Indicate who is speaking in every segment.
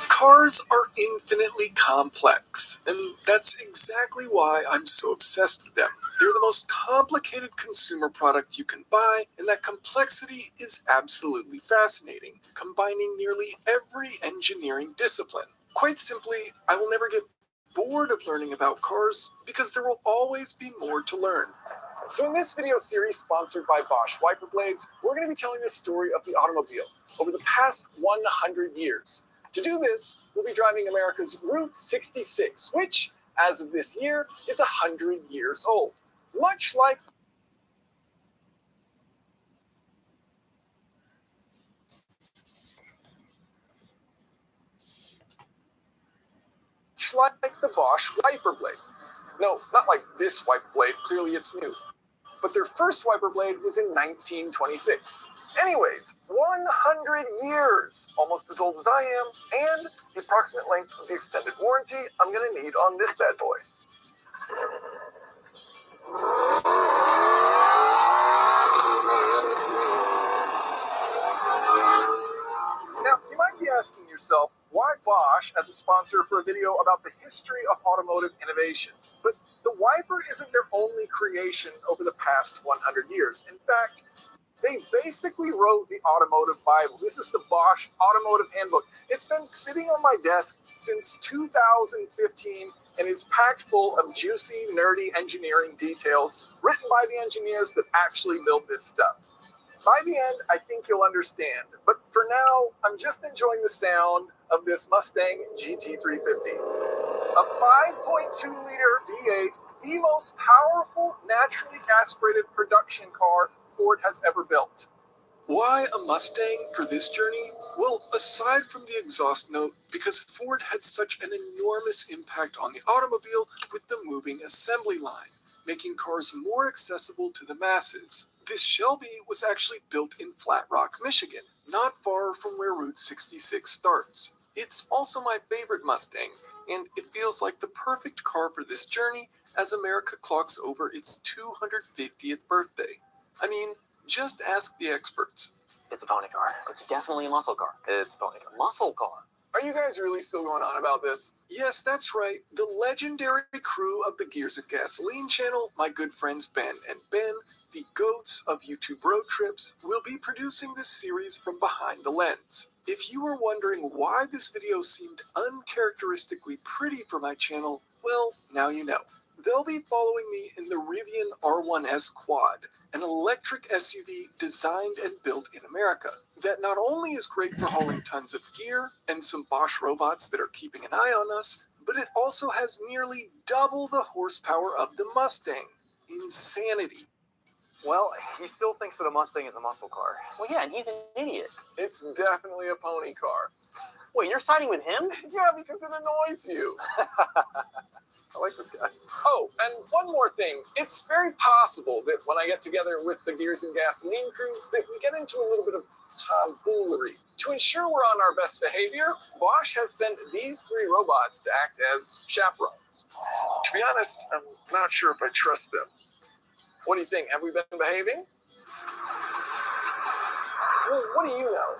Speaker 1: Cars are infinitely complex, and that's exactly why I'm so obsessed with them. They're the most complicated consumer product you can buy, and that complexity is absolutely fascinating, combining nearly every engineering discipline. Quite simply, I will never get bored of learning about cars because there will always be more to learn. So in this video series sponsored by Bosch Wiper Blades, we're going to be telling the story of the automobile over the past 100 years. To do this, we'll be driving America's Route 66, which, as of this year, is 100 years old. Much like the Bosch Wiper Blade. No, not like this wiper blade, clearly it's new. But their first wiper blade was in 1926. Anyways, 100 years, almost as old as I am, and the approximate length of the extended warranty I'm going to need on this bad boy. Now, you might be asking yourself, why Bosch as a sponsor for a video about the history of automotive innovation? But the wiper isn't their only creation over the past 100 years. In fact, they basically wrote the automotive Bible. This is the Bosch Automotive Handbook. It's been sitting on my desk since 2015 and is packed full of juicy, nerdy engineering details written by the engineers that actually built this stuff. By the end, I think you'll understand. But for now, I'm just enjoying the sound of this Mustang GT350. A 5.2-liter V8, the most powerful naturally aspirated production car Ford has ever built. Why a Mustang for this journey? Well, aside from the exhaust note, because Ford had such an enormous impact on the automobile with the moving assembly line, making cars more accessible to the masses. This Shelby was actually built in Flat Rock, Michigan, not far from where Route 66 starts. It's also my favorite Mustang, and it feels like the perfect car for this journey as America clocks over its 250th birthday. I mean, just ask the experts.
Speaker 2: It's a pony car. It's definitely a muscle car. It's a pony car. Muscle car.
Speaker 1: Are you guys really still going on about this? Yes, that's right. The legendary crew of the Gears of Gasoline channel, my good friends Ben and Ben, the goats of YouTube road trips, will be producing this series from behind the lens. If you were wondering why this video seemed uncharacteristically pretty for my channel, well, now you know. They'll be following me in the Rivian R1S Quad, an electric SUV designed and built in America, that not only is great for hauling tons of gear and some Bosch robots that are keeping an eye on us, but it also has nearly double the horsepower of the Mustang. Insanity.
Speaker 2: Well, he still thinks that a Mustang is a muscle car. Well, yeah, and he's an idiot.
Speaker 1: It's definitely a pony car.
Speaker 2: Wait, you're siding with him?
Speaker 1: Yeah, because it annoys you. I like this guy. Oh, and one more thing. It's very possible that when I get together with the Gears and Gasoline crew, that we get into a little bit of tomfoolery. To ensure we're on our best behavior, Bosch has sent these 3 robots to act as chaperones. To be honest, I'm not sure if I trust them. What do you think? Have we been behaving? Well, what do you know?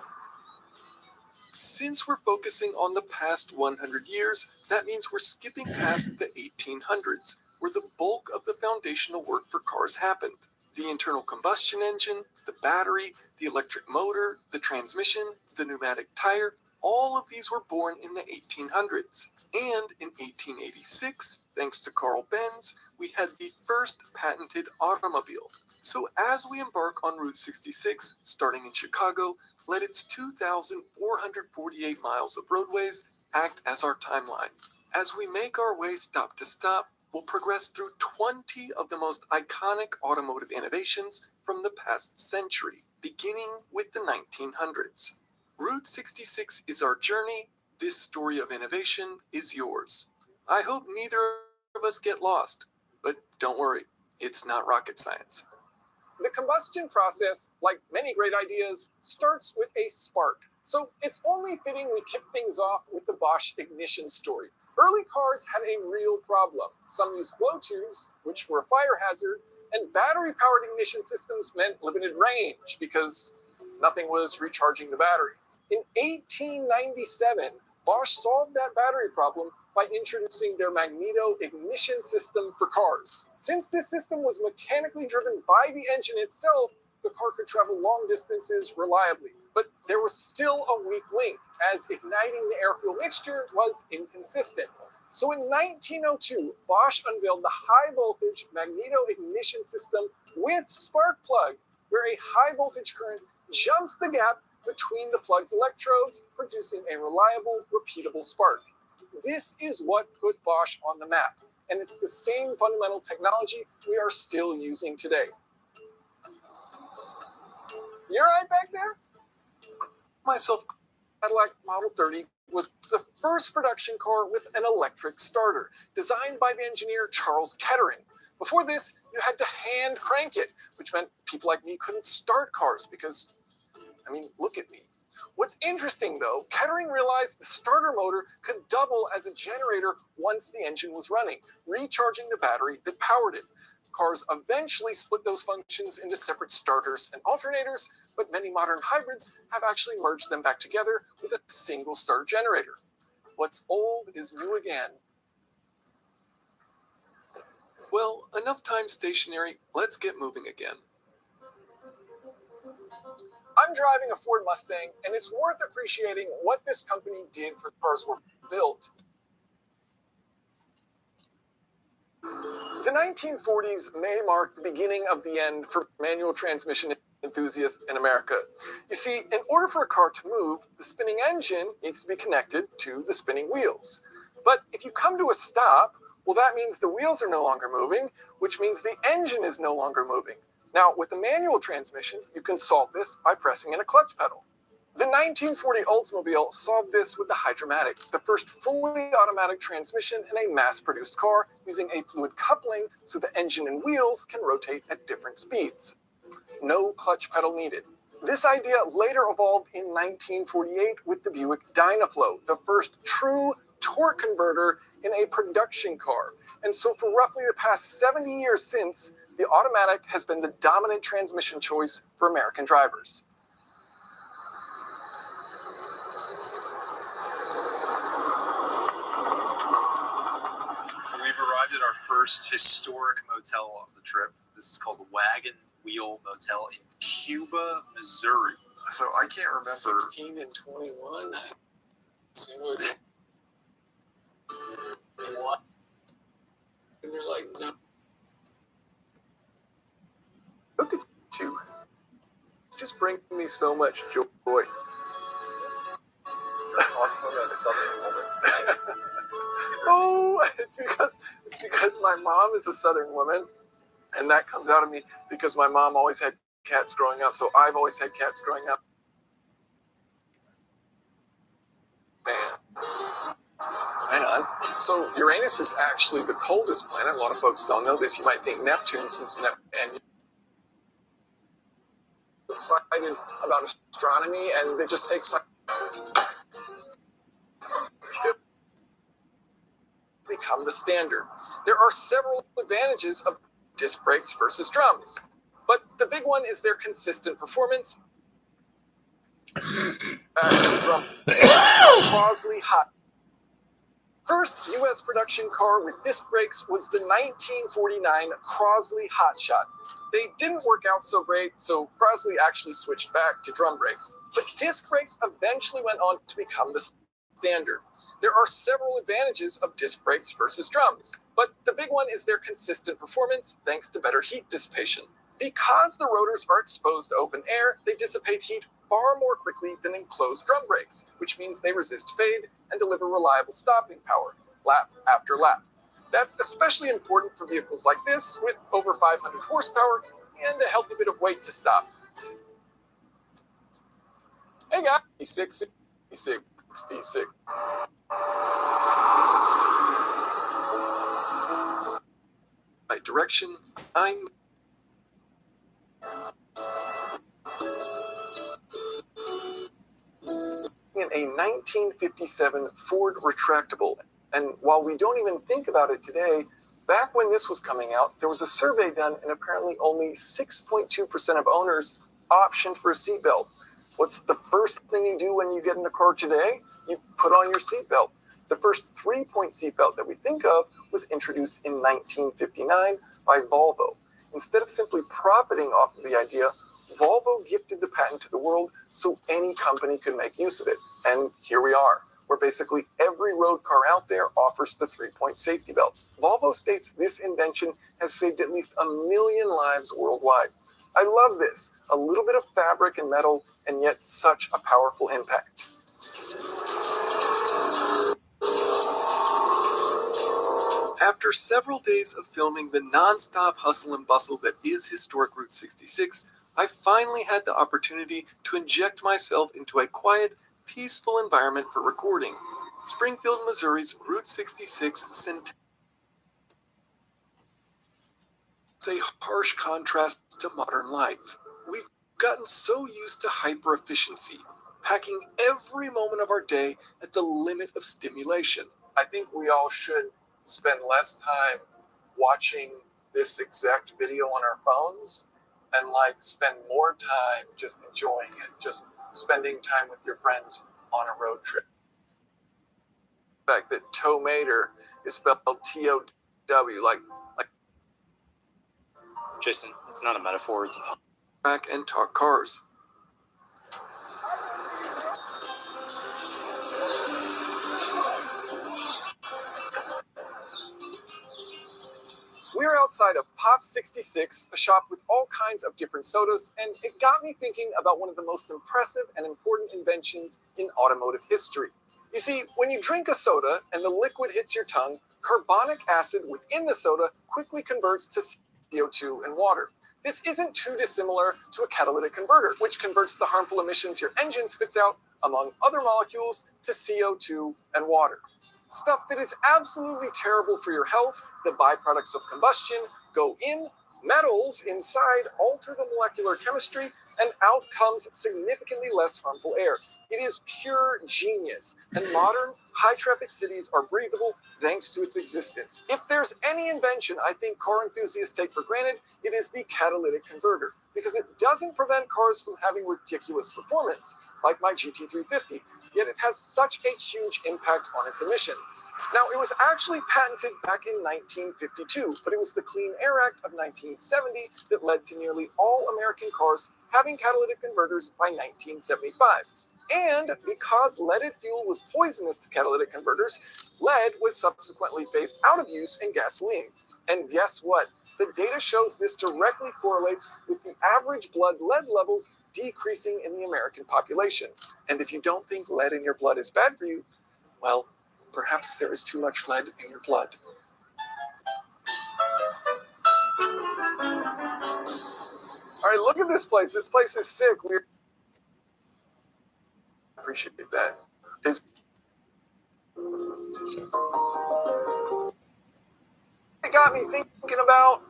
Speaker 1: Since we're focusing on the past 100 years, that means we're skipping past the 1800s, where the bulk of the foundational work for cars happened. The internal combustion engine, the battery, the electric motor, the transmission, the pneumatic tire, all of these were born in the 1800s. And in 1886, thanks to Carl Benz, we had the first patented automobile. So as we embark on Route 66, starting in Chicago, let its 2,448 miles of roadways act as our timeline. As we make our way stop to stop, we'll progress through 20 of the most iconic automotive innovations from the past century, beginning with the 1900s. Route 66 is our journey. This story of innovation is yours. I hope neither of us get lost, but don't worry, it's not rocket science. The combustion process, like many great ideas, starts with a spark. So it's only fitting we kick things off with the Bosch ignition story. Early cars had a real problem. Some used blow tubes, which were a fire hazard, and battery-powered ignition systems meant limited range because nothing was recharging the battery. In 1897, Bosch solved that battery problem by introducing their magneto ignition system for cars. Since this system was mechanically driven by the engine itself, the car could travel long distances reliably. But there was still a weak link, as igniting the air-fuel mixture was inconsistent. So in 1902, Bosch unveiled the high-voltage magneto ignition system with spark plug, where a high-voltage current jumps the gap between the plug's electrodes, producing a reliable, repeatable spark. This is what put Bosch on the map, and it's the same fundamental technology we are still using today. You're right back there? Myself, Cadillac Model 30 was the first production car with an electric starter, designed by the engineer Charles Kettering. Before this, you had to hand crank it, which meant people like me couldn't start cars because, look at me. What's interesting, though, Kettering realized the starter motor could double as a generator once the engine was running, recharging the battery that powered it. Cars eventually split those functions into separate starters and alternators, but many modern hybrids have actually merged them back together with a single starter generator. What's old is new again. Well, enough time stationary. Let's get moving again. I'm driving a Ford Mustang, and it's worth appreciating what this company did for cars were built. The 1940s may mark the beginning of the end for manual transmission enthusiasts in America. You see, in order for a car to move, the spinning engine needs to be connected to the spinning wheels. But if you come to a stop, well, that means the wheels are no longer moving, which means the engine is no longer moving. Now, with a manual transmission, you can solve this by pressing in a clutch pedal. The 1940 Oldsmobile solved this with the Hydromatic, the first fully automatic transmission in a mass-produced car using a fluid coupling so the engine and wheels can rotate at different speeds. No clutch pedal needed. This idea later evolved in 1948 with the Buick Dynaflow, the first true torque converter in a production car. And so for roughly the past 70 years since, the automatic has been the dominant transmission choice for American drivers.
Speaker 3: So we've arrived at our first historic motel of the trip. This is called the Wagon Wheel Motel in Cuba, Missouri.
Speaker 1: So I can't remember. 16 and 21. So what? And they're like, no. Look at you. Just bring me so much joy. Oh, it's because my mom is a Southern woman. And that comes out of me because my mom always had cats growing up, so I've always had cats growing up. Man. Hang on. So Uranus is actually the coldest planet. A lot of folks don't know this. You might think Neptune, since Neptune excited about astronomy, and they just take become the standard. There are several advantages of disc brakes versus drums, but the big one is their consistent performance. Drum Crosley Hot. First U.S. production car with disc brakes was the 1949 Crosley Hotshot. They didn't work out so great, so Crosley actually switched back to drum brakes. But disc brakes eventually went on to become the standard. There are several advantages of disc brakes versus drums, but the big one is their consistent performance thanks to better heat dissipation. Because the rotors are exposed to open air, they dissipate heat far more quickly than enclosed drum brakes, which means they resist fade and deliver reliable stopping power, lap after lap. That's especially important for vehicles like this with over 500 horsepower and a healthy bit of weight to stop. Hey guys, 66. Right direction, I'm in a 1957 Ford retractable. And while we don't even think about it today, back when this was coming out, there was a survey done, and apparently only 6.2% of owners optioned for a seatbelt. What's the first thing you do when you get in a car today? You put on your seatbelt. The first 3-point seatbelt that we think of was introduced in 1959 by Volvo. Instead of simply profiting off of the idea, Volvo gifted the patent to the world so any company could make use of it. And here we are, where basically every road car out there offers the 3-point safety belt. Volvo states this invention has saved at least 1 million lives worldwide. I love this. A little bit of fabric and metal, and yet such a powerful impact. After several days of filming the non-stop hustle and bustle that is historic Route 66, I finally had the opportunity to inject myself into a quiet, peaceful environment for recording. Springfield, Missouri's Route 66 Centennial. It's a harsh contrast to modern life. We've gotten so used to hyper-efficiency, packing every moment of our day at the limit of stimulation. I think we all should spend less time watching this exact video on our phones and spend more time just enjoying it, just spending time with your friends on a road trip. The fact that tow mater is spelled T-O-W, like
Speaker 2: Jason, it's not a metaphor, it's a pun.
Speaker 1: Back and talk cars. We're outside of Pop 66, a shop with all kinds of different sodas, and it got me thinking about one of the most impressive and important inventions in automotive history. You see, when you drink a soda and the liquid hits your tongue, carbonic acid within the soda quickly converts to CO2 and water. This isn't too dissimilar to a catalytic converter, which converts the harmful emissions your engine spits out, among other molecules, to CO2 and water. Stuff that is absolutely terrible for your health, the byproducts of combustion, go in, metals inside alter the molecular chemistry, and out comes significantly less harmful air. It is pure genius, and modern, high-traffic cities are breathable thanks to its existence. If there's any invention I think car enthusiasts take for granted, it is the catalytic converter, because it doesn't prevent cars from having ridiculous performance, like my GT350, yet it has such a huge impact on its emissions. Now, it was actually patented back in 1952, but it was the Clean Air Act of 1970 that led to nearly all American cars having catalytic converters by 1975. And because leaded fuel was poisonous to catalytic converters, lead was subsequently phased out of use in gasoline. And guess what? The data shows this directly correlates with the average blood lead levels decreasing in the American population. And if you don't think lead in your blood is bad for you, well, perhaps there is too much lead in your blood. All right, look at this place. This place is sick. We appreciate that. It got me thinking about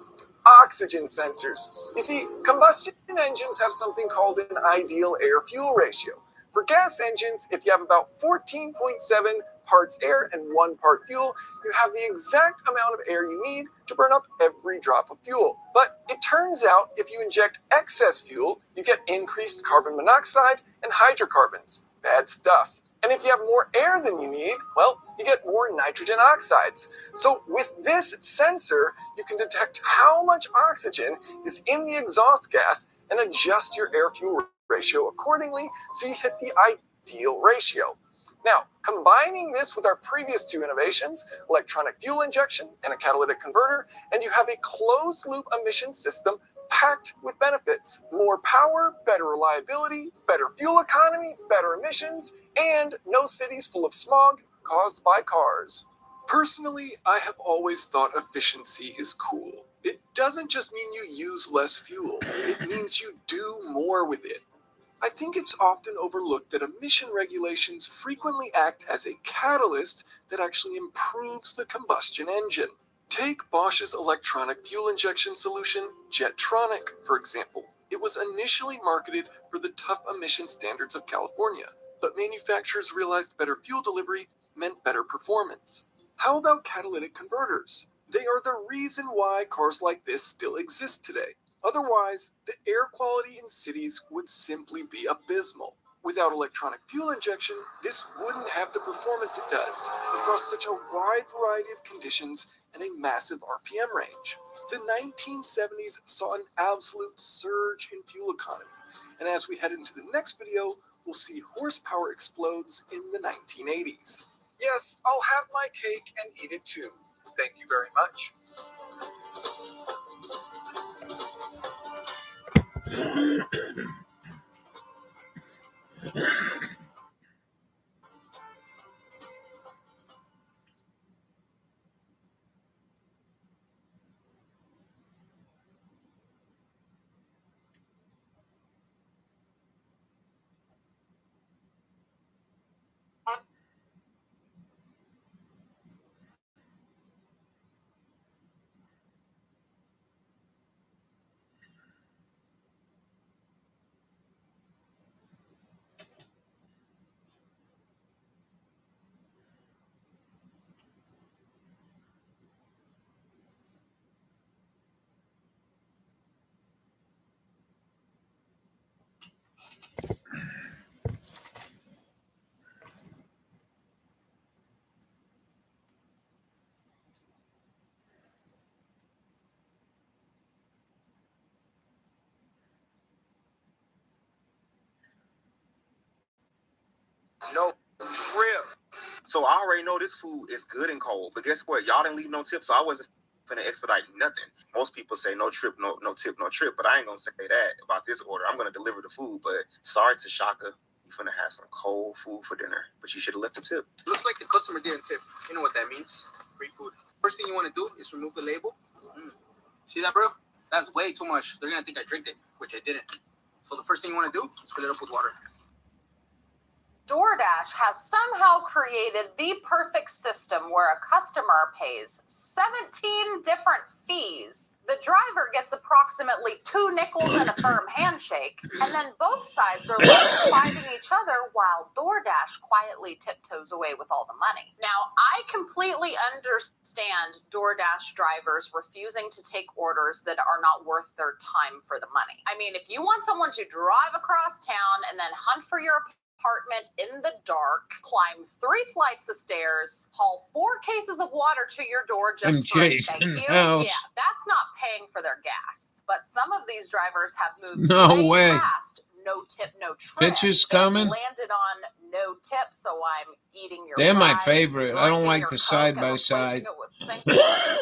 Speaker 1: oxygen sensors. You see, combustion engines have something called an ideal air-fuel ratio. For gas engines, if you have about 14.7 parts air and 1 part fuel, you have the exact amount of air you need to burn up every drop of fuel. But it turns out if you inject excess fuel, you get increased carbon monoxide and hydrocarbons. Bad stuff. And if you have more air than you need, well, you get more nitrogen oxides. So with this sensor, you can detect how much oxygen is in the exhaust gas and adjust your air-fuel ratio accordingly so you hit the ideal ratio. Now, combining this with our previous 2 innovations, electronic fuel injection and a catalytic converter, and you have a closed-loop emission system packed with benefits. More power, better reliability, better fuel economy, better emissions, and no cities full of smog caused by cars. Personally, I have always thought efficiency is cool. It doesn't just mean you use less fuel. It means you do more with it. I think it's often overlooked that emission regulations frequently act as a catalyst that actually improves the combustion engine. Take Bosch's electronic fuel injection solution, Jetronic, for example. It was initially marketed for the tough emission standards of California, but manufacturers realized better fuel delivery meant better performance. How about catalytic converters? They are the reason why cars like this still exist today. Otherwise, the air quality in cities would simply be abysmal. Without electronic fuel injection, this wouldn't have the performance it does across such a wide variety of conditions and a massive RPM range. The 1970s saw an absolute surge in fuel economy, and as we head into the next video, we'll see horsepower explodes in the 1980s. Yes, I'll have my cake and eat it too. Thank you very much.
Speaker 4: No trip. So I already know this food is good and cold. But guess what? Y'all didn't leave no tip, so I wasn't finna expedite nothing. Most people say no trip, no tip, no trip. But I ain't gonna say that about this order. I'm gonna deliver the food. But sorry, Tashaka, you finna have some cold food for dinner. But you should have left the tip.
Speaker 5: Looks like the customer didn't tip. You know what that means? Free food. First thing you want to do is remove the label. See that, bro? That's way too much. They're gonna think I drank it, which I didn't. So the first thing you want to do is fill it up with water.
Speaker 6: DoorDash has somehow created the perfect system where a customer pays 17 different fees. The driver gets approximately 2 nickels and a firm handshake, and then both sides are left fighting each other while DoorDash quietly tiptoes away with all the money. Now, I completely understand DoorDash drivers refusing to take orders that are not worth their time for the money. I mean, if you want someone to drive across town and then hunt for your apartment in the dark, climb 3 flights of stairs, haul 4 cases of water to your door just for a thank you.
Speaker 7: House.
Speaker 6: Yeah, that's not paying for their gas. But some of these drivers have moved
Speaker 7: No way.
Speaker 6: past no tip, no trip.
Speaker 7: Bitches
Speaker 6: and
Speaker 7: coming.
Speaker 6: landed on no tip, so I'm eating your
Speaker 7: They're my
Speaker 6: fries,
Speaker 7: favorite. I don't
Speaker 6: drinking
Speaker 7: like
Speaker 6: your
Speaker 7: the
Speaker 6: Coke,
Speaker 7: side
Speaker 6: and
Speaker 7: by
Speaker 6: replacing
Speaker 7: side.
Speaker 6: it with sinking.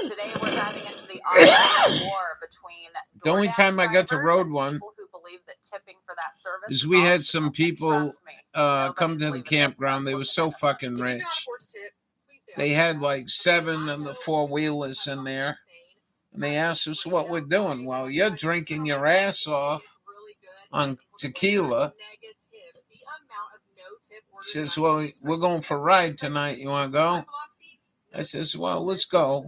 Speaker 6: Today we're diving into the ongoing war between
Speaker 7: The only
Speaker 6: DoorDash
Speaker 7: time I got to
Speaker 6: drivers
Speaker 7: road
Speaker 6: and
Speaker 7: one
Speaker 6: people who believe that tipping for that service
Speaker 7: is
Speaker 6: is
Speaker 7: we had some
Speaker 6: optional. And
Speaker 7: people
Speaker 6: trust me,
Speaker 7: come
Speaker 6: nobody's
Speaker 7: to the
Speaker 6: leaving this
Speaker 7: campground.
Speaker 6: mess
Speaker 7: They were
Speaker 6: looking
Speaker 7: so
Speaker 6: innocent.
Speaker 7: fucking
Speaker 5: If you cannot
Speaker 7: rich.
Speaker 5: afford to tip, please say
Speaker 7: They
Speaker 5: I'm
Speaker 7: had
Speaker 5: trash.
Speaker 7: like 7 of the 4-wheelers in there. And they ask us what we're doing. Well, you're drinking your ass off on tequila. She says, well, we're going for a ride tonight. You want to go? I says, well, let's go.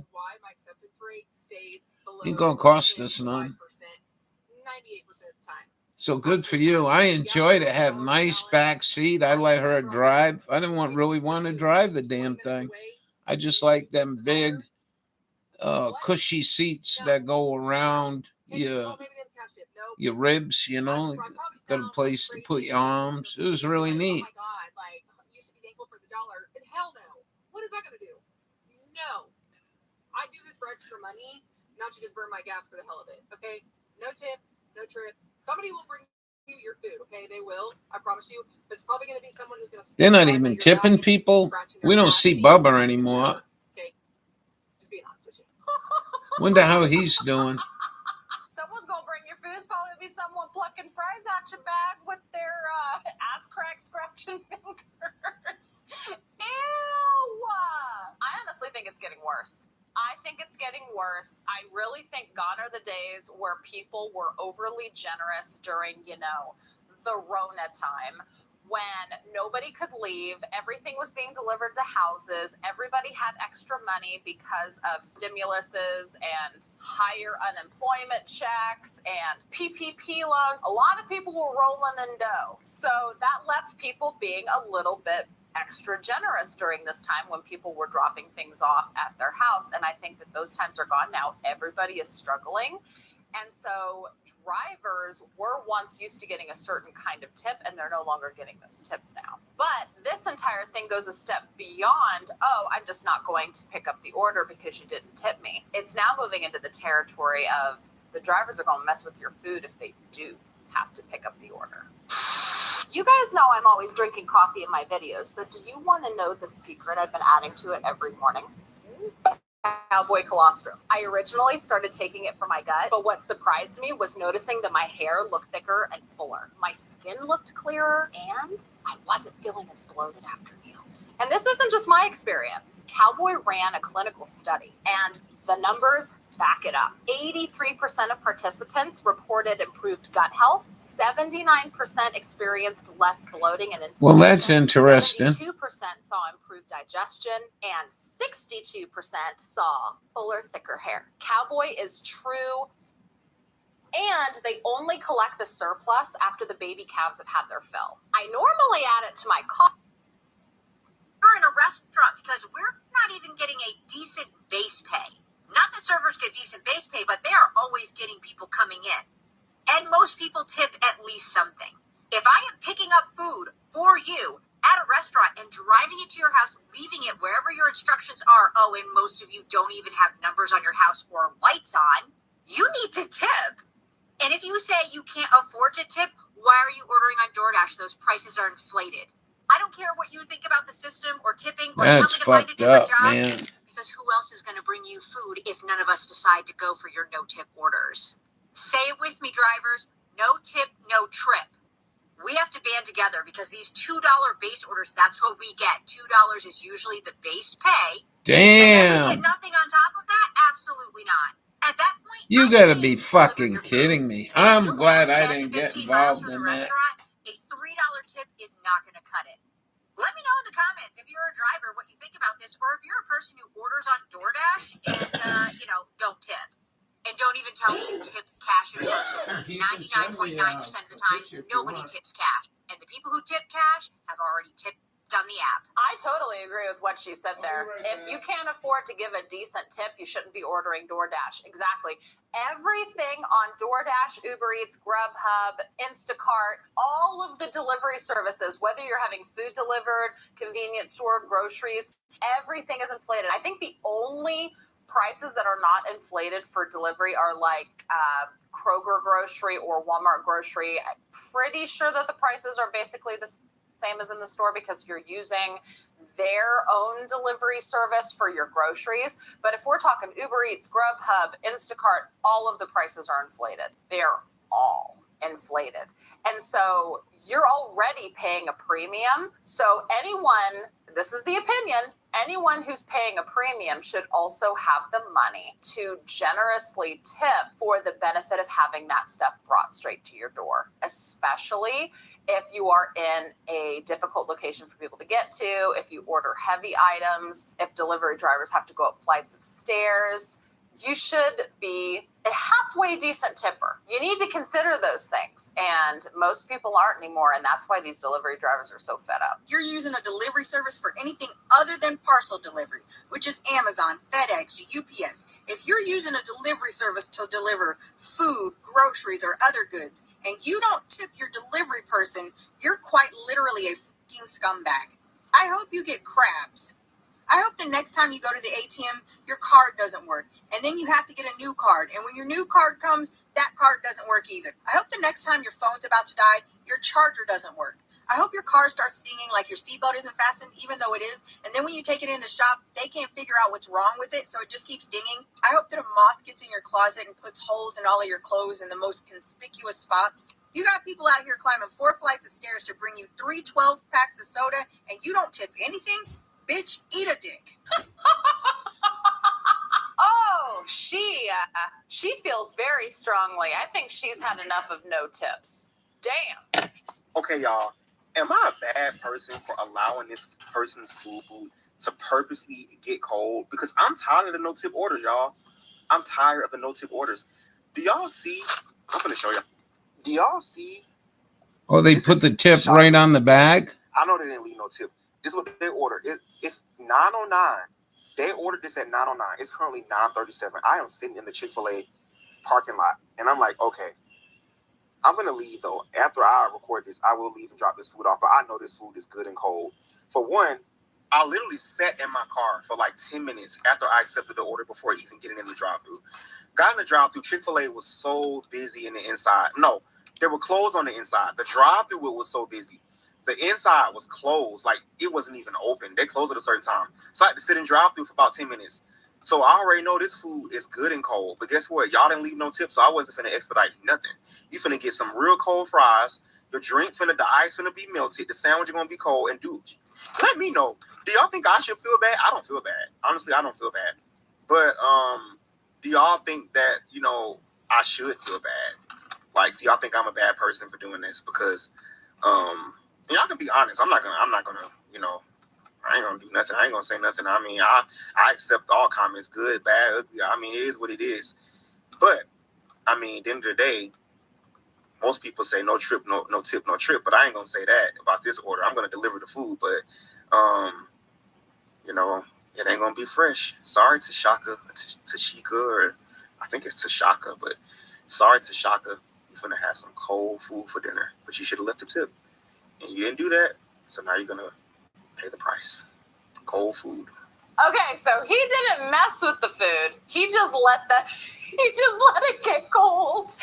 Speaker 7: Ain't going to cost us none. So good for you. I enjoyed it. Had a nice back seat. I let her drive. I didn't really want to drive the damn thing. I just like them big, cushy seats that go around your ribs, you know. Got a place to put your arms. It was really neat.
Speaker 6: What is that going to do? No. I do this for extra money, not to just burn my gas for the hell of it, okay? No tip, no trip. Somebody will bring you your food, okay? They will, I promise you. But it's probably going to be someone who's going to...
Speaker 7: They're not even tipping people. We don't see Bubba anymore.
Speaker 6: Okay, just being honest with you.
Speaker 7: Wonder how he's doing.
Speaker 6: Someone's going to bring your food. It's probably going to be someone plucking fries out your bag with their ass crack scratching fingers. Ew! I honestly think it's getting worse. I think it's getting worse. I really think gone are the days where people were overly generous during, the Rona time, when nobody could leave, everything was being delivered to houses, everybody had extra money because of stimuluses and higher unemployment checks and PPP loans. A lot of people were rolling in dough. So that left people being a little bit extra generous during this time when people were dropping things off at their house. And I think that those times are gone now. Everybody is struggling. And so drivers were once used to getting a certain kind of tip, and they're no longer getting those tips now. But this entire thing goes a step beyond, oh, I'm just not going to pick up the order because you didn't tip me. It's now moving into the territory of the drivers are going to mess with your food if they do have to pick up the order. You guys know I'm always drinking coffee in my videos, but do you want to know the secret I've been adding to it every morning? Cowboy colostrum. I originally started taking it for my gut, but what surprised me was noticing that my hair looked thicker and fuller. My skin looked clearer, and I wasn't feeling as bloated after meals. And this isn't just my experience. Cowboy ran a clinical study, and the numbers back it up. 83% of participants reported improved gut health. 79% experienced less bloating and inflammation.
Speaker 7: Well, that's interesting.
Speaker 6: 72% saw improved digestion, and 62% saw fuller, thicker hair. Cowboy is true, and they only collect the surplus after the baby calves have had their fill. I normally add it to my coffee. We're in a restaurant because we're not even getting a decent base pay. Not that servers get decent base pay, but they are always getting people coming in. And most people tip at least something. If I am picking up food for you at a restaurant and driving it to your house, leaving it wherever your instructions are, oh, and most of you don't even have numbers on your house or lights on, you need to tip. And if you say you can't afford to tip, why are you ordering on DoorDash? Those prices are inflated. I don't care what you think about the system or tipping or
Speaker 7: That's
Speaker 6: tell me to find a different
Speaker 7: fucked up,
Speaker 6: job.
Speaker 7: man.
Speaker 6: Because who else is going to bring you food if none of us decide to go for your no-tip orders? Say it with me, drivers. No tip, no trip. We have to band together because these $2 base orders, that's what we get. $2 is usually the base pay.
Speaker 7: Damn.
Speaker 6: And then we get nothing on top of that? Absolutely not. At that point,
Speaker 7: You gotta be fucking kidding me. I'm glad I didn't get involved in that.
Speaker 6: A $3 tip is not going to cut it. Let me know in the comments if you're a driver what you think about this, or if you're a person who orders on DoorDash and don't tip. And don't even tell me you tip cash in person. 99.9% of the time, nobody tips cash. And the people who tip cash have already tipped on the app. I totally agree with what she said there. If you can't afford to give a decent tip, you shouldn't be ordering DoorDash. Exactly. Everything on DoorDash, Uber Eats, Grubhub, Instacart, all of the delivery services, whether you're having food delivered, convenience store, groceries, everything is inflated. I think the only prices that are not inflated for delivery are like Kroger grocery or Walmart grocery. I'm pretty sure that the prices are basically the same as in the store because you're using their own delivery service for your groceries. But if we're talking Uber Eats, Grubhub, Instacart, all of the prices are inflated. They're all inflated. And so you're already paying a premium. So anyone, this is the opinion, Anyone who's paying a premium should also have the money to generously tip for the benefit of having that stuff brought straight to your door, especially if you are in a difficult location for people to get to, if you order heavy items, if delivery drivers have to go up flights of stairs. You should be a halfway decent tipper. You need to consider those things, and most people aren't anymore, and that's why these delivery drivers are so fed up.
Speaker 8: You're using a delivery service for anything other than parcel delivery, which is Amazon, FedEx, UPS. If you're using a delivery service to deliver food, groceries, or other goods, and you don't tip your delivery person, you're quite literally a fucking scumbag. I hope you get crabs. I hope the next time you go to the ATM, your card doesn't work. And then you have to get a new card. And when your new card comes, that card doesn't work either. I hope the next time your phone's about to die, your charger doesn't work. I hope your car starts dinging like your seatbelt isn't fastened, even though it is. And then when you take it in the shop, they can't figure out what's wrong with it, so it just keeps dinging. I hope that a moth gets in your closet and puts holes in all of your clothes in the most conspicuous spots. You got people out here climbing 4 flights of stairs to bring you 3 12-packs of soda, and you don't tip anything? Bitch, eat a dick.
Speaker 6: Oh, she feels very strongly. I think she's had enough of no tips. Damn.
Speaker 4: Okay, y'all. Am I a bad person for allowing this person's food to purposely get cold? Because I'm tired of the no-tip orders, y'all. I'm tired of the no-tip orders. Do y'all see? I'm going to show you. Do y'all see?
Speaker 7: Oh, they put the tip right on the bag?
Speaker 4: I know they didn't leave no tip. This is what they ordered. It's 9:09. They ordered this at 9:09. It's currently 9:37. I am sitting in the Chick-fil-A parking lot, and I'm like, okay, I'm going to leave, though. After I record this, I will leave and drop this food off, but I know this food is good and cold. For one, I literally sat in my car for like 10 minutes after I accepted the order before even getting in the drive-thru. Got in the drive-thru. Chick-fil-A was so busy in the inside. No, there were clothes on the inside. The drive-thru was so busy. The inside was closed. Like, it wasn't even open. They closed at a certain time. So I had to sit in drive-thru for about 10 minutes. So I already know this food is good and cold. But guess what? Y'all didn't leave no tip, so I wasn't finna expedite nothing. You finna get some real cold fries. The ice finna be melted. The sandwich is gonna be cold. And dude, let me know. Do y'all think I should feel bad? I don't feel bad. Honestly, I don't feel bad. But do y'all think that, I should feel bad? Like, do y'all think I'm a bad person for doing this? Because y'all can be honest. I'm not gonna, I ain't gonna do nothing. I ain't gonna say nothing. I mean, I accept all comments, good, bad, ugly. I mean, it is what it is. But I mean, at the end of the day, most people say no trip, no tip, no trip. But I ain't gonna say that about this order. I'm gonna deliver the food, but it ain't gonna be fresh. Sorry, Tashika, or I think it's Tashaka, but sorry, Tashaka. You're gonna have some cold food for dinner, but you should have left the tip, and you didn't do that. So now you're gonna pay the price. Cold food.
Speaker 6: Okay, so he didn't mess with the food. He just let it get cold.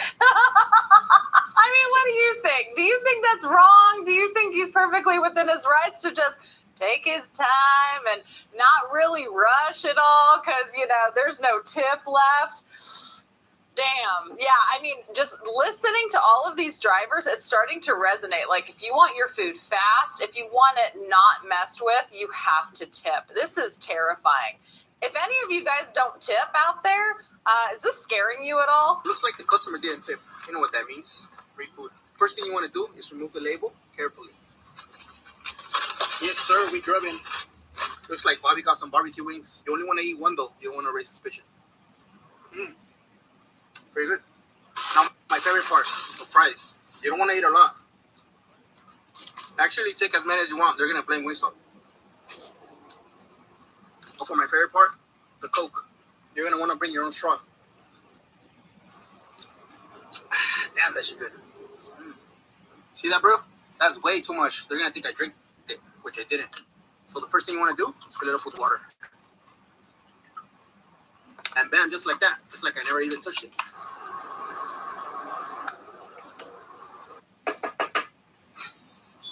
Speaker 6: I mean, what do you think? Do you think that's wrong? Do you think he's perfectly within his rights to just take his time and not really rush at all because, there's no tip left? Damn. Yeah, I mean, just listening to all of these drivers, it's starting to resonate. Like, if you want your food fast, if you want it not messed with, you have to tip. This is terrifying. If any of you guys don't tip out there, is this scaring you at all?
Speaker 5: Looks like the customer didn't tip. You know what that means? Free food. First thing you want to do is remove the label carefully. Yes, sir, we grubbing. Looks like Bobby got some barbecue wings. You only want to eat one, though. You don't want to raise suspicion. Very good. Now, my favorite part, the fries. You don't want to eat a lot. Actually, take as many as you want. They're going to blame Wingstop. But for my favorite part, the Coke. You're going to want to bring your own straw. Damn, that shit good. See that, bro? That's way too much. They're going to think I drink it, which I didn't. So the first thing you want to do is fill it up with water. And bam, just like that. Just like I never even touched it.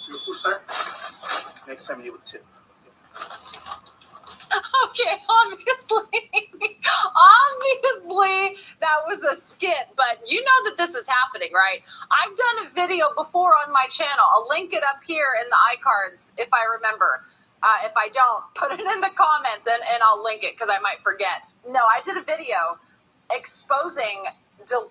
Speaker 5: Your food, sir. Next time you would tip.
Speaker 6: Okay, obviously that was a skit, but you know that this is happening, right? I've done a video before on my channel. I'll link it up here in the iCards if I remember. If I don't, put it in the comments and I'll link it because I might forget. No, I did a video exposing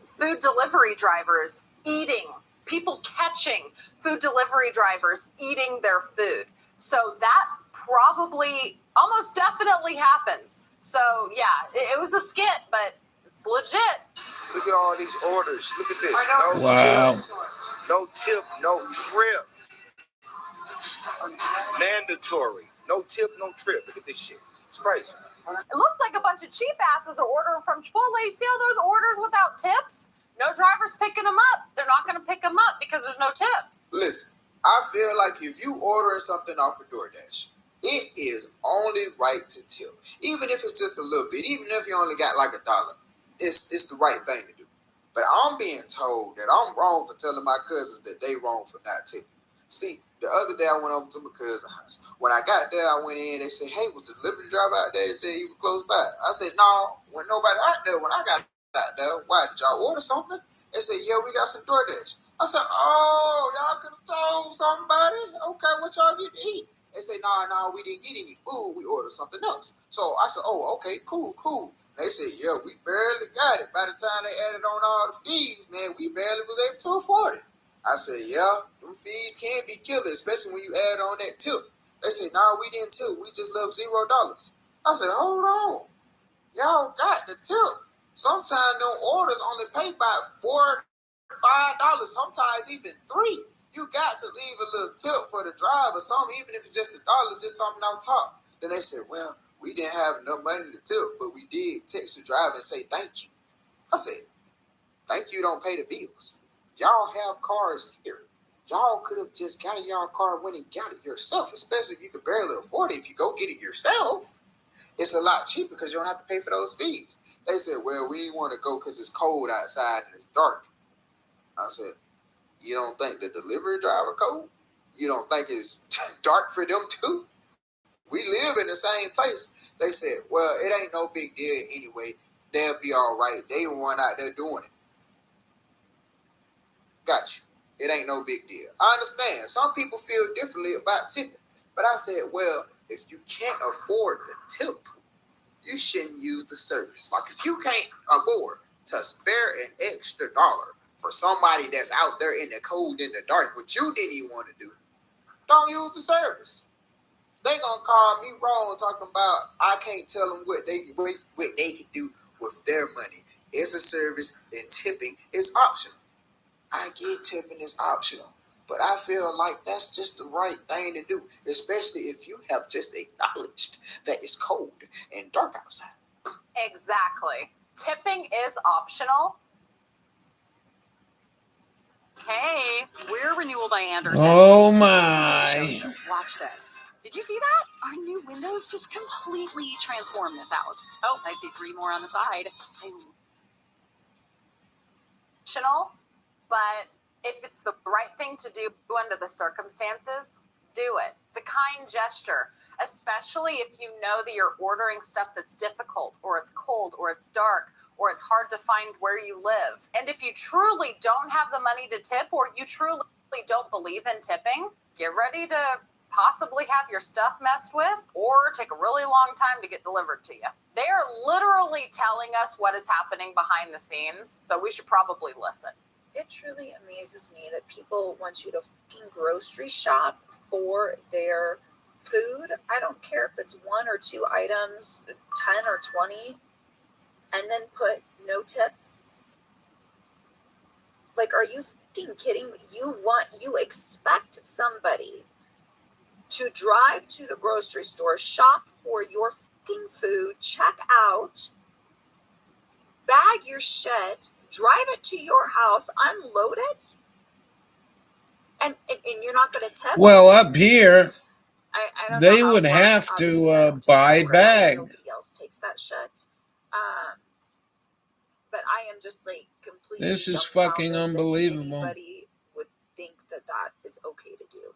Speaker 6: food delivery drivers eating, people catching food delivery drivers eating their food. So that probably, almost definitely happens. So yeah, it was a skit, but it's legit.
Speaker 9: Look at all these orders. Look at this.
Speaker 7: Wow.
Speaker 9: No tip, no trip. Mandatory. No tip, no trip. Look at this shit. It's crazy.
Speaker 6: It looks like a bunch of cheap asses are ordering from Chipotle. You see all those orders without tips? No driver's picking them up. They're not going to pick them up because there's no tip.
Speaker 10: Listen, I feel like if you ordering something off of DoorDash, it is only right to tip. Even if it's just a little bit, even if you only got like $1, it's the right thing to do. But I'm being told that I'm wrong for telling my cousins that they wrong for not tipping. See, the other day I went over to my cousin's house. When I got there, I went in. They said, "Hey, was the delivery driver out there?" They said he was close by. I said, "No, when nobody out there. When I got out there, why did y'all order something?" They said, "Yeah, we got some DoorDash." I said, "Oh, y'all could have told somebody. Okay, what y'all get to eat?" They said, "No, we didn't get any food. We ordered something else." So I said, "Oh, okay, cool." They said, "Yeah, we barely got it. By the time they added on all the fees, man, we barely was able to afford it." I said, "Yeah, them fees can be killer, especially when you add on that tip." They said, "No, we didn't tip. We just left $0." I said, "Hold on. Y'all got the tip. Sometimes no orders only pay by $4, $5, sometimes even $3. You got to leave a little tip for the driver, something, even if it's just $1, just something on top." Then they said, "Well, we didn't have enough money to tip, but we did text the driver and say thank you." I said, "Thank you don't pay the bills. Y'all have cars here. Y'all could have just got in y'all car, went and got it yourself, especially if you could barely afford it. If you go get it yourself, it's a lot cheaper because you don't have to pay for those fees." They said, "Well, we didn't want to go because it's cold outside and it's dark." I said, "You don't think the delivery driver cold? You don't think it's dark for them too? We live in the same place." They said, "Well, it ain't no big deal anyway. They'll be all right. They the one out there doing it." Got you. It ain't no big deal. I understand. Some people feel differently about tipping. But I said, well, if you can't afford the tip, you shouldn't use the service. Like if you can't afford to spare an extra $1 for somebody that's out there in the cold, in the dark, what you didn't even want to do, don't use the service. They gonna call me wrong talking about I can't tell them what they can do with their money. It's a service and tipping is optional. I get tipping is optional, but I feel like that's just the right thing to do, especially if you have just acknowledged that it's cold and dark outside.
Speaker 6: Exactly. Tipping is optional.
Speaker 8: Hey, we're Renewal by Anderson.
Speaker 7: Oh
Speaker 8: Something to show
Speaker 7: my.
Speaker 8: you. Watch this. Did you see that? Our new windows just completely transformed this house. Oh, I see 3 more on the side.
Speaker 6: Optional, but if it's the right thing to do under the circumstances, do it. It's a kind gesture, especially if you know that you're ordering stuff that's difficult, or it's cold, or it's dark, or it's hard to find where you live. And if you truly don't have the money to tip, or you truly don't believe in tipping, get ready to possibly have your stuff messed with or take a really long time to get delivered to you. They are literally telling us what is happening behind the scenes, so we should probably listen.
Speaker 11: It truly amazes me that people want you to fucking grocery shop for their food. I don't care if it's 1 or 2 items, 10 or 20, and then put no tip. Like, are you fucking kidding me? You expect somebody to drive to the grocery store, shop for your fucking food, check out, bag your shit, drive it to your house, unload it, and you're not going to tip?
Speaker 7: Well, up here,
Speaker 11: I don't
Speaker 7: they
Speaker 11: know how
Speaker 7: would
Speaker 11: it works.
Speaker 7: have
Speaker 11: Obviously, I
Speaker 7: to
Speaker 11: don't take
Speaker 7: buy
Speaker 11: order.
Speaker 7: bag.
Speaker 11: Nobody else takes that shit. But I am just like completely
Speaker 7: This is
Speaker 11: dumbfounded
Speaker 7: fucking
Speaker 11: that
Speaker 7: unbelievable.
Speaker 11: anybody would think that that is okay to do.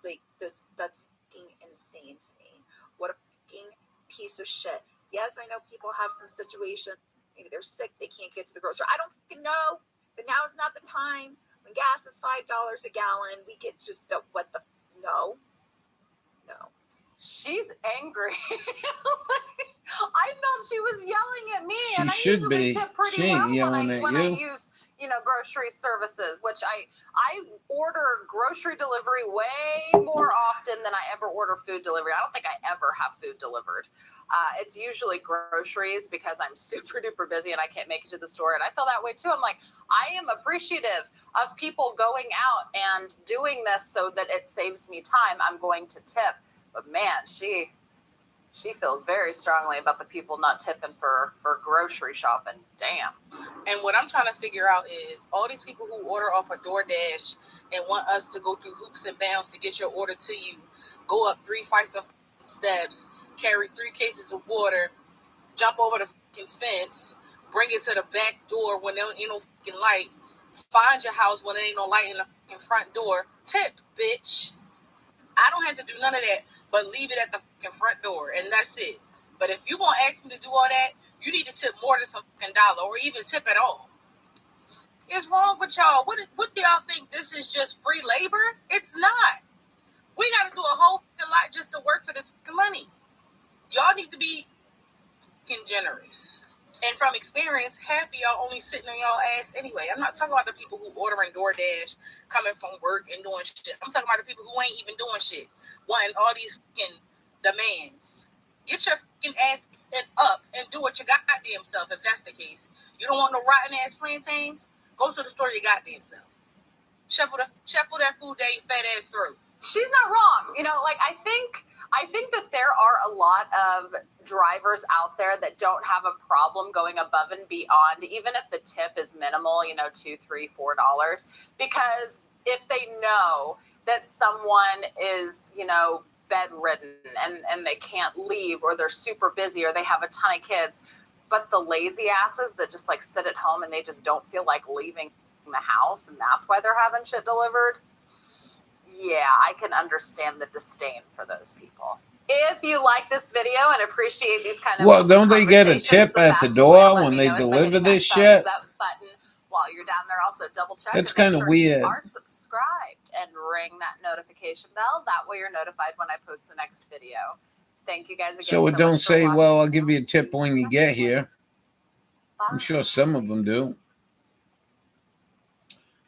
Speaker 11: Like that's fucking insane to me. What a fucking piece of shit. Yes, I know people have some situation. Maybe they're sick, they can't get to the grocery. I don't fucking know. But now is not the time. When gas is $5 a gallon, we get just what the no.
Speaker 6: She's angry. I felt she was yelling at me,
Speaker 7: She
Speaker 6: and I
Speaker 7: should
Speaker 6: usually
Speaker 7: be.
Speaker 6: tip pretty
Speaker 7: She ain't
Speaker 6: well
Speaker 7: yelling at
Speaker 6: when I
Speaker 7: you.
Speaker 6: use, grocery services, which I order grocery delivery way more often than I ever order food delivery. I don't think I ever have food delivered. It's usually groceries because I'm super duper busy and I can't make it to the store. And I feel that way too. I'm like, I am appreciative of people going out and doing this so that it saves me time. I'm going to tip. But man, she feels very strongly about the people not tipping for grocery shopping. Damn.
Speaker 12: And what I'm trying to figure out is all these people who order off of DoorDash and want us to go through hoops and bounds to get your order to you, go up 3 flights of steps, carry 3 cases of water, jump over the fence, bring it to the back door when there ain't no light, find your house when there ain't no light in the front door. Tip, bitch. I don't have to do none of that, but leave it at the front door, and that's it. But if you gonna ask me to do all that, you need to tip more than some dollar, or even tip at all. What's wrong with y'all? What do y'all think? This is just free labor? It's not. We got to do a whole lot just to work for this money. Y'all need to be generous. And from experience, half of y'all only sitting on y'all ass anyway. I'm not talking about the people who ordering DoorDash, coming from work and doing shit. I'm talking about the people who ain't even doing shit, wanting all these demands. Get your ass up and do it your goddamn self if that's the case. You don't want no rotten ass plantains? Go to the store your goddamn self. Shuffle that food down your fat ass throat.
Speaker 6: She's not wrong. I think that there are a lot of drivers out there that don't have a problem going above and beyond, even if the tip is minimal, $2, $3, $4, because if they know that someone is, bedridden and they can't leave, or they're super busy, or they have a ton of kids, but the lazy asses that just sit at home and they just don't feel like leaving the house, and that's why they're having shit delivered. Yeah, I can understand the disdain for those people. If you like this video and appreciate these kind of
Speaker 7: Don't they get a tip at the door when they deliver this shit?
Speaker 6: Button while you're down there. Also, double check.
Speaker 7: That's kind of weird.
Speaker 6: You are subscribed and ring that notification bell. That way, you're notified when I post the next video. Thank you guys again.
Speaker 7: So it don't say, "Well, I'll give you a tip when you get here." I'm sure some of them do.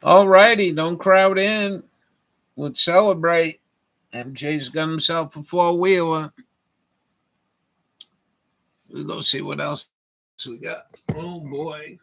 Speaker 7: All righty, don't crowd in. Let's celebrate. MJ's got himself a 4-wheeler. We'll go see what else we got. Oh, boy.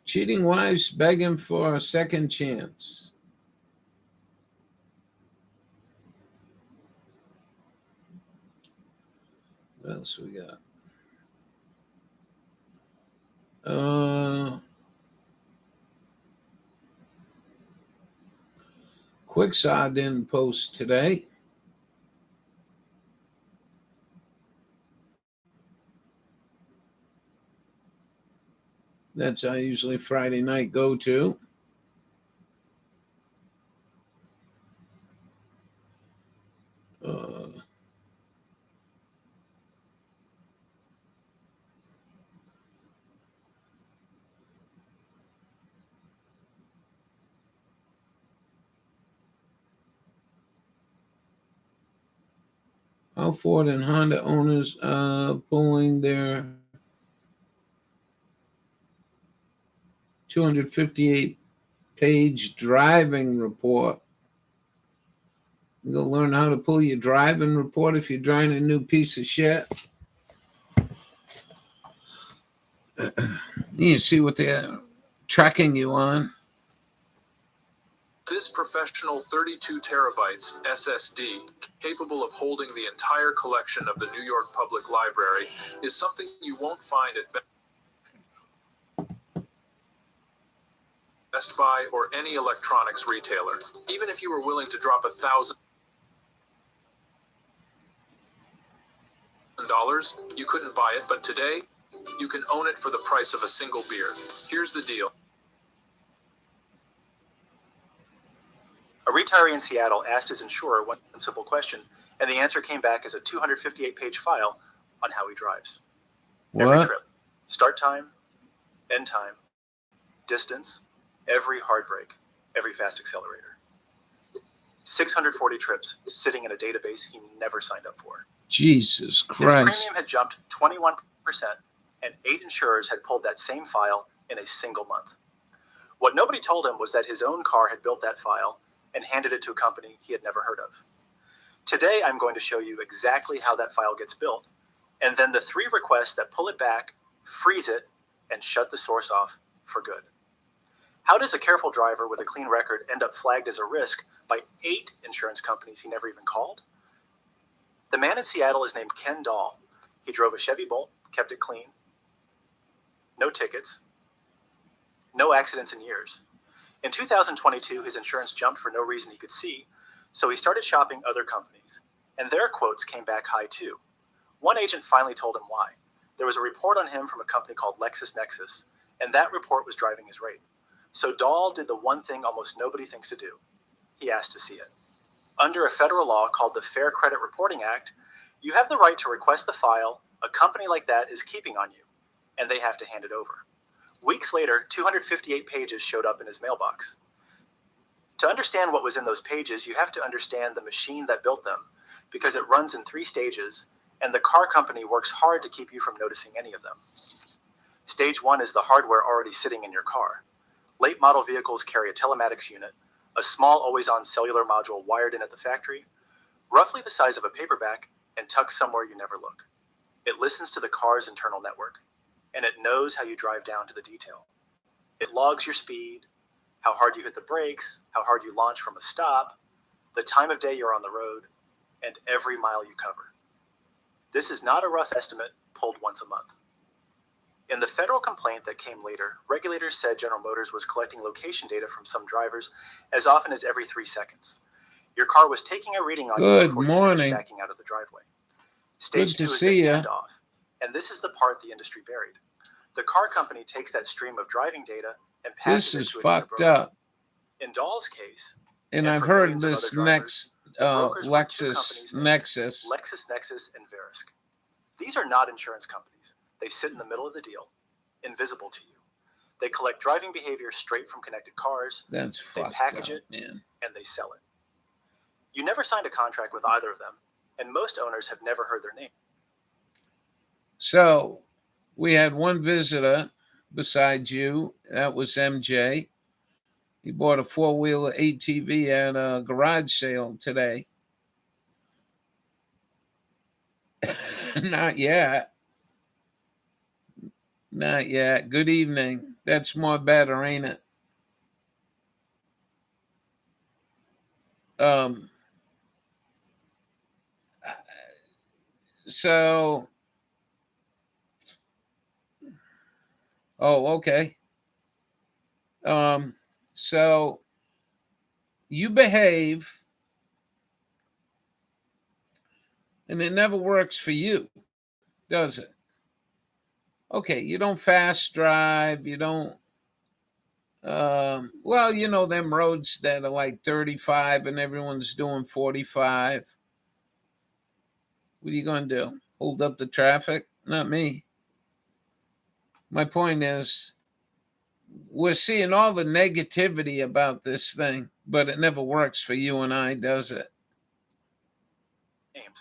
Speaker 7: Cheating wives begging for a second chance. What else we got? Quicksaw didn't post today. That's I usually Friday night go to. How Ford and Honda owners pulling their 258-page driving report. You gonna learn how to pull your driving report if you're driving a new piece of shit. You see what they're tracking you on.
Speaker 1: This professional 32 terabytes SSD, capable of holding the entire collection of the New York Public Library, is something you won't find at Best Buy, or any electronics retailer. Even if you were willing to drop $1,000, you couldn't buy it, but today, you can own it for the price of a single beer. Here's the deal.
Speaker 13: A retiree in Seattle asked his insurer one simple question, and the answer came back as a 258-page file on how he drives.
Speaker 7: What?
Speaker 13: Every trip, start time, end time, distance, every hard brake, every fast accelerator. 640 trips sitting in a database he never signed up for.
Speaker 7: Jesus
Speaker 13: His
Speaker 7: Christ.
Speaker 13: premium had jumped 21%, and 8 insurers had pulled that same file in a single month. What nobody told him was that his own car had built that file and handed it to a company he had never heard of. Today, I'm going to show you exactly how that file gets built, and then the 3 requests that pull it back, freeze it, and shut the source off for good. How does a careful driver with a clean record end up flagged as a risk by 8 insurance companies he never even called? The man in Seattle is named Ken Dahl. He drove a Chevy Bolt, kept it clean, no tickets, no accidents in years. In 2022, his insurance jumped for no reason he could see, so he started shopping other companies, and their quotes came back high too. One agent finally told him why. There was a report on him from a company called LexisNexis, and that report was driving his rate. So Dahl did the one thing almost nobody thinks to do. He asked to see it. Under a federal law called the Fair Credit Reporting Act, you have the right to request the file a company like that is keeping on you, and they have to hand it over. Weeks later, 258 pages showed up in his mailbox. To understand what was in those pages, you have to understand the machine that built them, because it runs in 3 stages, and the car company works hard to keep you from noticing any of them. Stage 1 is the hardware already sitting in your car. Late model vehicles carry a telematics unit, a small always-on cellular module wired in at the factory, roughly the size of a paperback and tucked somewhere you never look. It listens to the car's internal network, and it knows how you drive down to the detail. It logs your speed, how hard you hit the brakes, how hard you launch from a stop, the time of day you're on the road, and every mile you cover. This is not a rough estimate pulled once a month. In the federal complaint that came later, regulators said General Motors was collecting location data from some drivers as often as every 3 seconds. Your car was taking a reading on you before you finished backing out of the driveway. Stage 2 is the handoff, and this is the part the industry buried. The car company takes that stream of driving data and passes it to a data broker.
Speaker 7: Up.
Speaker 13: In Dahl's case,
Speaker 7: and I've heard this LexisNexis,
Speaker 13: LexisNexis and Verisk. These are not insurance companies. They sit in the middle of the deal, invisible to you. They collect driving behavior straight from connected cars. They package it, and they sell it. You never signed a contract with either of them, and most owners have never heard their name.
Speaker 7: So we had one visitor besides you. That was MJ. He bought a 4-wheeler ATV at a garage sale today. Not yet. Not yet. Good evening. That's more better, ain't it? So, okay. So you behave, and it never works for you, does it? Okay, you don't fast drive, you don't, well, you know, them roads that are like 35 and everyone's doing 45. What are you going to do? Hold up the traffic? Not me. My point is, we're seeing all the negativity about this thing, but it never works for you and I, does it?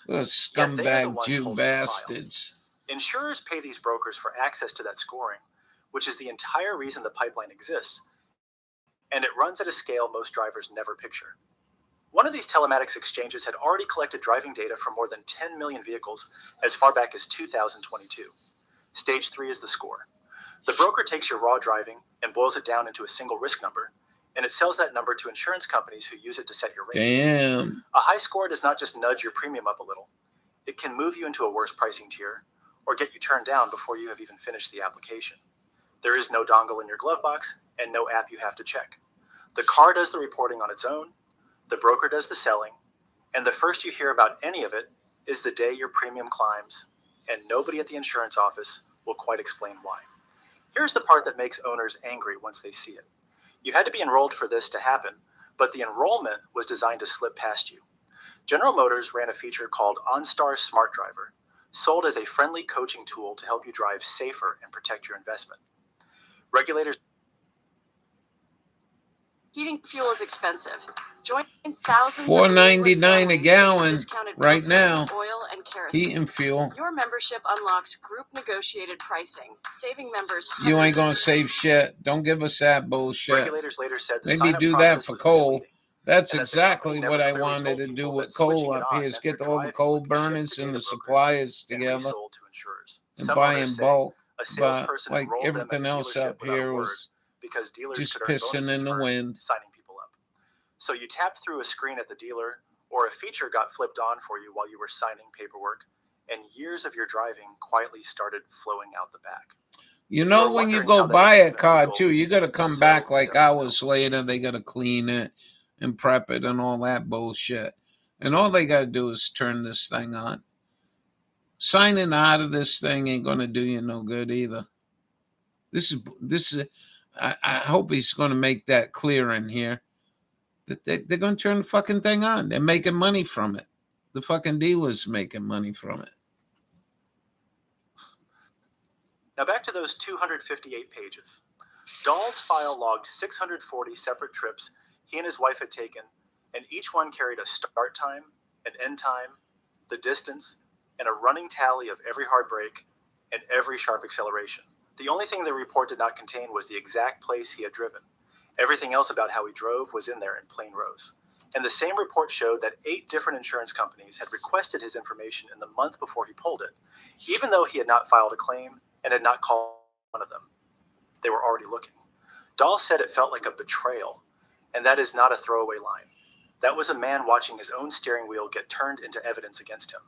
Speaker 7: Those scumbag Jew bastards.
Speaker 13: Insurers pay these brokers for access to that scoring, which is the entire reason the pipeline exists, and it runs at a scale most drivers never picture. One of these telematics exchanges had already collected driving data from more than 10 million vehicles as far back as 2022. Stage 3 is the score. The broker takes your raw driving and boils it down into a single risk number, and it sells that number to insurance companies who use it to set your rate.
Speaker 7: Damn.
Speaker 13: A high score does not just nudge your premium up a little. It can move you into a worse pricing tier or get you turned down before you have even finished the application. There is no dongle in your glove box and no app you have to check. The car does the reporting on its own, the broker does the selling, and the first you hear about any of it is the day your premium climbs, and nobody at the insurance office will quite explain why. Here's the part that makes owners angry once they see it. You had to be enrolled for this to happen, but the enrollment was designed to slip past you. General Motors ran a feature called OnStar Smart Driver, sold as a friendly coaching tool to help you drive safer and protect your investment. Regulators.
Speaker 11: Heating fuel is expensive. Join thousands
Speaker 7: $4.99 a gallon
Speaker 11: discounted
Speaker 7: right
Speaker 11: propane,
Speaker 7: now.
Speaker 11: oil, and kerosene.
Speaker 7: Heating fuel.
Speaker 11: Your membership unlocks group negotiated pricing, saving members
Speaker 7: You ain't
Speaker 11: hundreds
Speaker 7: gonna
Speaker 11: of
Speaker 7: save shit. Don't give us that bullshit.
Speaker 13: Regulators later said the
Speaker 7: Maybe
Speaker 13: sign-up
Speaker 7: do that
Speaker 13: process
Speaker 7: for
Speaker 13: was
Speaker 7: coal.
Speaker 13: misleading.
Speaker 7: That's
Speaker 13: And that the company
Speaker 7: exactly
Speaker 13: never
Speaker 7: what I
Speaker 13: clearly
Speaker 7: wanted
Speaker 13: told
Speaker 7: to do
Speaker 13: people
Speaker 7: with
Speaker 13: that switching
Speaker 7: coal
Speaker 13: it
Speaker 7: up
Speaker 13: on
Speaker 7: here is
Speaker 13: meant
Speaker 7: get
Speaker 13: their
Speaker 7: all the
Speaker 13: driving
Speaker 7: coal
Speaker 13: would be shipped
Speaker 7: burners
Speaker 13: to
Speaker 7: and
Speaker 13: data
Speaker 7: the
Speaker 13: brokers
Speaker 7: suppliers
Speaker 13: and
Speaker 7: together
Speaker 13: resold to insurers.
Speaker 7: and
Speaker 13: Some
Speaker 7: buy
Speaker 13: owners
Speaker 7: in
Speaker 13: say
Speaker 7: bulk.
Speaker 13: a
Speaker 7: But
Speaker 13: salesperson
Speaker 7: like
Speaker 13: enrolled them at
Speaker 7: everything
Speaker 13: the
Speaker 7: else
Speaker 13: dealership
Speaker 7: up
Speaker 13: without
Speaker 7: here
Speaker 13: a word
Speaker 7: was
Speaker 13: because dealers
Speaker 7: just
Speaker 13: could earn
Speaker 7: pissing
Speaker 13: bonuses
Speaker 7: in the
Speaker 13: for
Speaker 7: wind.
Speaker 13: signing people up. So you tapped through a screen at the dealer, or a feature got flipped on for you while you were signing paperwork, and years of your driving quietly started flowing out the back.
Speaker 7: You
Speaker 13: If
Speaker 7: know,
Speaker 13: were
Speaker 7: when you
Speaker 13: wondering
Speaker 7: go
Speaker 13: how that
Speaker 7: buy
Speaker 13: is
Speaker 7: a
Speaker 13: even
Speaker 7: car
Speaker 13: legal,
Speaker 7: too, you got to come
Speaker 13: so
Speaker 7: back
Speaker 13: is
Speaker 7: like
Speaker 13: everyone
Speaker 7: hours
Speaker 13: else.
Speaker 7: later. They got to clean it and prep it and all that bullshit. And all they got to do is turn this thing on. Signing out of this thing ain't going to do you no good either. This is. I hope he's going to make that clear in here. That they're going to turn the fucking thing on. They're making money from it. The fucking dealer's making money from it.
Speaker 13: Now back to those 258 pages. Dahl's file logged 640 separate trips he and his wife had taken, and each one carried a start time, an end time, the distance, and a running tally of every hard brake and every sharp acceleration. The only thing the report did not contain was the exact place he had driven. Everything else about how he drove was in there in plain rows. And the same report showed that 8 different insurance companies had requested his information in the month before he pulled it, even though he had not filed a claim and had not called one of them. They were already looking. Dahl said it felt like a betrayal, and that is not a throwaway line. That was a man watching his own steering wheel get turned into evidence against him.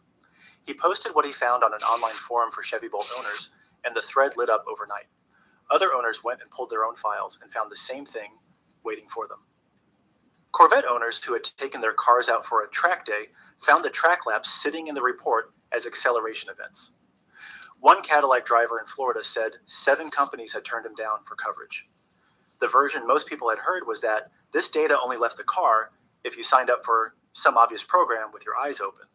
Speaker 13: He posted what he found on an online forum for Chevy Bolt owners, and the thread lit up overnight. Other owners went and pulled their own files and found the same thing waiting for them. Corvette owners who had taken their cars out for a track day found the track laps sitting in the report as acceleration events. One Cadillac driver in Florida said 7 companies had turned him down for coverage. The version most people had heard was that this data only left the car if you signed up for some obvious program with your eyes open.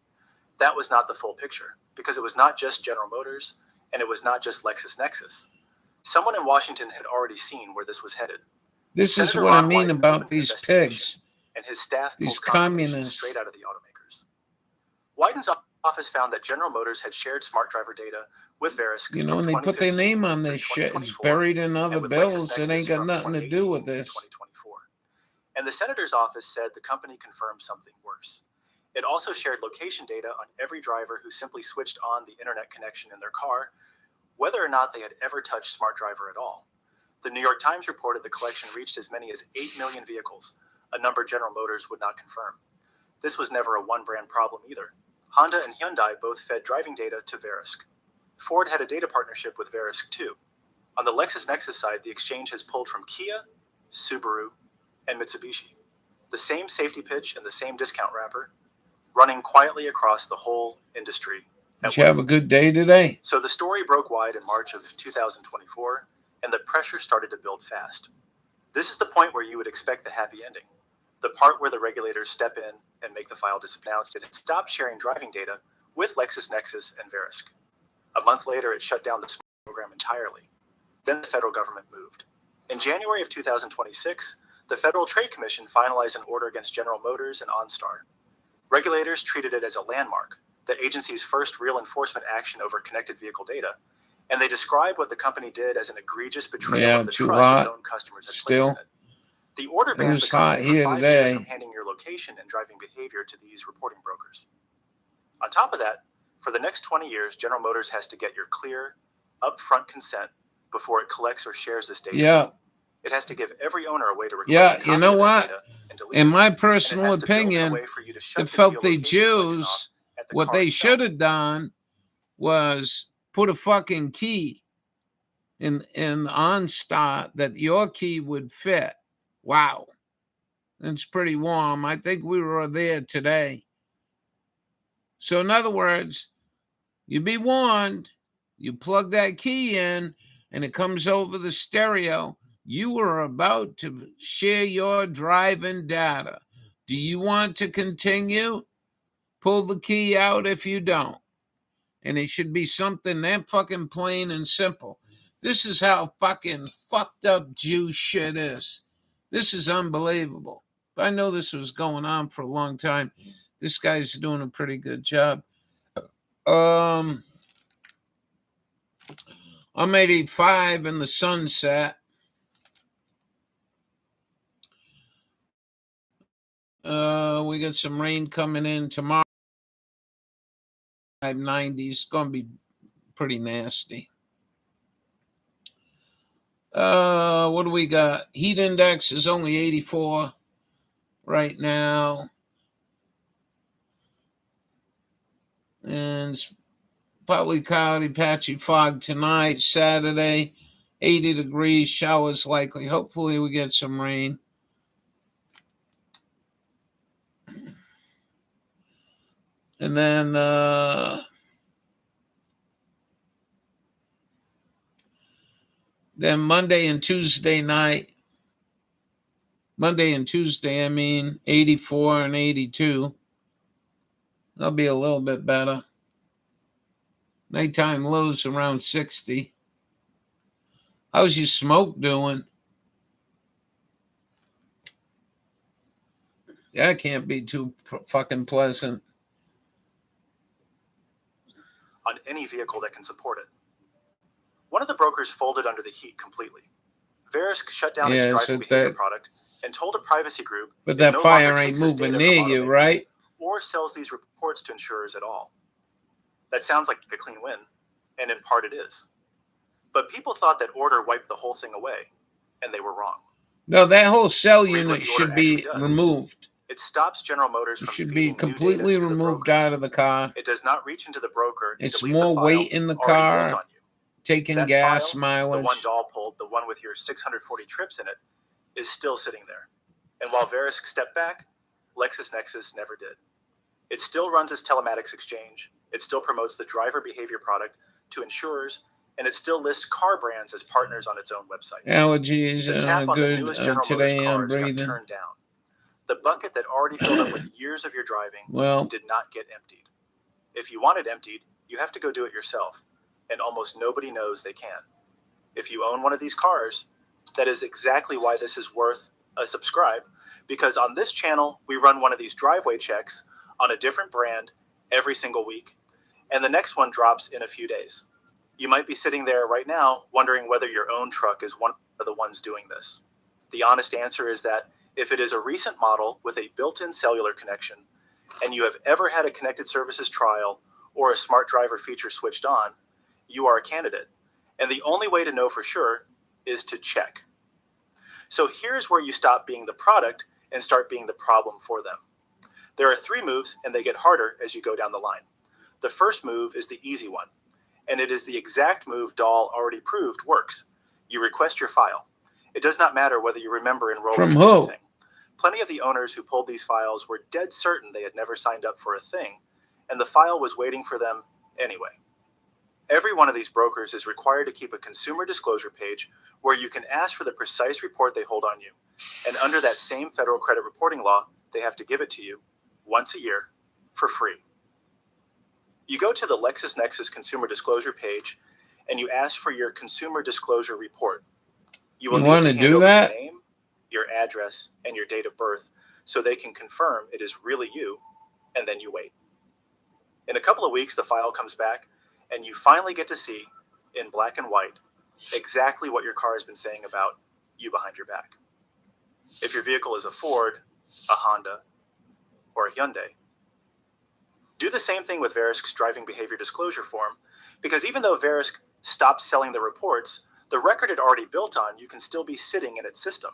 Speaker 13: That was not the full picture, because it was not just General Motors, and it was not just LexisNexis. Someone in Washington had already seen where this was headed.
Speaker 7: This is
Speaker 13: Senator
Speaker 7: what I
Speaker 13: Ron
Speaker 7: mean
Speaker 13: Wyden
Speaker 7: about
Speaker 13: opened an
Speaker 7: these
Speaker 13: investigation,
Speaker 7: pigs.
Speaker 13: and his staff
Speaker 7: These
Speaker 13: pulled confirmation
Speaker 7: communists.
Speaker 13: straight out of the automakers. Wyden's office found that General Motors had shared smart driver data with Verisk
Speaker 7: You know,
Speaker 13: from
Speaker 7: when they put their
Speaker 13: 2015
Speaker 7: name on
Speaker 13: through
Speaker 7: this shit, it's
Speaker 13: 2024,
Speaker 7: buried in other
Speaker 13: and with
Speaker 7: bills. It
Speaker 13: LexisNexis
Speaker 7: ain't got
Speaker 13: from
Speaker 7: nothing to
Speaker 13: 2018
Speaker 7: do with
Speaker 13: through
Speaker 7: this.
Speaker 13: 2024. And the senator's office said the company confirmed something worse. It also shared location data on every driver who simply switched on the internet connection in their car, whether or not they had ever touched Smart Driver at all. The New York Times reported the collection reached as many as 8 million vehicles, a number General Motors would not confirm. This was never a one-brand problem either. Honda and Hyundai both fed driving data to Verisk. Ford had a data partnership with Verisk too. On the LexisNexis side, the exchange has pulled from Kia, Subaru, and Mitsubishi. The same safety pitch and the same discount wrapper, running quietly across the whole industry at
Speaker 7: Did you have
Speaker 13: once.
Speaker 7: a good day today?
Speaker 13: So the story broke wide in March of 2024, and the pressure started to build fast. This is the point where you would expect the happy ending, the part where the regulators step in and make the file announced it had stopped sharing driving data with LexisNexis and Verisk. A month later, it shut down the program entirely. Then the federal government moved. In January of 2026, the Federal Trade Commission finalized an order against General Motors and OnStar. Regulators treated it as a landmark, the agency's first real enforcement action over connected vehicle data, and they described what the company did as an egregious betrayal of the
Speaker 7: Too
Speaker 13: trust its
Speaker 7: hot.
Speaker 13: own customers had
Speaker 7: Still.
Speaker 13: placed in it. The order
Speaker 7: It
Speaker 13: bans
Speaker 7: was
Speaker 13: the company
Speaker 7: hot
Speaker 13: for
Speaker 7: here
Speaker 13: 5
Speaker 7: today.
Speaker 13: years from handing your location and driving behavior to these reporting brokers. On top of that, for the next 20 years, General Motors has to get your clear, upfront consent before it collects or shares this data.
Speaker 7: Yeah.
Speaker 13: It has to give every owner a way to request
Speaker 7: Yeah,
Speaker 13: a copy
Speaker 7: you know
Speaker 13: of that
Speaker 7: what?
Speaker 13: data and delete
Speaker 7: In
Speaker 13: it.
Speaker 7: my
Speaker 13: And it
Speaker 7: personal
Speaker 13: has to build in a
Speaker 7: opinion,
Speaker 13: way for you to
Speaker 7: the
Speaker 13: shut the
Speaker 7: filthy
Speaker 13: geolocation collection off
Speaker 7: Jews,
Speaker 13: at the
Speaker 7: what
Speaker 13: car
Speaker 7: they
Speaker 13: itself.
Speaker 7: should have done was put a fucking key in OnStar that your key would fit. Wow. It's pretty warm. I think we were there today. So in other words, you be warned, you plug that key in and it comes over the stereo. You are about to share your driving data. Do you want to continue? Pull the key out if you don't. And it should be something that fucking plain and simple. This is how fucking fucked up Jew shit is. This is unbelievable. I know this was going on for a long time. This guy's doing a pretty good job. I'm 85 in the sunset. We got some rain coming in tomorrow. 90s. It's going to be pretty nasty. What do we got? Heat index is only 84 right now. And it's probably cloudy, patchy fog tonight, Saturday. 80 degrees, showers likely. Hopefully we get some rain. And then Monday and Tuesday, 84 and 82. That'll be a little bit better. Nighttime lows around 60. How's your smoke doing? That can't be too fucking pleasant.
Speaker 13: On any vehicle that can support it. One of the brokers folded under the heat completely. Verisk shut down its driving behavior product and told a privacy group
Speaker 7: but that fire ain't moving near you, right?
Speaker 13: Or sells these reports to insurers at all. That sounds like a clean win, and in part it is. But people thought that order wiped the whole thing away, and they were wrong.
Speaker 7: No, that whole cell unit should be removed.
Speaker 13: It stops General Motors from
Speaker 7: feeding new data to the brokers. It should be completely removed out of the car.
Speaker 13: It does not reach into the broker.
Speaker 7: It's more weight in the car, taking gas mileage.
Speaker 13: The one Dahl pulled, the one with your 640 trips in it, is still sitting there. And while Verisk stepped back, LexisNexis never did. It still runs its telematics exchange. It still promotes the driver behavior product to insurers, and it still lists car brands as partners on its own website.
Speaker 7: Allergies
Speaker 13: the tap on
Speaker 7: good
Speaker 13: the newest General Motors
Speaker 7: today.
Speaker 13: cars got turned down. The bucket that already filled up with years of your driving did not get emptied. If you want it emptied, you have to go do it yourself, and almost nobody knows they can. If you own one of these cars, that is exactly why this is worth a subscribe, because on this channel, we run one of these driveway checks on a different brand every single week, and the next one drops in a few days. You might be sitting there right now wondering whether your own truck is one of the ones doing this. The honest answer is that if it is a recent model with a built-in cellular connection, and you have ever had a connected services trial or a smart driver feature switched on, you are a candidate. And the only way to know for sure is to check. So here's where you stop being the product and start being the problem for them. There are 3 moves, and they get harder as you go down the line. The first move is the easy one, and it is the exact move Dahl already proved works. You request your file. It does not matter whether you remember enrolling
Speaker 7: From
Speaker 13: in
Speaker 7: who?
Speaker 13: anything. Plenty of the owners who pulled these files were dead certain they had never signed up for a thing, and the file was waiting for them anyway. Every one of these brokers is required to keep a consumer disclosure page where you can ask for the precise report they hold on you. And under that same federal credit reporting law, they have to give it to you once a year for free. You go to the LexisNexis consumer disclosure page and you ask for your consumer disclosure report. You will need to hand over your name, your address, and your date of birth so they can confirm it is really you, and then you wait. In a couple of weeks, the file comes back, and you finally get to see, in black and white, exactly what your car has been saying about you behind your back. If your vehicle is a Ford, a Honda, or a Hyundai. Do the same thing with Verisk's driving behavior disclosure form, because even though Verisk stopped selling the reports, the record it already built on you can still be sitting in its system.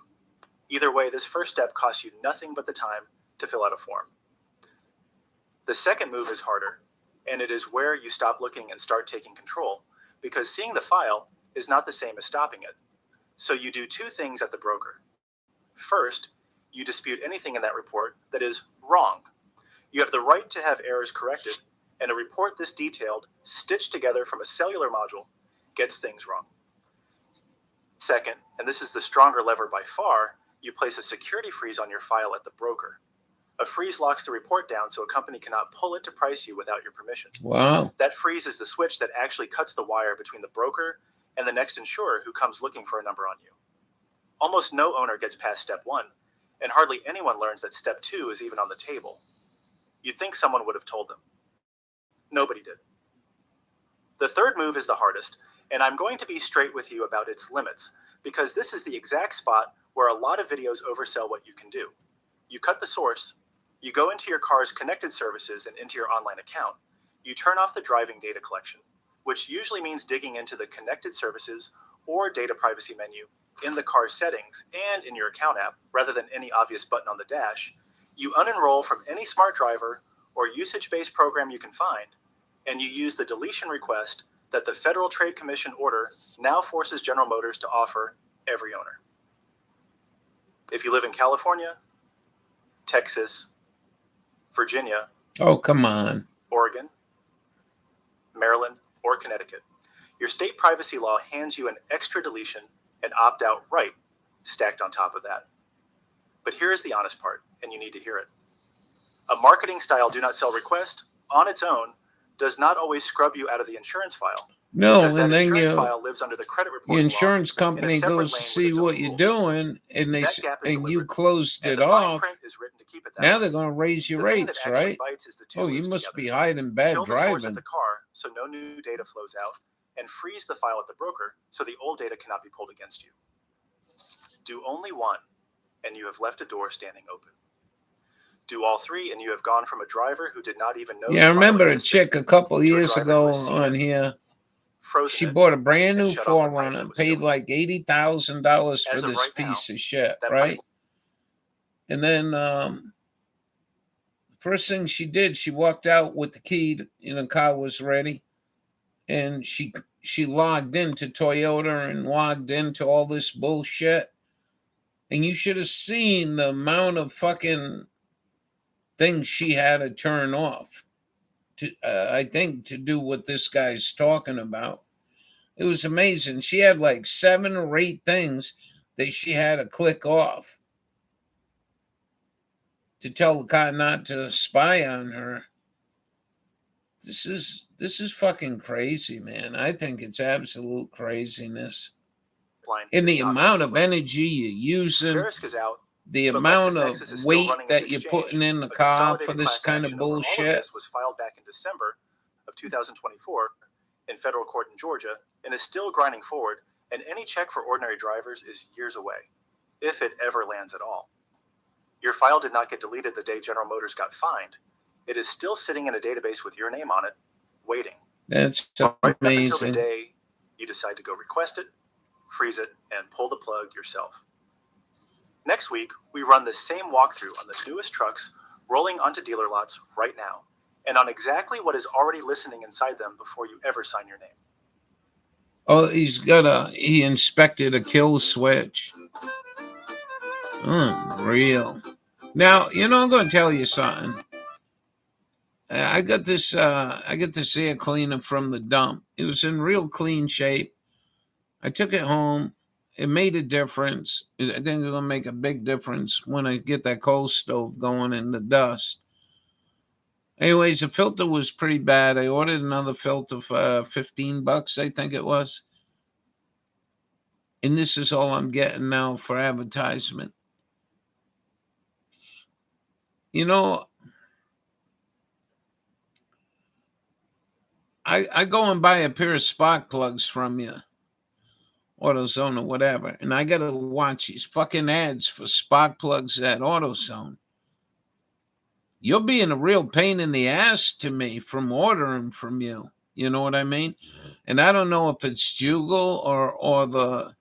Speaker 13: Either way, this first step costs you nothing but the time to fill out a form. The second move is harder, and it is where you stop looking and start taking control, because seeing the file is not the same as stopping it. So you do two things at the broker. First, you dispute anything in that report that is wrong. You have the right to have errors corrected, and a report this detailed, stitched together from a cellular module, gets things wrong. Second, and this is the stronger lever by far, you place a security freeze on your file at the broker. A freeze locks the report down so a company cannot pull it to price you without your permission.
Speaker 7: Wow.
Speaker 13: That freeze is the switch that actually cuts the wire between the broker and the next insurer who comes looking for a number on you. Almost no owner gets past step 1, and hardly anyone learns that step 2 is even on the table. You'd think someone would have told them. Nobody did. The third move is the hardest, and I'm going to be straight with you about its limits, because this is the exact spot where a lot of videos oversell what you can do. You cut the source, you go into your car's connected services and into your online account. You turn off the driving data collection, which usually means digging into the connected services or data privacy menu in the car settings and in your account app, rather than any obvious button on the dash. You unenroll from any smart driver or usage-based program you can find, and you use the deletion request that the Federal Trade Commission order now forces General Motors to offer every owner. If you live in California, Texas, Virginia,
Speaker 7: Oh, come on.
Speaker 13: Oregon, Maryland, or Connecticut, your state privacy law hands you an extra deletion and opt-out right stacked on top of that. But here is the honest part, and you need to hear it. A marketing style do not sell request on its own does not always scrub you out of the insurance file.
Speaker 7: No,
Speaker 13: Because that
Speaker 7: and then
Speaker 13: insurance file lives under the credit
Speaker 7: the
Speaker 13: reporting
Speaker 7: insurance
Speaker 13: law in a
Speaker 7: company
Speaker 13: separate
Speaker 7: goes to
Speaker 13: lane with
Speaker 7: see
Speaker 13: its own
Speaker 7: what you're
Speaker 13: rules.
Speaker 7: doing, and
Speaker 13: That gap is
Speaker 7: and you
Speaker 13: deliberate,
Speaker 7: closed
Speaker 13: and
Speaker 7: it
Speaker 13: the fine
Speaker 7: off.
Speaker 13: print is written to keep it that
Speaker 7: Now
Speaker 13: way.
Speaker 7: they're going to raise your
Speaker 13: The thing that
Speaker 7: rates,
Speaker 13: actually
Speaker 7: right?
Speaker 13: bites is the two
Speaker 7: Oh, you
Speaker 13: moves
Speaker 7: must
Speaker 13: together.
Speaker 7: be hiding bad
Speaker 13: Kill the source at
Speaker 7: driving.
Speaker 13: the car so no new data flows out, and freeze the file at the broker so the old data cannot be pulled against you. Do only one, and you have left a door standing open. Do all three, and you have gone from a driver who did not even know
Speaker 7: Yeah, I
Speaker 13: the file
Speaker 7: remember a
Speaker 13: existed
Speaker 7: chick a couple
Speaker 13: to a
Speaker 7: years
Speaker 13: driver who
Speaker 7: ago
Speaker 13: has seen
Speaker 7: on
Speaker 13: it,
Speaker 7: here.
Speaker 13: frozen
Speaker 7: She
Speaker 13: it,
Speaker 7: bought a brand
Speaker 13: and
Speaker 7: new
Speaker 13: shut off the pipe
Speaker 7: Forerunner
Speaker 13: that
Speaker 7: and
Speaker 13: was
Speaker 7: paid
Speaker 13: filling.
Speaker 7: like $80,000 for
Speaker 13: As of
Speaker 7: this
Speaker 13: right now,
Speaker 7: piece of shit,
Speaker 13: that
Speaker 7: right?
Speaker 13: pipe
Speaker 7: And then first thing she did, she walked out with the key. The car was ready, and she logged into Toyota and logged into all this bullshit. And you should have seen the amount of fucking things she had to turn off to, I think, to do what this guy's talking about. It was amazing. She had like 7 or 8 things that she had to click off to tell the car not to spy on her. This is fucking crazy, man. I think it's absolute craziness.
Speaker 13: line
Speaker 7: And
Speaker 13: is
Speaker 7: the
Speaker 13: not
Speaker 7: amount
Speaker 13: going to
Speaker 7: of
Speaker 13: click.
Speaker 7: energy you're using,
Speaker 13: Verisk is out,
Speaker 7: the
Speaker 13: but
Speaker 7: amount of
Speaker 13: LexisNexis is still
Speaker 7: weight
Speaker 13: running its
Speaker 7: that you're
Speaker 13: exchange.
Speaker 7: putting in the
Speaker 13: A
Speaker 7: car for
Speaker 13: consolidated
Speaker 7: this
Speaker 13: class
Speaker 7: kind of
Speaker 13: action over all of
Speaker 7: bullshit.
Speaker 13: this was filed back in December of 2024 in federal court in Georgia and is still grinding forward, and any check for ordinary drivers is years away, if it ever lands at all. Your file did not get deleted the day General Motors got fined. It is still sitting in a database with your name on it, waiting.
Speaker 7: That's
Speaker 13: Right up until the
Speaker 7: amazing.
Speaker 13: day you decide to go request it, freeze it, and pull the plug yourself. Next week, we run the same walkthrough on the newest trucks rolling onto dealer lots right now, and on exactly what is already listening inside them before you ever sign your name.
Speaker 7: Oh, he inspected a kill switch. Unreal. Now, I'm going to tell you something. I got this air cleaner from the dump. It was in real clean shape. I took it home. It made a difference. I think it's going to make a big difference when I get that coal stove going in the dust. Anyways, the filter was pretty bad. I ordered another filter for $15, I think it was. And this is all I'm getting now for advertisement. I go and buy a pair of spark plugs from you, AutoZone or whatever, and I got to watch these fucking ads for spark plugs at AutoZone. You're being a real pain in the ass to me from ordering from you. You know what I mean? And I don't know if it's Jugel or the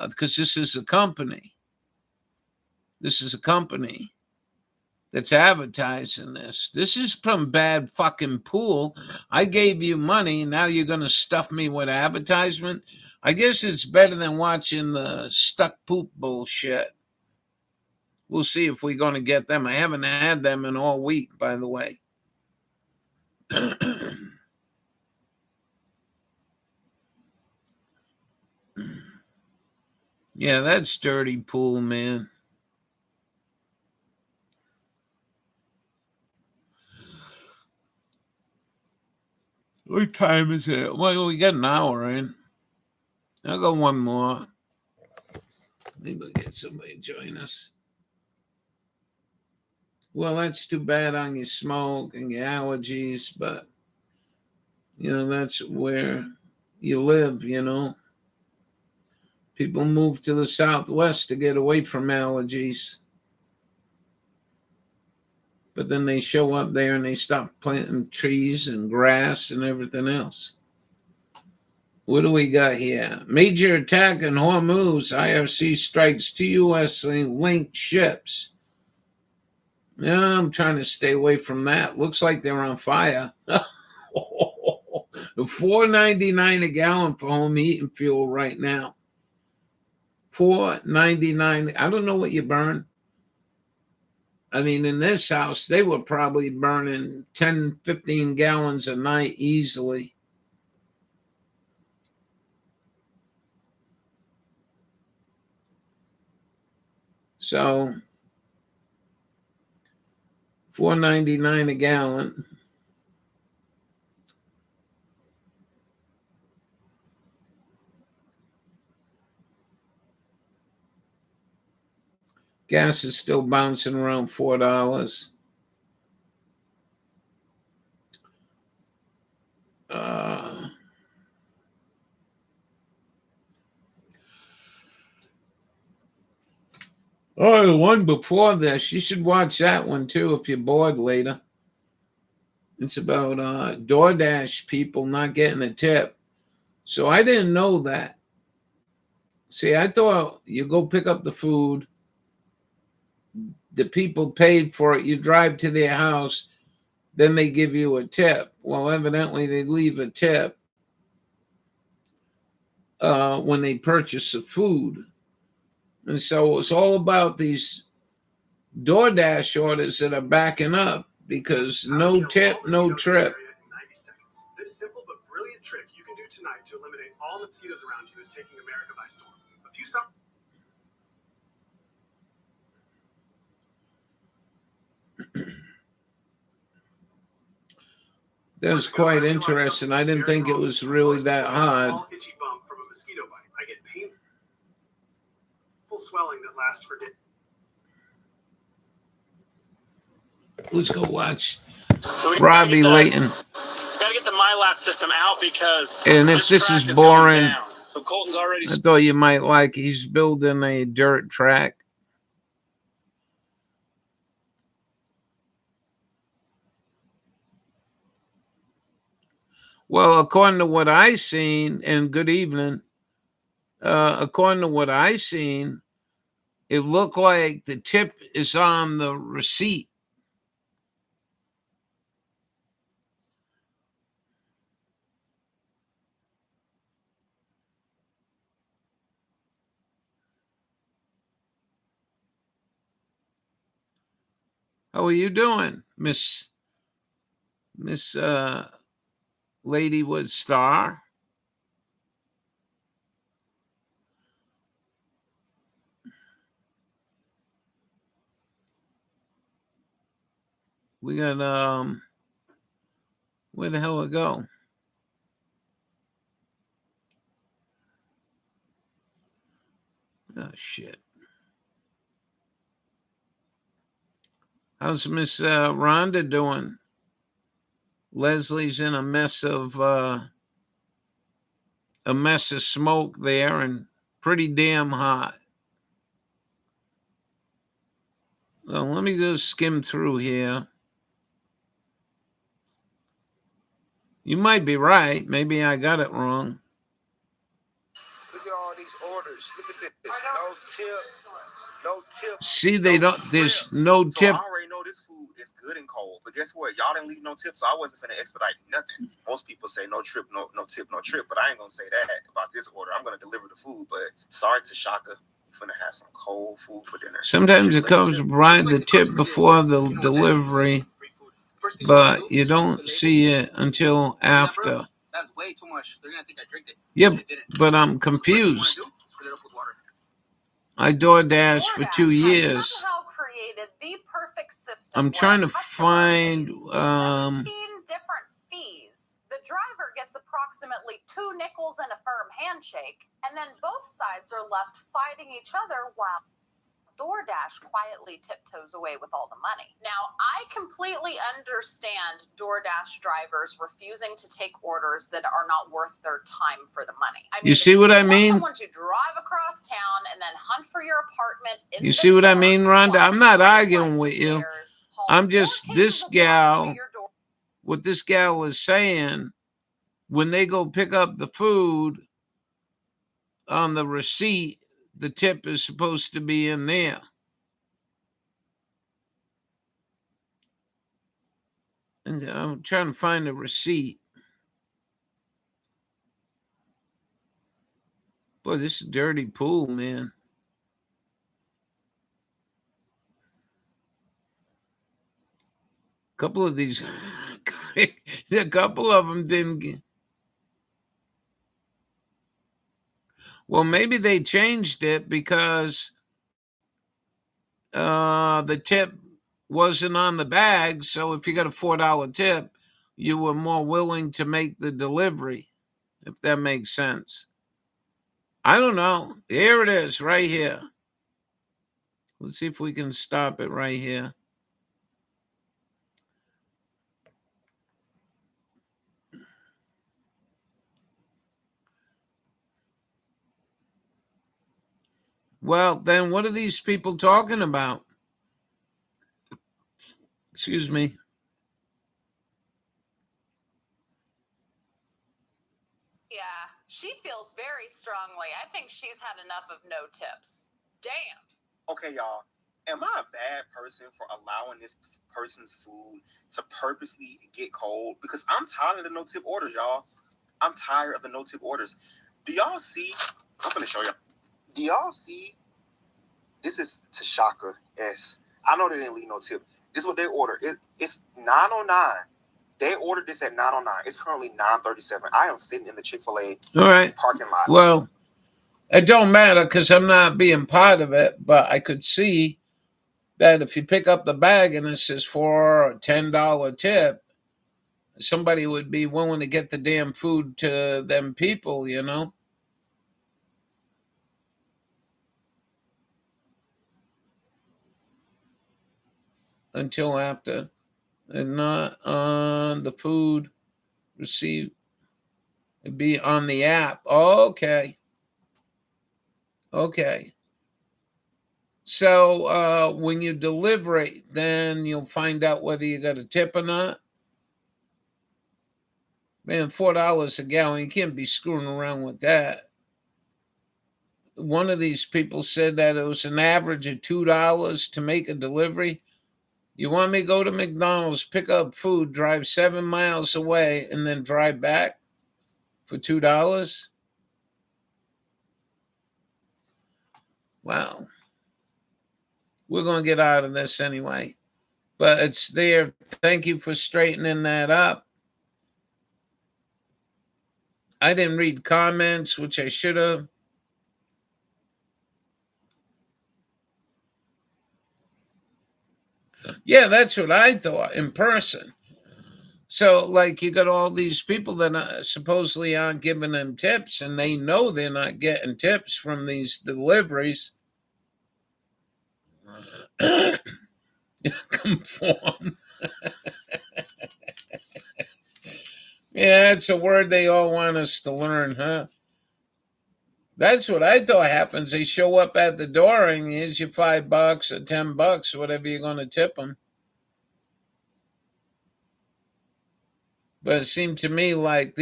Speaker 7: because this is a company. This is a company. that's advertising this. This is from bad fucking pool. I gave you money. Now you're going to stuff me with advertisement. I guess it's better than watching the stuck poop bullshit. We'll see if we're going to get them. I haven't had them in all week, by the way. Yeah, that's dirty pool, man. What time is it? Well, we got an hour in. I'll go one more. Maybe we'll get somebody to join us. Well, that's too bad on your smoke and your allergies, but, that's where you live, People move to the Southwest to get away from allergies. But then they show up there and they stop planting trees and grass and everything else. What do we got here? Major attack in Hormuz. IRC strikes 2 U.S. linked ships. Yeah, I'm trying to stay away from that. Looks like they're on fire. $4.99 a gallon for home heating fuel right now. $4.99. I don't know what you burn. I mean, in this house, they were probably burning 10, 15 gallons a night easily. So, $4.99 a gallon. Gas is still bouncing around $4. The one before this, you should watch that one too if you're bored later. It's about DoorDash people not getting a tip. So I didn't know that. See, I thought you go pick up the food, the people paid for it, you drive to their house, then they give you a tip. Well, evidently they leave a tip when they purchase the food. And so it's all about these DoorDash orders that are backing up because no tip, no trip.
Speaker 14: This simple but brilliant trick you can do tonight to eliminate all mosquitoes around you is taking America by storm. A few
Speaker 7: That was quite interesting. I didn't think it was really that hard.
Speaker 14: Small itchy bump from a mosquito bite. I get painful swelling that lasts for days.
Speaker 7: Let's go watch Robbie Layton.
Speaker 15: Gotta get the MyLap system out because.
Speaker 7: And if this is boring,
Speaker 15: so Colton's already.
Speaker 7: I thought you might like. He's building a dirt track. Well, according to what I seen, and good evening. According to what I seen, it looked like the tip is on the receipt. How are you doing, Miss Lady with Star? We got where the hell it go? Oh shit. How's Miss Rhonda doing? Leslie's in a mess of smoke there and pretty damn hot. Well, let me go skim through here. You might be right. Maybe I got it wrong.
Speaker 9: Look at all these orders. Look at this. No tip.
Speaker 7: See, they don't. There's no tip.
Speaker 4: I already know this food it's good and cold. But guess what? Y'all didn't leave no tip, so I wasn't finna expedite nothing. Most people say no trip, no tip, no trip, but I ain't gonna say that about this order. I'm gonna deliver the food, but sorry to Shaka, you finna have some cold food for dinner.
Speaker 7: Sometimes it comes right the tip before the delivery, but you don't see it until after.
Speaker 5: That's way too much. They're gonna think I drink it.
Speaker 7: Yeah, but I'm confused. I DoorDash for 2 years.
Speaker 6: Somehow created the perfect system.
Speaker 7: I'm trying to find
Speaker 6: 17 different fees. The driver gets approximately 2 nickels and a firm handshake, and then both sides are left fighting each other while DoorDash quietly tiptoes away with all the money. Now, I completely understand DoorDash drivers refusing to take orders that are not worth their time for the money. I mean,
Speaker 7: you see what I
Speaker 6: you
Speaker 7: mean?
Speaker 6: want someone to drive across town and then hunt for your apartment in
Speaker 7: You
Speaker 6: the
Speaker 7: see what I
Speaker 6: dark
Speaker 7: mean, Rhonda?
Speaker 6: while
Speaker 7: I'm not
Speaker 6: 3
Speaker 7: arguing
Speaker 6: flights
Speaker 7: with
Speaker 6: of
Speaker 7: you.
Speaker 6: stairs, haul
Speaker 7: I'm
Speaker 6: 4
Speaker 7: just,
Speaker 6: cases
Speaker 7: this
Speaker 6: of water to
Speaker 7: gal,
Speaker 6: your door.
Speaker 7: what this gal was saying, when they go pick up the food on the receipt, the tip is supposed to be in there. And I'm trying to find a receipt. Boy, this is a dirty pool, man. A couple of these, a couple of them didn't get. Well, maybe they changed it because the tip wasn't on the bag. So if you got a $4 tip, you were more willing to make the delivery, if that makes sense. I don't know. Here it is right here. Let's see if we can stop it right here. Well, then what are these people talking about? Excuse me.
Speaker 6: Yeah, she feels very strongly. I think she's had enough of no tips. Damn.
Speaker 4: Okay, y'all. Am I a bad person for allowing this person's food to purposely get cold? Because I'm tired of the no tip orders, y'all. I'm tired of the no tip orders. Do y'all see? I'm gonna show y'all. Do y'all see? This is Tashaka S. I know they didn't leave no tip. This is what they ordered. It's 9:09. They ordered this at 9:09. It's currently 9:37. I am sitting in the Chick-fil-A
Speaker 7: All right.
Speaker 4: parking lot.
Speaker 7: Well, it don't matter because I'm not being part of it, but I could see that if you pick up the bag and it says $4 or $10 tip, somebody would be willing to get the damn food to them people, you know? Until after. And not on the food received. It'd be on the app. Okay. Okay. So when you deliver it, then you'll find out whether you got a tip or not. Man, $4 a gallon, you can't be screwing around with that. One of these people said that it was an average of $2 to make a delivery. You want me to go to McDonald's, pick up food, drive 7 miles away, and then drive back for $2? Wow. We're going to get out of this anyway. But it's there. Thank you for straightening that up. I didn't read comments, which I should have. Yeah, that's what I thought in person. So, like, you got all these people that supposedly aren't giving them tips, and they know they're not getting tips from these deliveries. Conform. Yeah, that's a word they all want us to learn, huh? That's what I thought happens. They show up at the door and here's your $5 or $10, whatever you're going to tip them. But it seemed to me like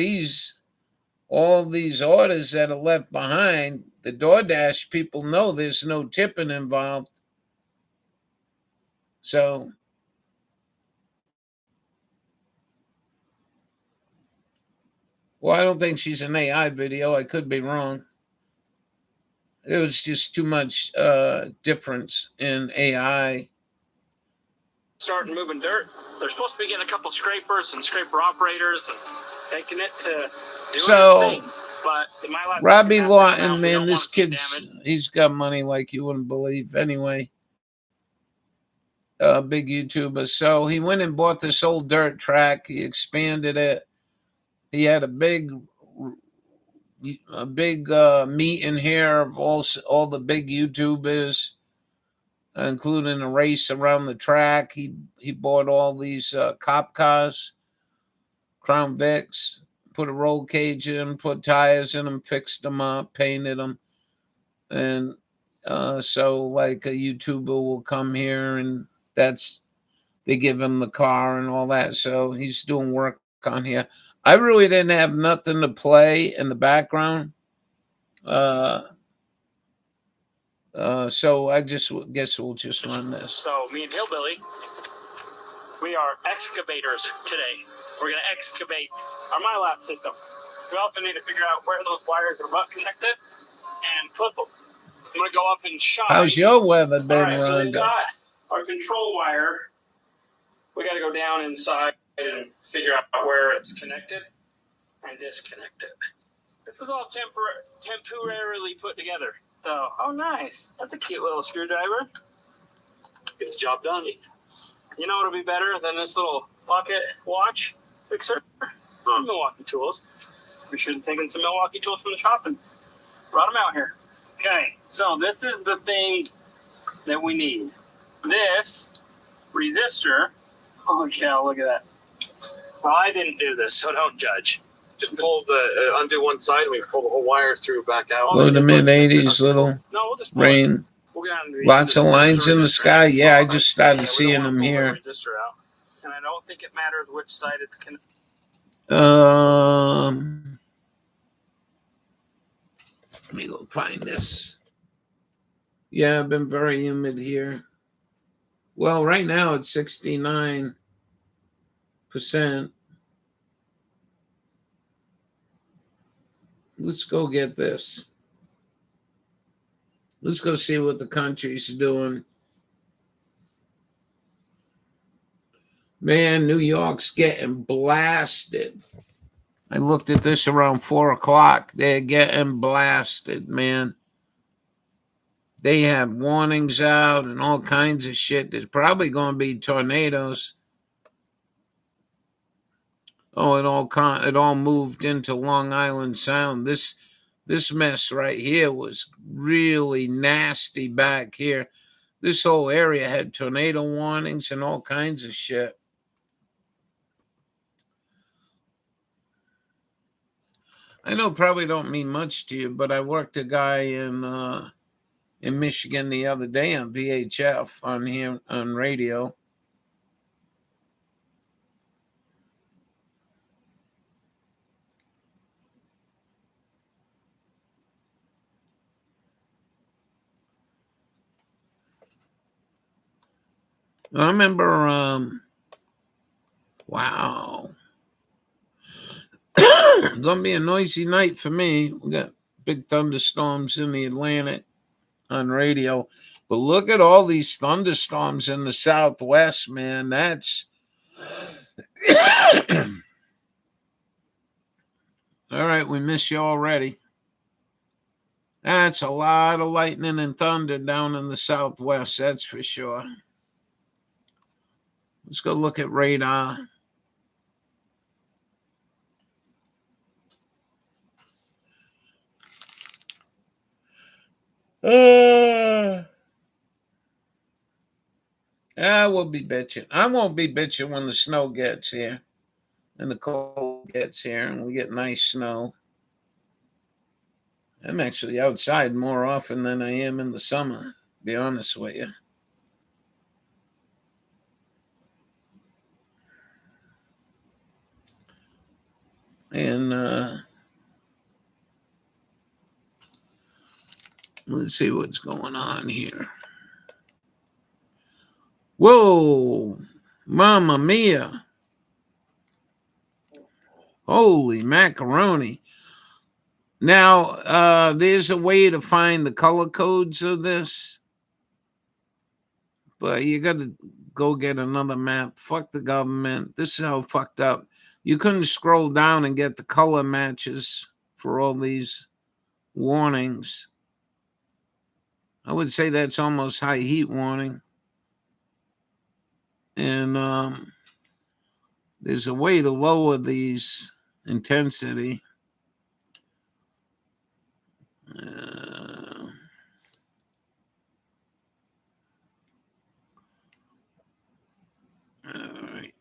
Speaker 7: all these orders that are left behind, the DoorDash people know there's no tipping involved. So Well, I don't think she's an AI video. I could be wrong. It was just too much difference in AI.
Speaker 15: Starting moving dirt. They're supposed to be getting a couple scrapers and scraper operators and making it to do
Speaker 7: So,
Speaker 15: its thing. But my lab
Speaker 7: Robbie
Speaker 15: system has to come
Speaker 7: Lawton,
Speaker 15: out. We
Speaker 7: man,
Speaker 15: don't
Speaker 7: this
Speaker 15: want to see
Speaker 7: kid's,
Speaker 15: damage.
Speaker 7: he's got money like you wouldn't believe. Anyway, big YouTuber. So he went and bought this old dirt track. He expanded it. He had a big meeting here of all the big YouTubers, including a race around the track. He bought all these cop cars, Crown Vics, put a roll cage in, put tires in them, fixed them up, painted them, and so like a YouTuber will come here and they give him the car and all that. So he's doing work on here. I really didn't have nothing to play in the background. So I guess we'll just run this.
Speaker 15: So me and Hillbilly, we are excavators today. We're going to excavate our MyLab system. We also need to figure out where those wires are butt connected and clip them. I'm going to go up and shine.
Speaker 7: How's your weather been,
Speaker 15: All right, so
Speaker 7: Rhonda?
Speaker 15: we've got our control wire. We got to go down inside and figure out where it's connected and disconnect it. This was all temporarily put together. So, oh nice. That's a cute little screwdriver. Gets the job done. You know what'll be better than this little pocket watch fixer? Some Milwaukee tools. We should have taken some Milwaukee tools from the shop and brought them out here. Okay, so this is the thing that we need. This resistor. Oh, cow, look at that. Well, I didn't do this, so don't judge.
Speaker 1: Just pull the undo one side and we pull the whole wire through back out.
Speaker 7: Low to mid 80s, little rain. Lots of lines in the sky. Yeah, I just started seeing them here.
Speaker 15: And I don't think it matters which side it's connected.
Speaker 7: Let me go find this. Yeah, I've been very humid here. Well, right now it's 69%. Let's go get this. Let's go see what the country's doing. Man, New York's getting blasted. I looked at this around 4 o'clock. They're getting blasted, man. They have warnings out and all kinds of shit. There's probably going to be tornadoes. Oh, it all moved into Long Island Sound. This mess right here was really nasty back here. This whole area had tornado warnings and all kinds of shit. I know probably don't mean much to you, but I worked a guy in Michigan the other day on VHF on radio. I remember, wow. Gonna be a noisy night for me. We got big thunderstorms in the Atlantic on radio. But look at all these thunderstorms in the Southwest, man. That's all right. We miss you already. That's a lot of lightning and thunder down in the Southwest. That's for sure. Let's go look at radar. We'll be bitching. I won't be bitching when the snow gets here and the cold gets here and we get nice snow. I'm actually outside more often than I am in the summer, to be honest with you. And let's see what's going on here. Whoa, Mamma Mia. Holy macaroni. Now, there's a way to find the color codes of this, but you got to go get another map. Fuck the government. This is how fucked up. You couldn't scroll down and get the color matches for all these warnings. I would say that's almost high heat warning. And there's a way to lower these intensity. All right.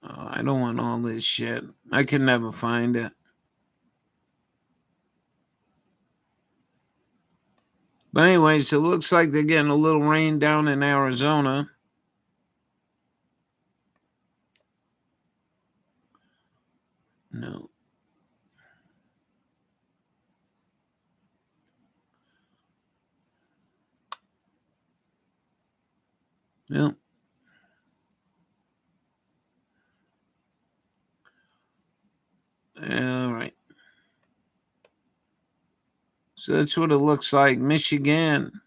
Speaker 7: Oh, I don't want all this shit. I can never find it. But anyways, it looks like they're getting a little rain down in Arizona. No. Yep. All right. So that's what it looks like. Michigan.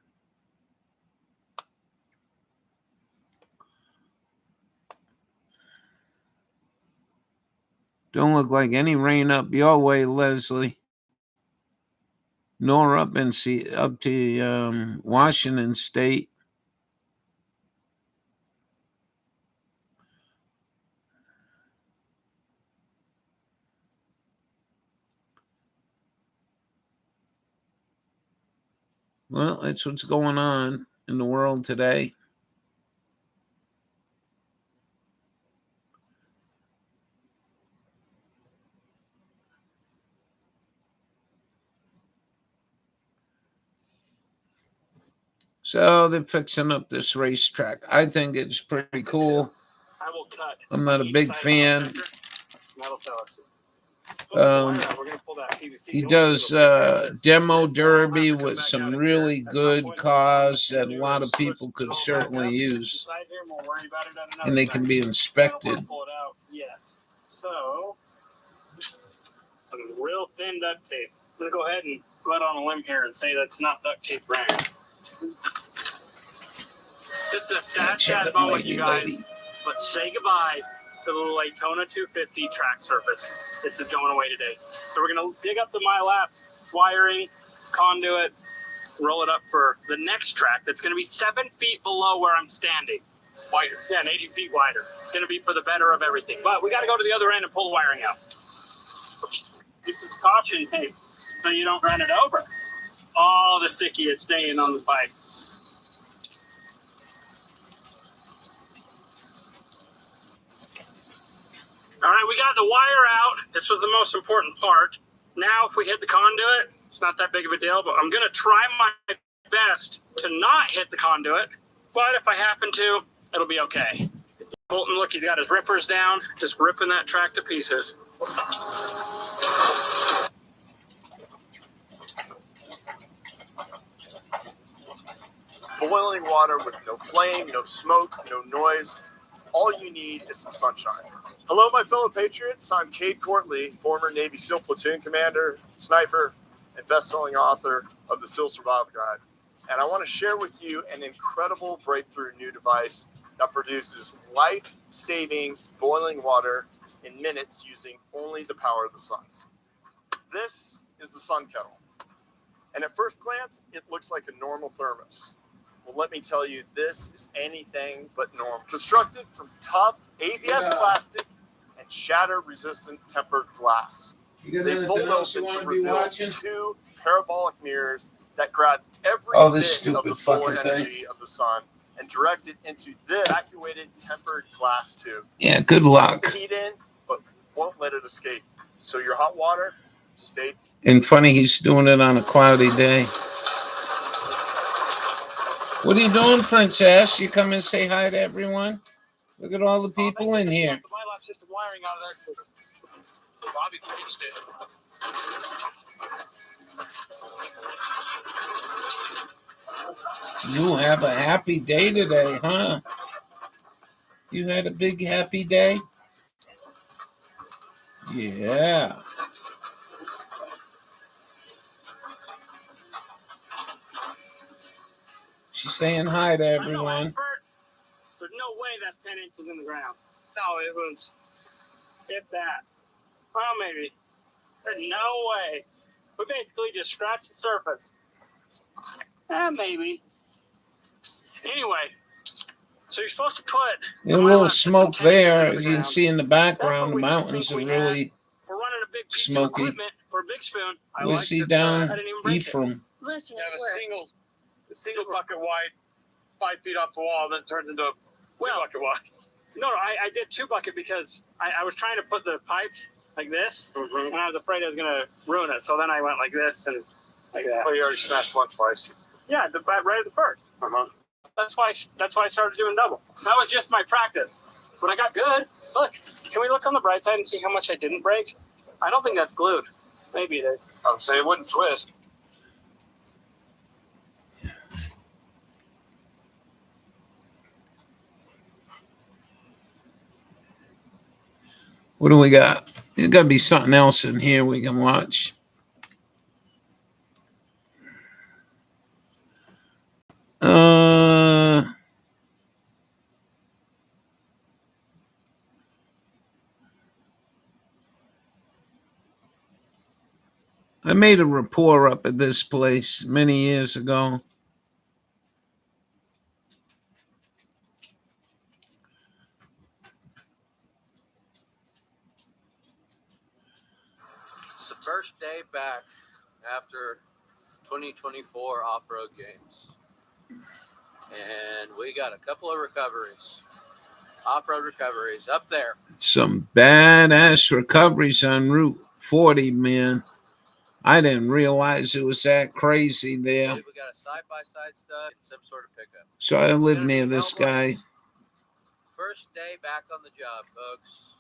Speaker 7: Don't look like any rain up your way, Leslie. Nor up to Washington State. Well, that's what's going on in the world today. So they're fixing up this racetrack. I think it's pretty cool.
Speaker 15: I will cut.
Speaker 7: I'm not a big fan.
Speaker 15: That'll tell us.
Speaker 7: He does demo derby with some really good cars that a lot of people could certainly use, and they can be inspected.
Speaker 15: Yeah. So, some real thin duct tape. I'm gonna go ahead and go out on a limb here and say that's not duct tape brand. This is a sad moment, you guys. But say goodbye to the Daytona 250 track surface. This is going away today. So we're going to dig up the MyLap wiring, conduit, roll it up for the next track that's going to be 7 feet below where I'm standing. Wider. Yeah, and 80 feet wider. It's going to be for the better of everything. But we got to go to the other end and pull the wiring out. This is caution tape so you don't run it over. All the sticky is staying on the pipes. All right, we got the wire out. This was the most important part. Now, if we hit the conduit, it's not that big of a deal, but I'm going to try my best to not hit the conduit. But if I happen to, it'll be okay. Colton, look, he's got his rippers down, just ripping that track to pieces.
Speaker 16: Boiling water with no flame, no smoke, no noise. All you need is some sunshine. Hello, my fellow patriots. I'm Cade Courtley, former Navy SEAL platoon commander, sniper, and best-selling author of the SEAL Survival Guide. And I want to share with you an incredible breakthrough new device that produces life-saving boiling water in minutes using only the power of the sun. This is the Sun Kettle. And at first glance, it looks like a normal thermos. Well, let me tell you, this is anything but normal. Constructed from tough ABS plastic and shatter-resistant tempered glass. They fold open to reveal 2 parabolic mirrors that grab every bit of the solar energy of the sun and direct it into this evacuated tempered glass tube.
Speaker 7: Yeah, good luck.
Speaker 16: Heat in, but won't let it escape. So your hot water, stay.
Speaker 7: And funny, he's doing it on a cloudy day. What are you doing, Princess? You come and say hi to everyone? Look at all the people in here.
Speaker 15: Bobby posted it.
Speaker 7: You have a happy day today, huh? You had a big happy day? Yeah. She's saying hi to everyone.
Speaker 15: I know, expert. There's no way that's 10 inches in the ground. No, it was, if that. Well, maybe. There's no way. We basically just scratched the surface. Maybe. Anyway, so you're supposed to put
Speaker 7: There's a little smoke there. As you can see in the background, the mountains are really smoky.
Speaker 15: For a big spoon,
Speaker 7: Where's he down? Ephraim.
Speaker 15: Listen, you have a single bucket wide, 5 feet off the wall, then turns into a 2 bucket wide. No, I did 2 bucket because I was trying to put the pipes like this, and I was afraid I was going to ruin it. So then I went like this and like that. Oh, you already smashed one twice. Yeah, right at the first. That's why I started doing double. That was just my practice. But I got good. Look, can we look on the bright side and see how much I didn't break? I don't think that's glued. Maybe it is. I would say it wouldn't twist.
Speaker 7: What do we got? There's got to be something else in here we can watch. I made a rapport up at this place many years ago.
Speaker 17: It's the first day back after 2024 off-road games. And we got a couple of recoveries. Off-road recoveries up there.
Speaker 7: Some badass recoveries on Route 40, man. I didn't realize it was that crazy there.
Speaker 17: We got a side-by-side stud and some sort of pickup.
Speaker 7: So I live near this guy.
Speaker 17: First day back on the job, folks.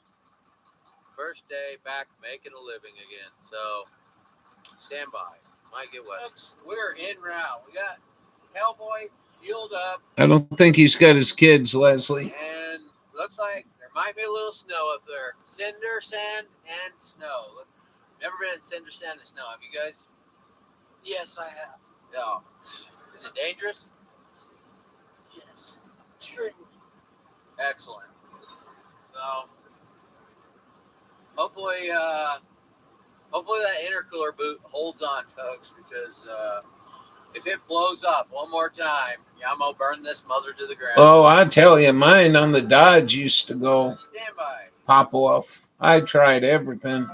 Speaker 17: First day back making a living again. So stand by. Might get wet. Folks, we're en route. We got Hellboy fueled up.
Speaker 7: I don't think he's got his kids, Leslie.
Speaker 17: And looks like there might be a little snow up there. Cinder, sand, and snow. Never been in cinder, sand, and snow. Have you guys?
Speaker 12: Yes, I have.
Speaker 17: No. Is it dangerous?
Speaker 12: Yes. Extremely.
Speaker 17: Excellent. So hopefully that intercooler boot holds on, folks, because if it blows up one more time, I'm gonna burn this mother to the ground.
Speaker 7: Oh, I tell you, mine on the Dodge used to go
Speaker 17: Stand by.
Speaker 7: pop off. I tried everything.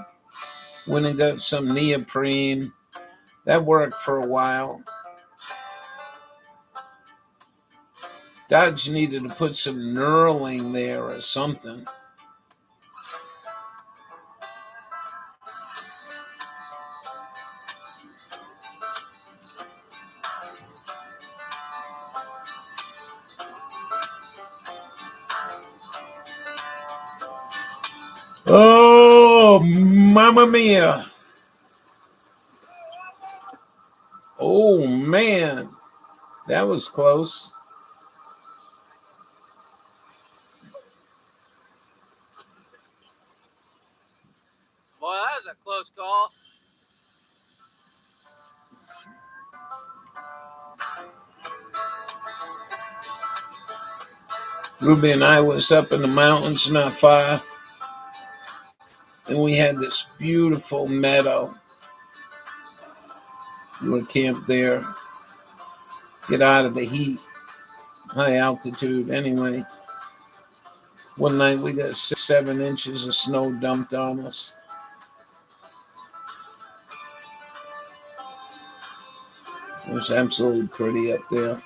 Speaker 7: Went and got some neoprene. That worked for a while. Dodge needed to put some knurling there or something. Oh, mamma mia. Oh, man. That was close.
Speaker 17: Boy, that was a close call.
Speaker 7: Ruby and I was up in the mountains not far. And we had this beautiful meadow. We were camped there. Get out of the heat. High altitude anyway. One night we got 6-7 inches of snow dumped on us. It was absolutely pretty up there.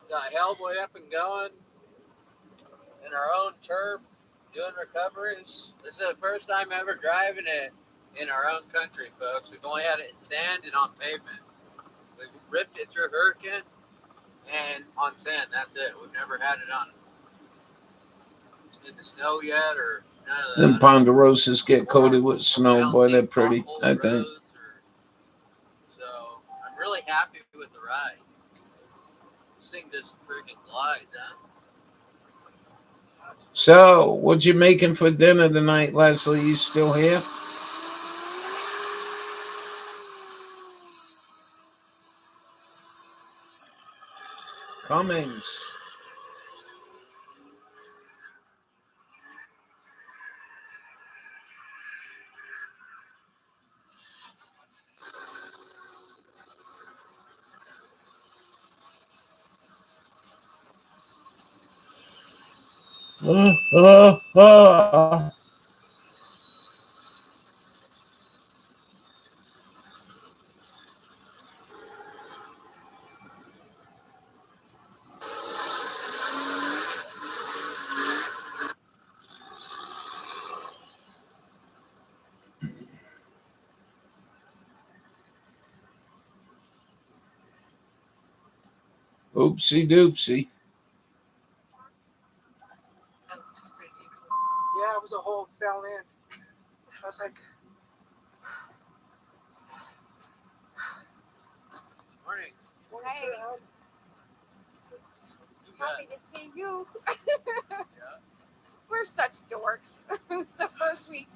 Speaker 17: Got Hellboy up and going in our own turf, doing recoveries. This is the first time ever driving it in our own country, folks. We've only had it in sand and on pavement. We've ripped it through Hurricane and on sand. That's it. We've never had it on in the snow yet, or none of
Speaker 7: Them
Speaker 17: that?
Speaker 7: ponderosas get coated with snow. Boy, they're pretty, I think.
Speaker 17: So I'm really happy with the ride. This thing just freaking glides, huh?
Speaker 7: So, what you making for dinner tonight, Leslie? You still here? Cummings. Oopsie doopsie.
Speaker 18: Yeah, it was a hole, fell in. I was like,
Speaker 17: Morning.
Speaker 19: Hey. Happy to see you.
Speaker 17: Yeah.
Speaker 19: We're such dorks. So first we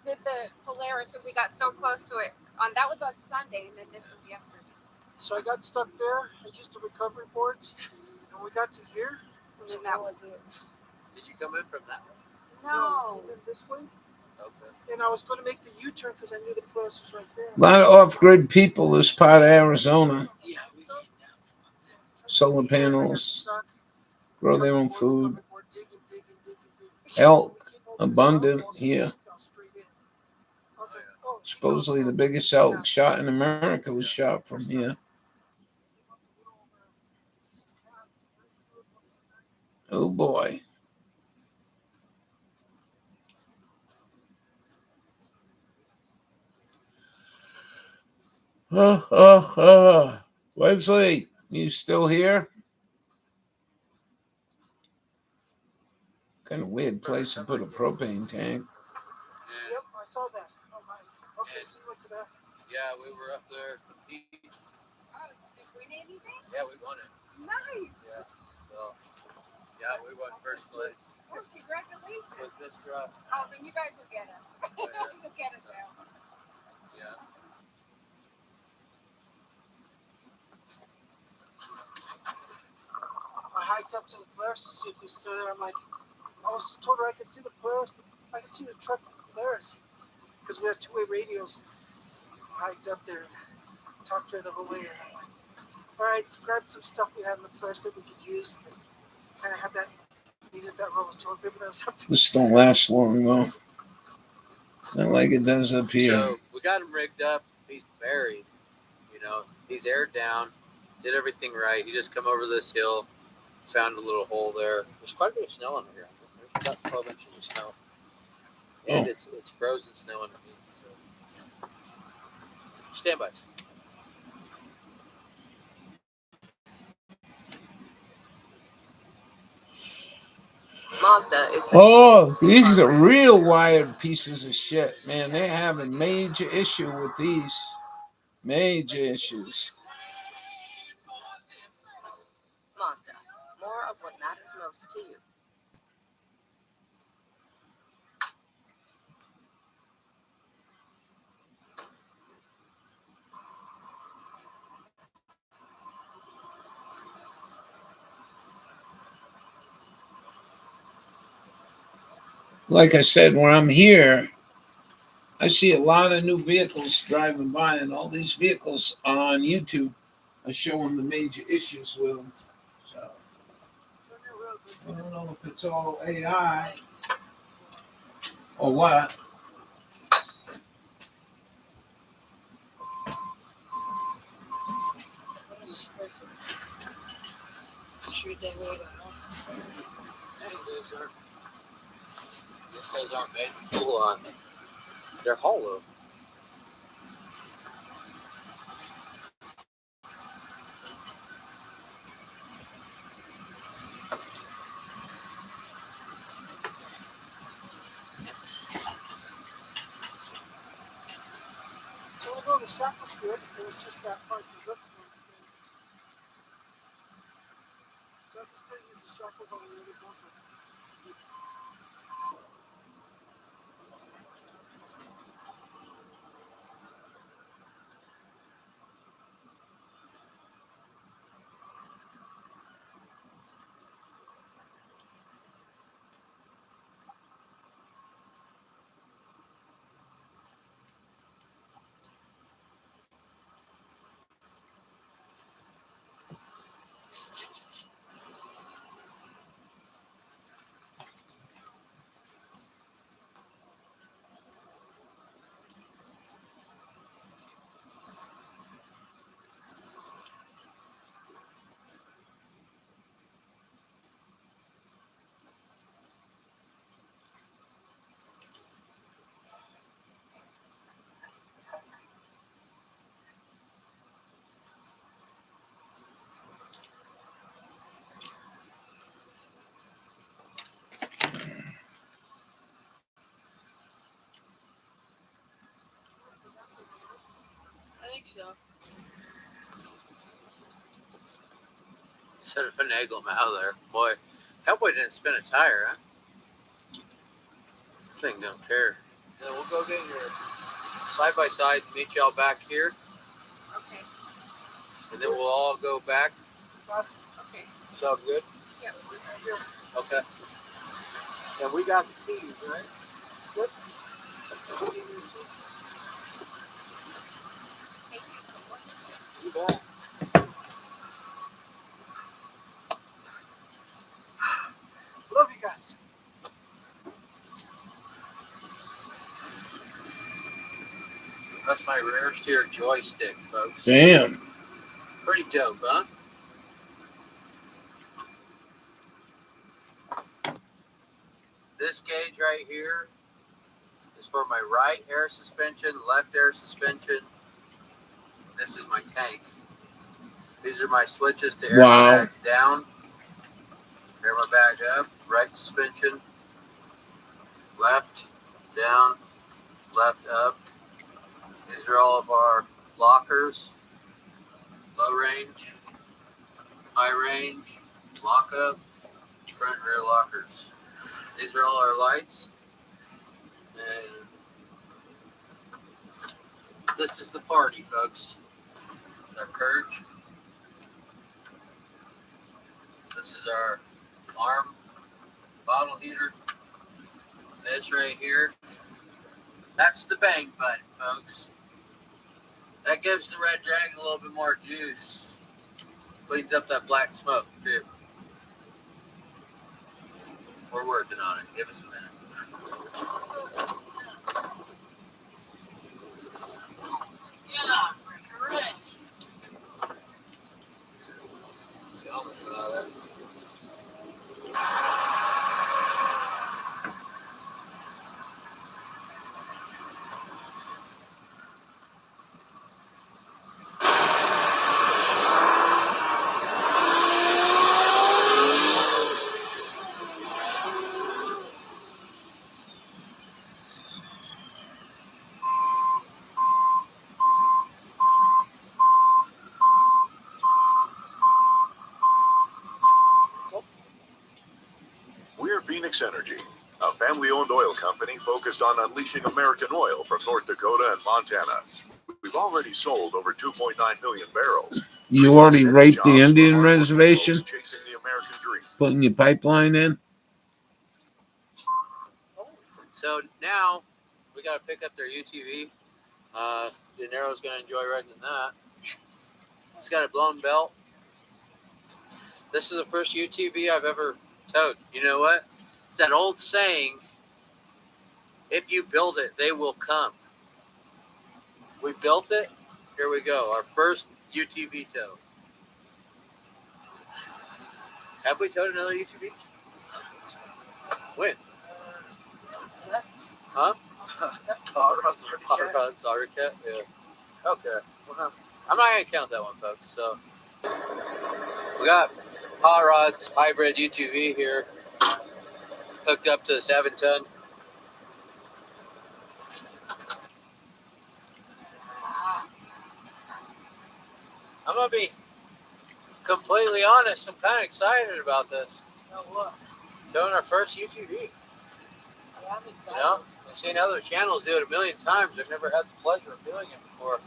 Speaker 19: did the Polaris and we got so close to it. That was on Sunday, and then this was yesterday.
Speaker 18: so I got stuck there. I used the recovery boards, and we got to here.
Speaker 19: And then that was it.
Speaker 17: Did you come in from that way?
Speaker 19: No.
Speaker 18: Came in this way.
Speaker 17: Okay.
Speaker 18: And I was going to make the U-turn because I knew the Polaris was right there.
Speaker 7: A lot of off-grid people this part of Arizona.
Speaker 17: Yeah, we came down.
Speaker 7: Solar panels, grow their own food. Elk, abundant here. Supposedly the biggest elk shot in America was shot from here. Oh boy. Leslie, you still here? Kind of weird place to put a propane tank.
Speaker 18: Yep, I saw that. Oh my. Okay, so you went to that.
Speaker 17: Yeah, we were up there competing.
Speaker 19: Oh, did we win anything?
Speaker 17: Yeah, we won it.
Speaker 19: Nice.
Speaker 17: Yeah. So, yeah, we won first place.
Speaker 19: Oh, congratulations.
Speaker 17: With this drop.
Speaker 19: Oh, then you guys will get us.
Speaker 17: Oh, yeah.
Speaker 19: You'll get us out.
Speaker 17: Yeah.
Speaker 18: I hiked up to the Polaris to see if he's still there. I'm like, I was told her I could see the Polaris. I could see the truck from the Polaris because we have two-way radios. I hiked up there and talked to her the whole way. And I'm like, all right, grab some stuff we had in the Polaris that we could use. Kind of had that, needed that roll of toilet paper or something.
Speaker 7: This don't last long though. Not like it does up here.
Speaker 17: So we got him rigged up. He's buried. You know, he's aired down. Did everything right. He just come over this hill, found a little hole there. There's quite a bit of snow on the ground. There's about 12 inches of snow, and it's frozen snow underneath. So. Stand by.
Speaker 11: Mazda is.
Speaker 7: Oh, these are real wired pieces of shit, man. They have a major issue with these. Major issues.
Speaker 11: Mazda, more of what matters most to you.
Speaker 7: Like I said, when I'm here, I see a lot of new vehicles driving by, and all these vehicles on YouTube are showing the major issues with them. So I don't know if it's all AI or what.
Speaker 17: Those aren't made to pull on. They're hollow.
Speaker 18: the shack was good. It was just that part that looks good. So I can still use the shackles on the other bumper.
Speaker 17: I think so. Instead of finagle him out of there. Boy, Hellboy didn't spin a tire, huh? Thing don't care. Yeah, we'll go get your side by side and meet y'all back here.
Speaker 11: Okay.
Speaker 17: And then we'll all go back.
Speaker 11: Okay.
Speaker 17: Sound good?
Speaker 11: Yeah.
Speaker 17: Okay. And we got the keys, right? Good. You bet.
Speaker 18: Love you guys.
Speaker 17: That's my rear steer joystick, folks.
Speaker 7: Damn.
Speaker 17: Pretty dope, huh? This gauge right here is for my right air suspension, left air suspension. This is my tank. These are my switches to air my bags down, air my bag up, right suspension, left, down, left, up. These are all of our lockers, low range, high range, lock up, front and rear lockers. These are all our lights. And this is the party, folks. Our purge. This is our arm bottle heater. This right here, that's the bang button, folks. That gives the Red Dragon a little bit more juice. Cleans up that black smoke, too. We're working on it. Give us a minute. Yeah, correct. Tell me about it.
Speaker 20: We're Phoenix Energy, a family-owned oil company focused on unleashing American oil from North Dakota and Montana. We've already sold over 2.9 million barrels.
Speaker 7: You already raped the Indian
Speaker 20: Jobs
Speaker 7: reservation?
Speaker 20: chasing the American dream.
Speaker 7: Putting your pipeline in?
Speaker 17: So now we got to pick up their UTV. De Niro's going to enjoy riding in that. It's got a blown belt. This is the first UTV I've ever towed. You know what? It's that old saying, if you build it, they will come. We built it. Here we go. Our first UTV tow. Have we towed another UTV? When? Huh? Hot Rod's Arctic. Yeah. Okay. Well, I'm not going to count that one, folks. So, we got Hot Rod's hybrid UTV here, hooked up to the 7-ton. I'm gonna be completely honest. I'm kind of excited about this.
Speaker 18: What?
Speaker 17: Doing our first UTV.
Speaker 18: I'm excited.
Speaker 17: You know, I've seen other channels do it a million times. I've never had the pleasure of doing it before.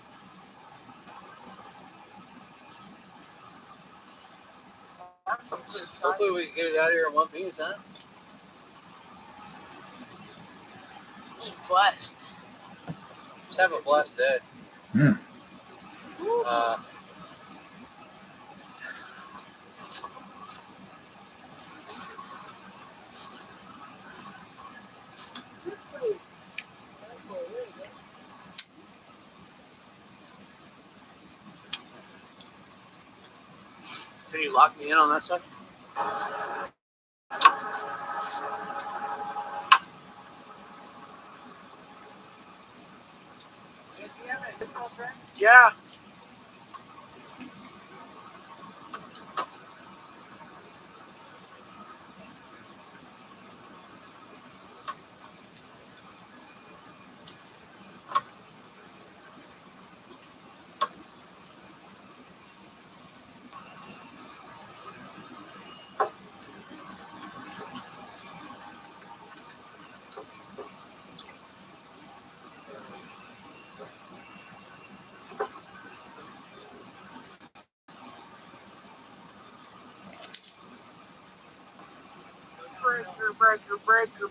Speaker 17: Hopefully we can get it out of here in one piece, huh?
Speaker 12: Blessed.
Speaker 17: Just have a blessed day.
Speaker 7: Hmm.
Speaker 17: Can you lock me in on that side? Yeah.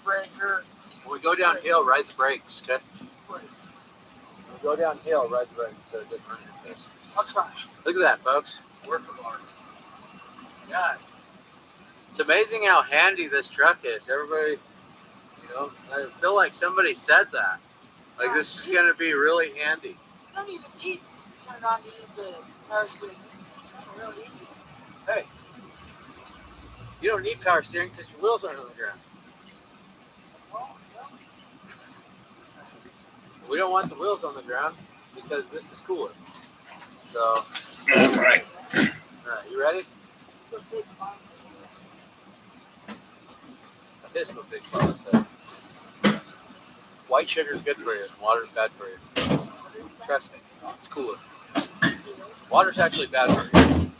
Speaker 17: Breaker. When we go downhill, ride the brakes, okay? When we go downhill, ride the brakes. So it doesn't run in your face.
Speaker 18: I'll try.
Speaker 17: Look at that, folks. Work of art. God. It's amazing how handy this truck is. Everybody, I feel like somebody said that. Like, this is going to be really handy.
Speaker 18: You don't even need to turn on to use the power steering. This is really easy.
Speaker 17: Hey, you don't need power steering because your wheels aren't on the ground. We don't want the wheels on the ground because this is cooler. So,
Speaker 7: All right.
Speaker 17: You ready?
Speaker 18: It's a big farm.
Speaker 17: This is what big farm says. White sugar is good for you. Water is bad for you. Trust me, it's cooler. Water's actually bad for you.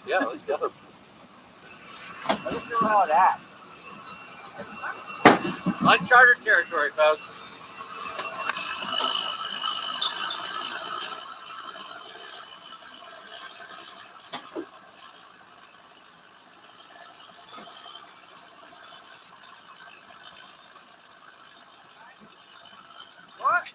Speaker 17: Yeah, let's go. Let us know how it acts. Uncharted territory, folks.
Speaker 18: What?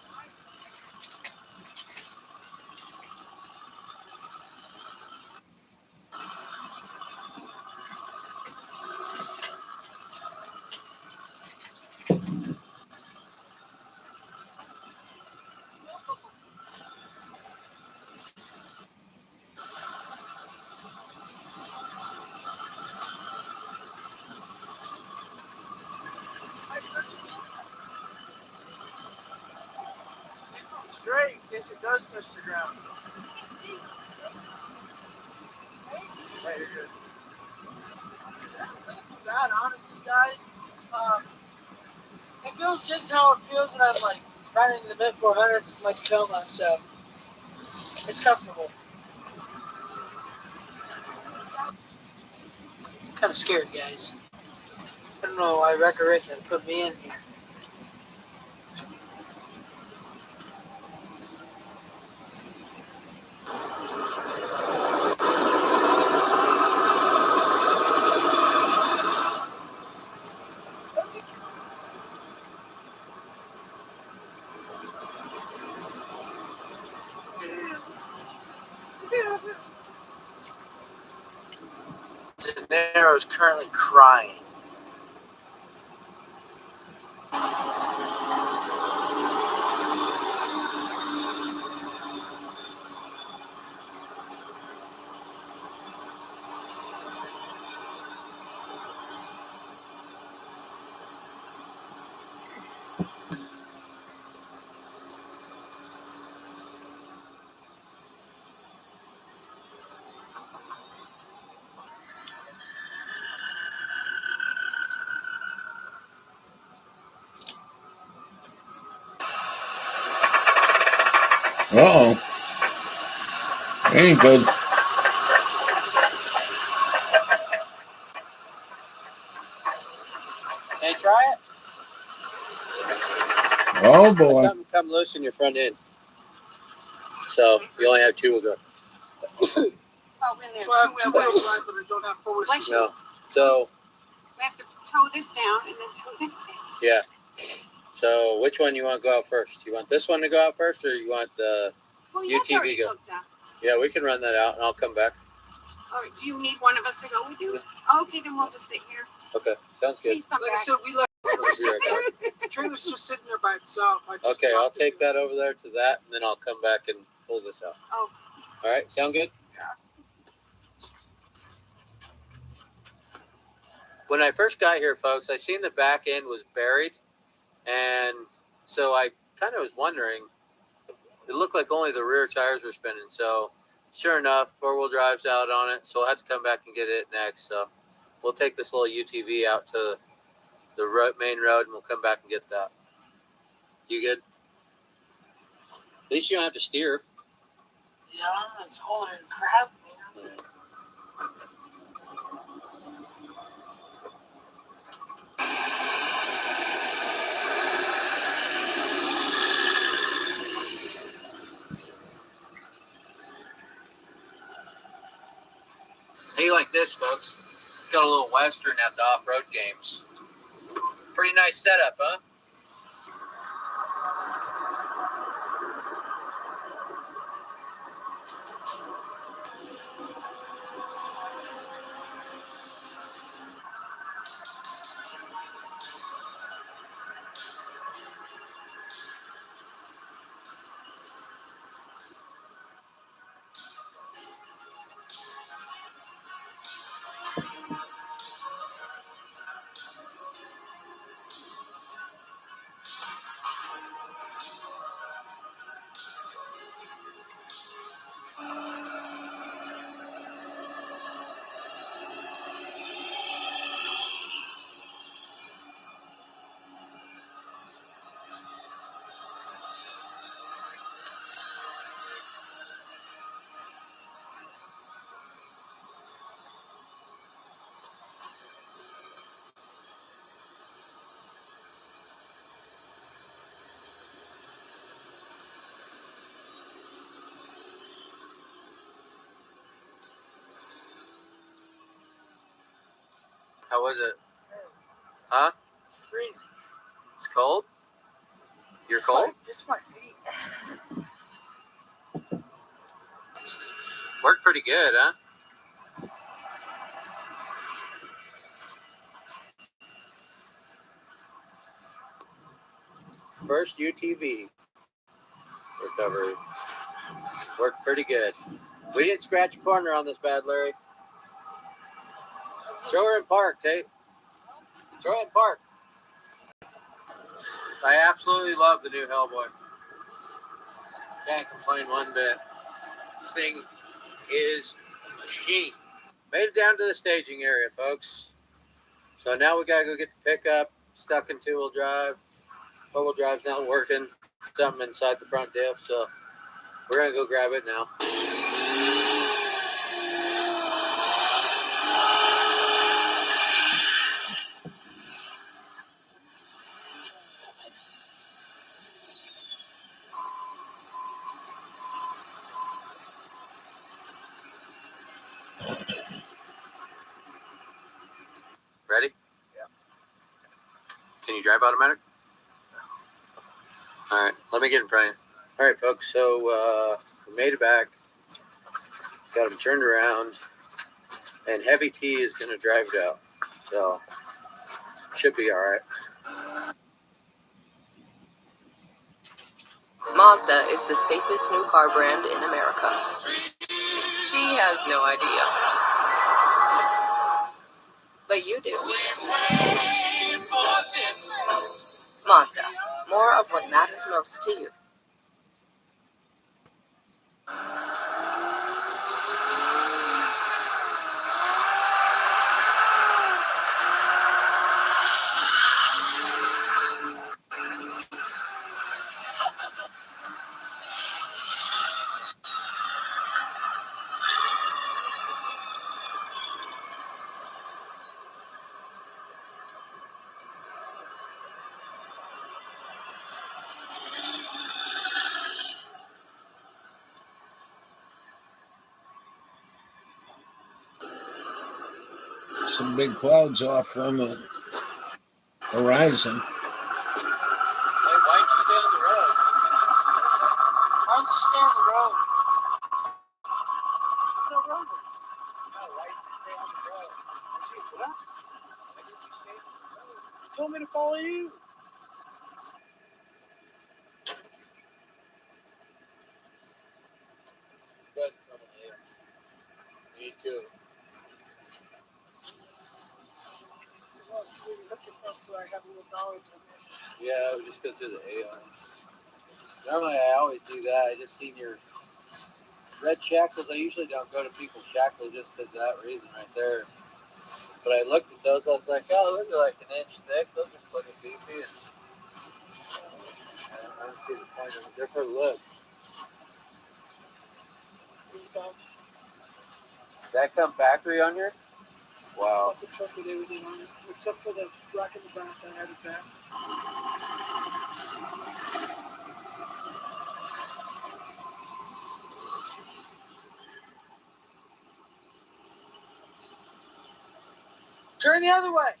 Speaker 18: Straight in case it does touch the ground.
Speaker 17: Hey, you're good.
Speaker 18: That honestly, guys, it feels just how it feels when I'm like riding in the mid 400s in like Tacoma, so it's comfortable. I'm kind of scared, guys. I don't know why Wrecker Rick had to put me in here. Gennaro is currently crying.
Speaker 7: Uh-oh. Ain't good.
Speaker 17: Hey, try it.
Speaker 7: Oh boy.
Speaker 17: Something come loose in your front end. So you only have two-wheel drive.
Speaker 19: Oh, really?
Speaker 18: So I have two-wheel drive, but I don't have four-wheel drive.
Speaker 17: No. So
Speaker 19: We have to tow this down and then tow this down.
Speaker 17: yeah. So which one you want to go out first? You want this one to go out first, or you want the UTV go?
Speaker 19: Hooked up.
Speaker 17: Yeah, we can run that out, and I'll come back.
Speaker 19: Oh, do you need one of us to go with you? Oh, okay, then we'll just sit here.
Speaker 17: Okay, sounds good.
Speaker 19: Please come
Speaker 18: Like I
Speaker 19: back.
Speaker 18: said, we left. The trailer's just sitting there by itself.
Speaker 17: Okay, I'll take that over there to that, and then I'll come back and pull this out.
Speaker 19: Oh.
Speaker 17: All right, sound good? When I first got here, folks, I seen the back end was buried, and so I kind of was wondering. It looked like only the rear tires were spinning, so sure enough, four-wheel drive's out on it, so I'll have to come back and get it next. So we'll take this little UTV out to the main road, and we'll come back and get that. You good? At least you don't have to steer.
Speaker 12: Yeah, it's colder than crap.
Speaker 17: Hey, like this, folks. Got a little Western at the off-road games. Pretty nice setup, huh? How was it? Huh?
Speaker 18: It's freezing.
Speaker 17: It's cold? You're cold?
Speaker 18: Just my feet.
Speaker 17: Worked pretty good, huh? First UTV recovery. Worked pretty good. We didn't scratch a corner on this bad, Larry. Throw her in park, Tate. Throw her in park. I absolutely love the new Hellboy. Can't complain one bit. This thing is a machine. Made it down to the staging area, folks. So now we gotta go get the pickup stuck in two-wheel drive. Four-wheel drive's not working. Something inside the front diff, so we're gonna go grab it now. Ready?
Speaker 18: Yeah.
Speaker 17: Can you drive automatic? All right, let me get in front of you. All right, folks, so we made it back. Got them turned around, and Heavy T is going to drive it out. So, should be all right.
Speaker 21: Mazda is the safest new car brand in America. She has no idea. But you do. Mazda, more of what matters most to you.
Speaker 7: some big clouds off on the horizon.
Speaker 17: Hey, why don't you stay on the road?
Speaker 18: Why don't you stay on the road? No road.
Speaker 17: No, why don't you stay on the road? What? Why did you stay on the road?
Speaker 18: You told me to follow you.
Speaker 17: You guys are coming here. Me too.
Speaker 18: I just want to see where you're looking from so I have a little knowledge of it.
Speaker 17: Yeah, we just go through the AR. Normally, I always do that. I just seen your red shackles. I usually don't go to people's shackles just because of that reason right there. But I looked at those. I was like, oh, those are like an inch thick. Those are fucking beefy. And I don't see the point of them. They're for looks.
Speaker 18: Inside.
Speaker 17: Did that come factory on here? Wow.
Speaker 18: The truck with everything on it, except for the rack in the back. I had it back. Turn the other way.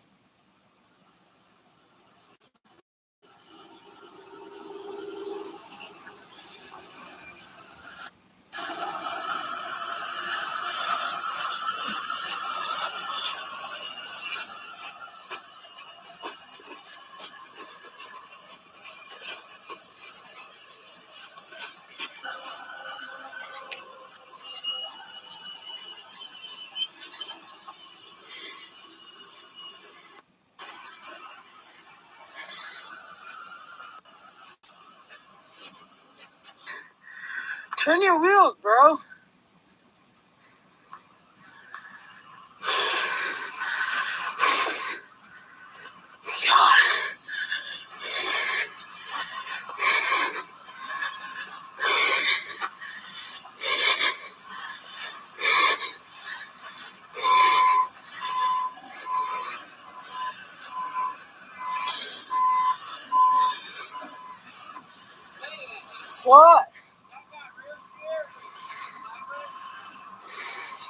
Speaker 18: Turn your wheels, bro. God. What?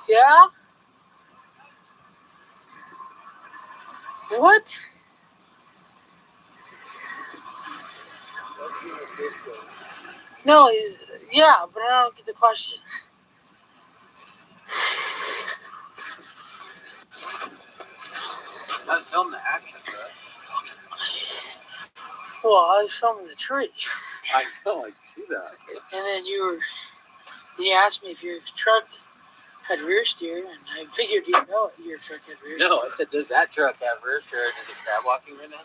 Speaker 18: Yeah? What?
Speaker 17: Let's see what this does.
Speaker 18: No, yeah, but I don't get the question.
Speaker 17: Not filming the action, bro.
Speaker 18: Well, I was filming the tree.
Speaker 17: I know, I see that.
Speaker 18: And then you asked me if your truck had rear steer, and I figured you'd know your truck had rear steer.
Speaker 17: No, I said, does that truck have rear steer? And is it crab walking right now?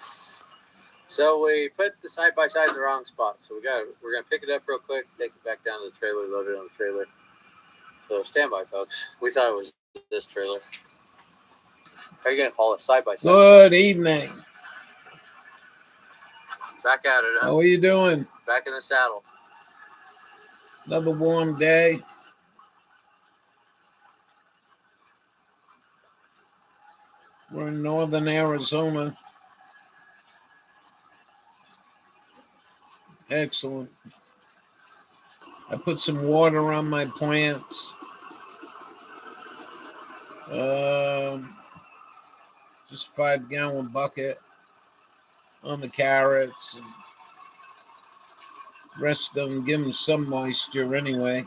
Speaker 17: So we put the side by side in the wrong spot. So we're gonna pick it up real quick, take it back down to the trailer, load it on the trailer. So stand by, folks. We thought it was this trailer. How are you gonna haul it side by side?
Speaker 7: Good evening.
Speaker 17: Back at it, huh?
Speaker 7: How are you doing?
Speaker 17: Back in the saddle.
Speaker 7: Another warm day. We're in northern Arizona. Excellent. I put some water on my plants. Just 5-gallon bucket on the carrots. And rest of them, give them some moisture anyway.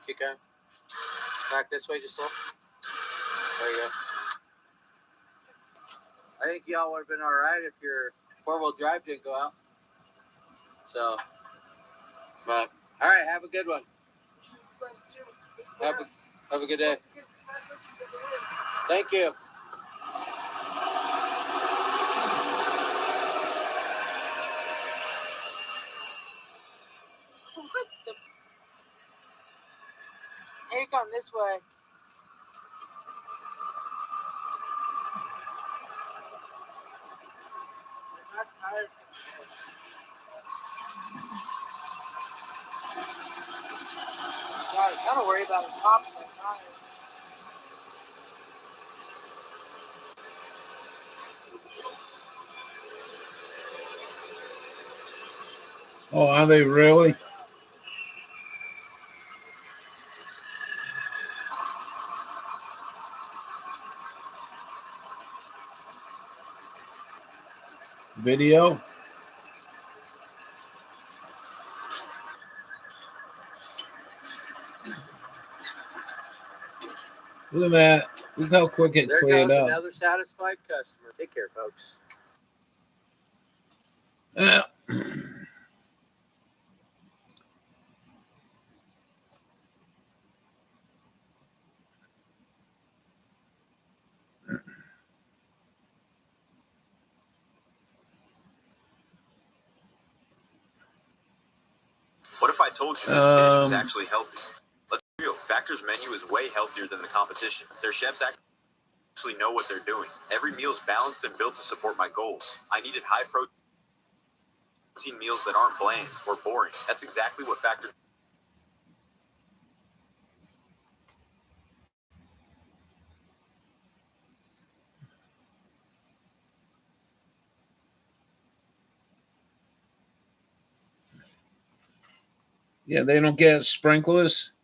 Speaker 17: Keep going. Back this way just a little. There you go. I think y'all would have been alright if your 4-wheel drive didn't go out. So, but, alright, have a good one. Have a good day. Thank you.
Speaker 18: What the? You're going this way. I'm not tired. God, I gotta worry about the top of the tire.
Speaker 7: Oh, are they really? Video? Look at that. Look how quick it
Speaker 17: There
Speaker 7: cleared
Speaker 17: goes
Speaker 7: up.
Speaker 17: another satisfied customer. Take care, folks.
Speaker 3: What if I told you this dish was actually healthy? Let's be real. Factor's menu is way healthier than the competition. Their chefs actually know what they're doing. Every meal's balanced and built to support my goals. I needed high protein meals that aren't bland or boring. That's exactly what Factor.
Speaker 7: Yeah, they don't get sprinklers.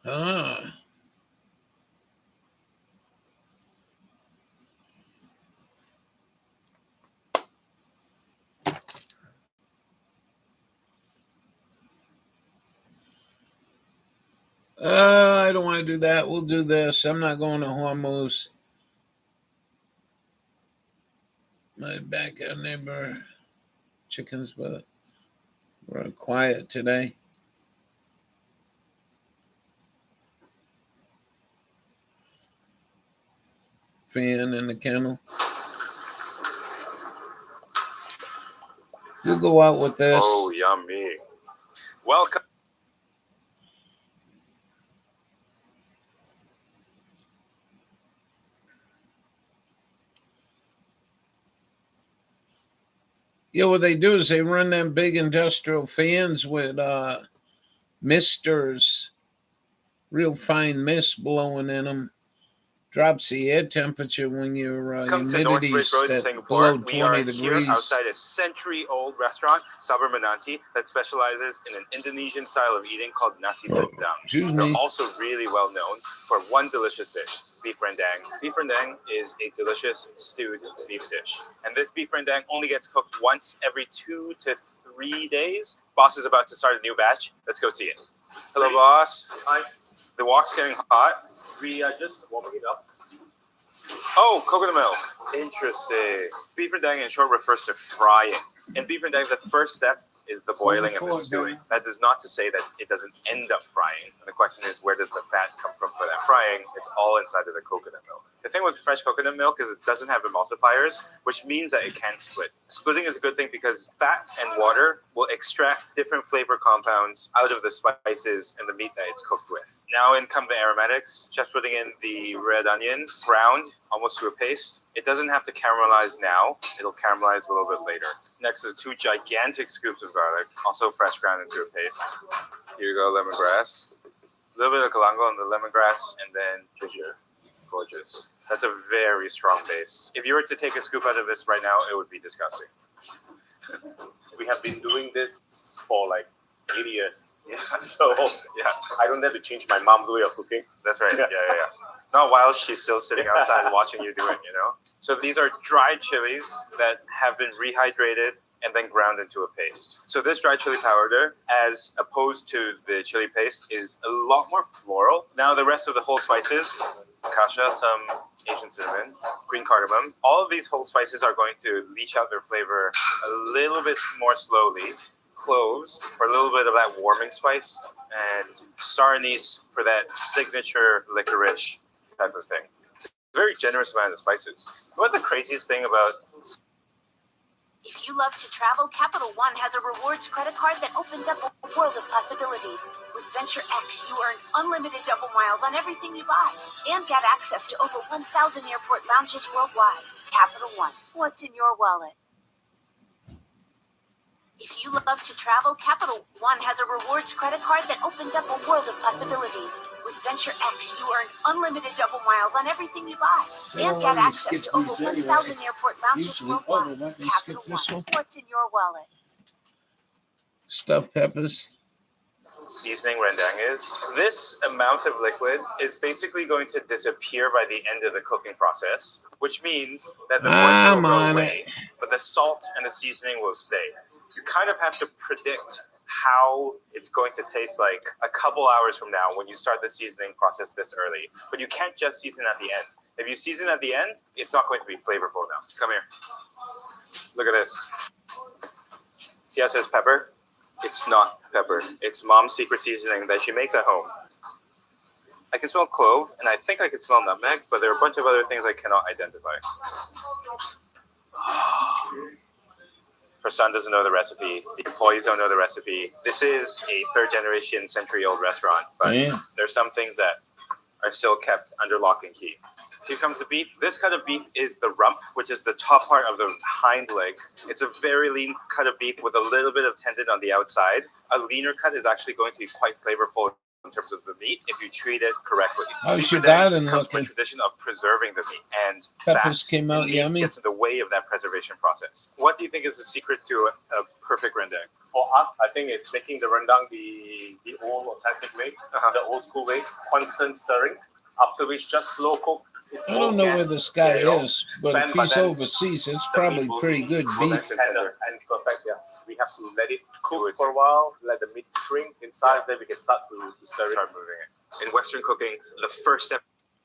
Speaker 7: Ah. I don't want to do that. We'll do this. I'm not going to Hormuz. My backyard neighbor chickens, but we're quiet today. Fan in the kennel. We'll go out with this.
Speaker 3: Oh, yummy. Welcome.
Speaker 7: Yeah, what they do is they run them big industrial fans with misters, real fine mist blowing in them. Drops the air temperature when your
Speaker 3: Welcome to Northbridge Road in Singapore. We are here outside a century-old restaurant, Sabar Menanti, that specializes in an Indonesian style of eating called nasi padang. They're also really well known for one delicious dish, beef rendang. Beef rendang is a delicious stewed beef dish. And this beef rendang only gets cooked once every 2 to 3 days. Boss is about to start a new batch. Let's go see it. Hello, boss. Hi. The wok's getting hot. We are just warming it up. Oh, coconut milk. Interesting. Beef rendang in short refers to frying. In beef rendang, the first step is the boiling and the stewing. That is not to say that it doesn't end up frying. And the question is, where does the fat come from for that frying? It's all inside of the coconut milk. The thing with fresh coconut milk is it doesn't have emulsifiers, which means that it can split. Splitting is a good thing because fat and water will extract different flavor compounds out of the spices and the meat that it's cooked with. Now in come the aromatics. Chef's putting in the red onions, browned almost to a paste. It doesn't have to caramelize now. It'll caramelize a little bit later. Next is 2 gigantic scoops of garlic, also fresh ground into a paste. Here you go, lemongrass. A little bit of galangal and the lemongrass, and then ginger. Gorgeous. That's a very strong base. If you were to take a scoop out of this right now, it would be disgusting.
Speaker 22: We have been doing this for like 80 years.
Speaker 3: Yeah, so, yeah.
Speaker 22: I don't have to change my mom's way of cooking.
Speaker 3: That's right, yeah. Not while she's still sitting outside watching you do it, you know? So these are dried chilies that have been rehydrated and then ground into a paste. So this dried chili powder, as opposed to the chili paste, is a lot more floral. Now the rest of the whole spices, kasha, some Asian cinnamon, green cardamom, all of these whole spices are going to leach out their flavor a little bit more slowly. Cloves for a little bit of that warming spice, and star anise for that signature licorice type of thing. It's a very generous amount of spices. What the craziest thing about...
Speaker 23: If you love to travel, Capital One has a rewards credit card that opens up a world of possibilities. With Venture X, you earn unlimited double miles on everything you buy and get access to over 1,000 airport lounges worldwide. Capital One, what's in your wallet? If you love to travel, Capital One has a rewards credit card that opens up a world of possibilities. With Venture X, you earn unlimited double miles on everything you buy and get access to over 1,000 airport lounges worldwide. Capital One, what's in your wallet?
Speaker 7: Stuffed peppers.
Speaker 3: Seasoning rendang is. This amount of liquid is basically going to disappear by the end of the cooking process, which means that the moisture will go away, but the salt and the seasoning will stay. You kind of have to predict how it's going to taste like a couple hours from now when you start the seasoning process this early. But you can't just season at the end. If you season at the end, it's not going to be flavorful now. Come here. Look at this. See how it says pepper? It's not pepper. It's Mom's secret seasoning that she makes at home. I can smell clove, and I think I can smell nutmeg, but there are a bunch of other things I cannot identify. Her son doesn't know the recipe. The employees don't know the recipe. This is a third-generation, century-old restaurant, but there are some things that are still kept under lock and key. Here comes the beef. This cut of beef is the rump, which is the top part of the hind leg. It's a very lean cut of beef with a little bit of tendon on the outside. A leaner cut is actually going to be quite flavorful in terms of the meat if you treat it correctly.
Speaker 7: How's your garden
Speaker 3: comes from
Speaker 7: looking?
Speaker 3: a tradition of preserving the meat, and
Speaker 7: Peppers
Speaker 3: fat
Speaker 7: came out
Speaker 3: and meat
Speaker 7: yummy.
Speaker 3: gets in the way of that preservation process. What do you think is the secret to a perfect rendang?
Speaker 22: For us, I think it's making the rendang the old authentic way, the old school way, constant stirring, after which just slow cook.
Speaker 7: I don't know where this guy is, but if he's overseas, it's probably pretty good beef.
Speaker 22: Tender and perfect, yeah. We have to let it cook for a while, let the meat shrink inside, then we can start to stir it.
Speaker 3: Start moving it. In Western cooking, the first step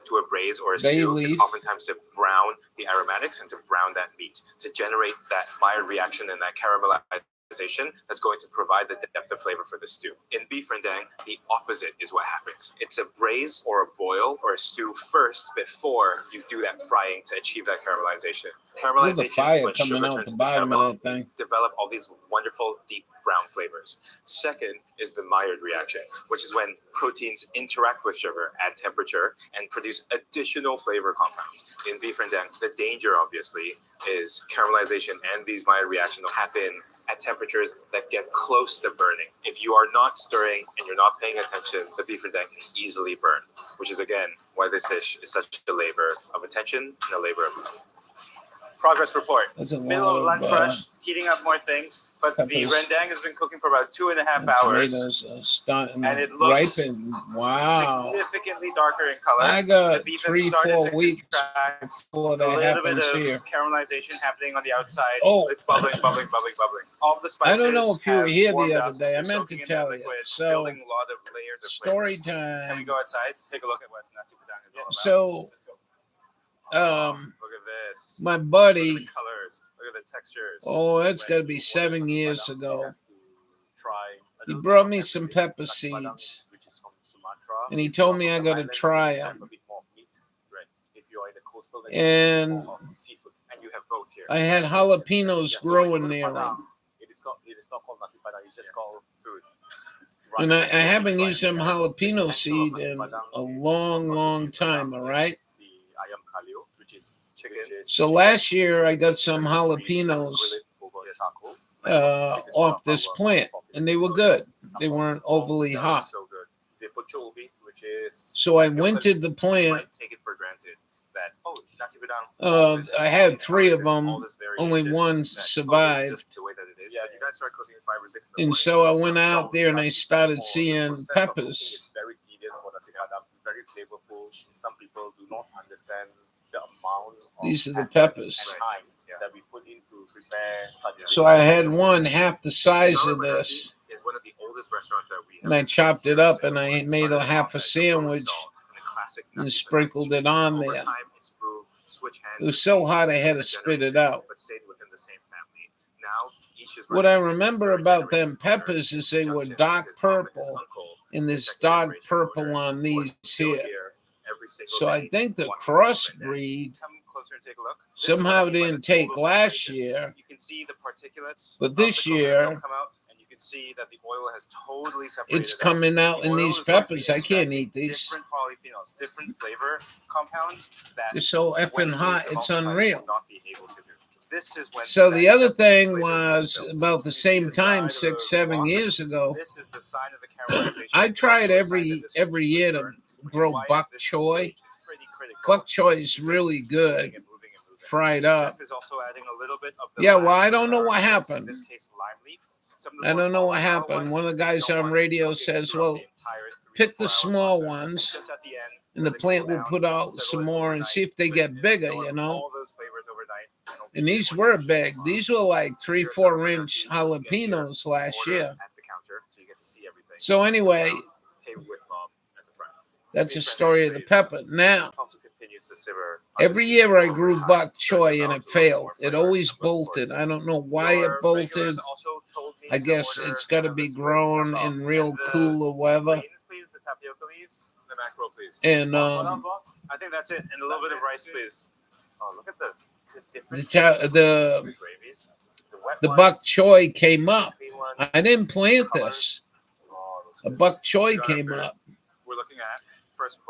Speaker 3: to a braise or a stew is oftentimes to brown the aromatics and to brown that meat, to generate that Maillard reaction and that caramelization that's going to provide the depth of flavor for the stew. In beef rendang, the opposite is what happens. It's a braise or a boil or a stew first before you do that frying to achieve that caramelization.
Speaker 7: There's a
Speaker 3: Caramelization
Speaker 7: fire
Speaker 3: is when
Speaker 7: coming
Speaker 3: sugar
Speaker 7: out
Speaker 3: turns
Speaker 7: the
Speaker 3: to
Speaker 7: bottom
Speaker 3: caramel,
Speaker 7: of that thing.
Speaker 3: develop all these wonderful deep brown flavors. Second is the Maillard reaction, which is when proteins interact with sugar at temperature and produce additional flavor compounds. In beef rendang, the danger obviously is caramelization and these Maillard reactions happen at temperatures that get close to burning. If you are not stirring and you're not paying attention, the beef rendang can easily burn, which is again why this dish is such a labor of attention and a labor of love. Progress report. Middle of lunch rush, heating up more things, but the rendang has been cooking for about 2.5 hours.
Speaker 7: Tomatoes are starting
Speaker 3: and it
Speaker 7: to
Speaker 3: looks
Speaker 7: ripen. Wow.
Speaker 3: significantly darker in color.
Speaker 7: I got
Speaker 3: the beef
Speaker 7: 3-4 weeks before
Speaker 3: a
Speaker 7: that
Speaker 3: little bit
Speaker 7: happens
Speaker 3: of
Speaker 7: here.
Speaker 3: caramelization happening on the outside.
Speaker 7: Oh.
Speaker 3: It's bubbling. All of the
Speaker 7: I
Speaker 3: spices
Speaker 7: don't know if you were
Speaker 3: have
Speaker 7: here
Speaker 3: warmed
Speaker 7: the
Speaker 3: up.
Speaker 7: other day. I
Speaker 3: They're
Speaker 7: meant to
Speaker 3: soaking in
Speaker 7: tell
Speaker 3: that
Speaker 7: you.
Speaker 3: liquid,
Speaker 7: So,
Speaker 3: building a lot of layers of
Speaker 7: story
Speaker 3: flavor. Can we
Speaker 7: time.
Speaker 3: go outside? Take a look at what nasi padang is all about.
Speaker 7: So,
Speaker 3: look at this.
Speaker 7: my buddy,
Speaker 3: Look at the colors. Look at the textures.
Speaker 7: oh, that's got to be 7 years ago. He brought me some pepper seeds, and he told me I got to try them. And
Speaker 3: you have both here.
Speaker 7: I had jalapenos growing near them.
Speaker 22: It is not called nasi padang, it's just called food.
Speaker 7: And I haven't used some jalapeno seed in a long time, all right? So last year I got some jalapenos off this plant, and they were good. They weren't overly hot. So I wintered the plant. I had 3 of them. Only one survived. And so I went out there and I started seeing peppers.
Speaker 22: Very flavorful. Some people do not understand the amount of
Speaker 7: These are the peppers.
Speaker 22: time that we put in to prepare such.
Speaker 7: So I had one half the size of this,
Speaker 3: is one of the oldest restaurants that we
Speaker 7: and I chopped it up and I made a half a sandwich and sprinkled it on there. It was so hot I had to spit it out. What I remember about them peppers is they were dark purple, and this dark purple on these here. So I think the crossbreed somehow didn't take last year, but this year
Speaker 3: can see that the oil has totally separated.
Speaker 7: It's coming out in these peppers. I can't eat these.
Speaker 3: Different polyphenols, different flavor compounds that
Speaker 7: they're so effing hot. It's unreal.
Speaker 3: Not be able to do. This is when
Speaker 7: so the other thing was about the same time, 6-7 years ago.
Speaker 3: This is the sign of the caramelization.
Speaker 7: I tried every year to grow bok choy. Bok choy is really good, fried up. Yeah, well, I don't know what happened. I don't know what happened. One of the guys on radio says, well, pick the small ones, and the plant will put out some more and see if they get bigger, you know. And these were big. These were like 3-4 inch jalapenos last year. So anyway, that's the story of the pepper. Now, every year I grew bok choy and it failed. It always bolted. I don't know why it bolted. I guess it's got to be grown in real cooler weather. And
Speaker 3: I think that's it. And a little bit of rice, please. Oh, look at
Speaker 7: the bok choy came up. I didn't plant this. A bok choy came up.
Speaker 3: We're looking at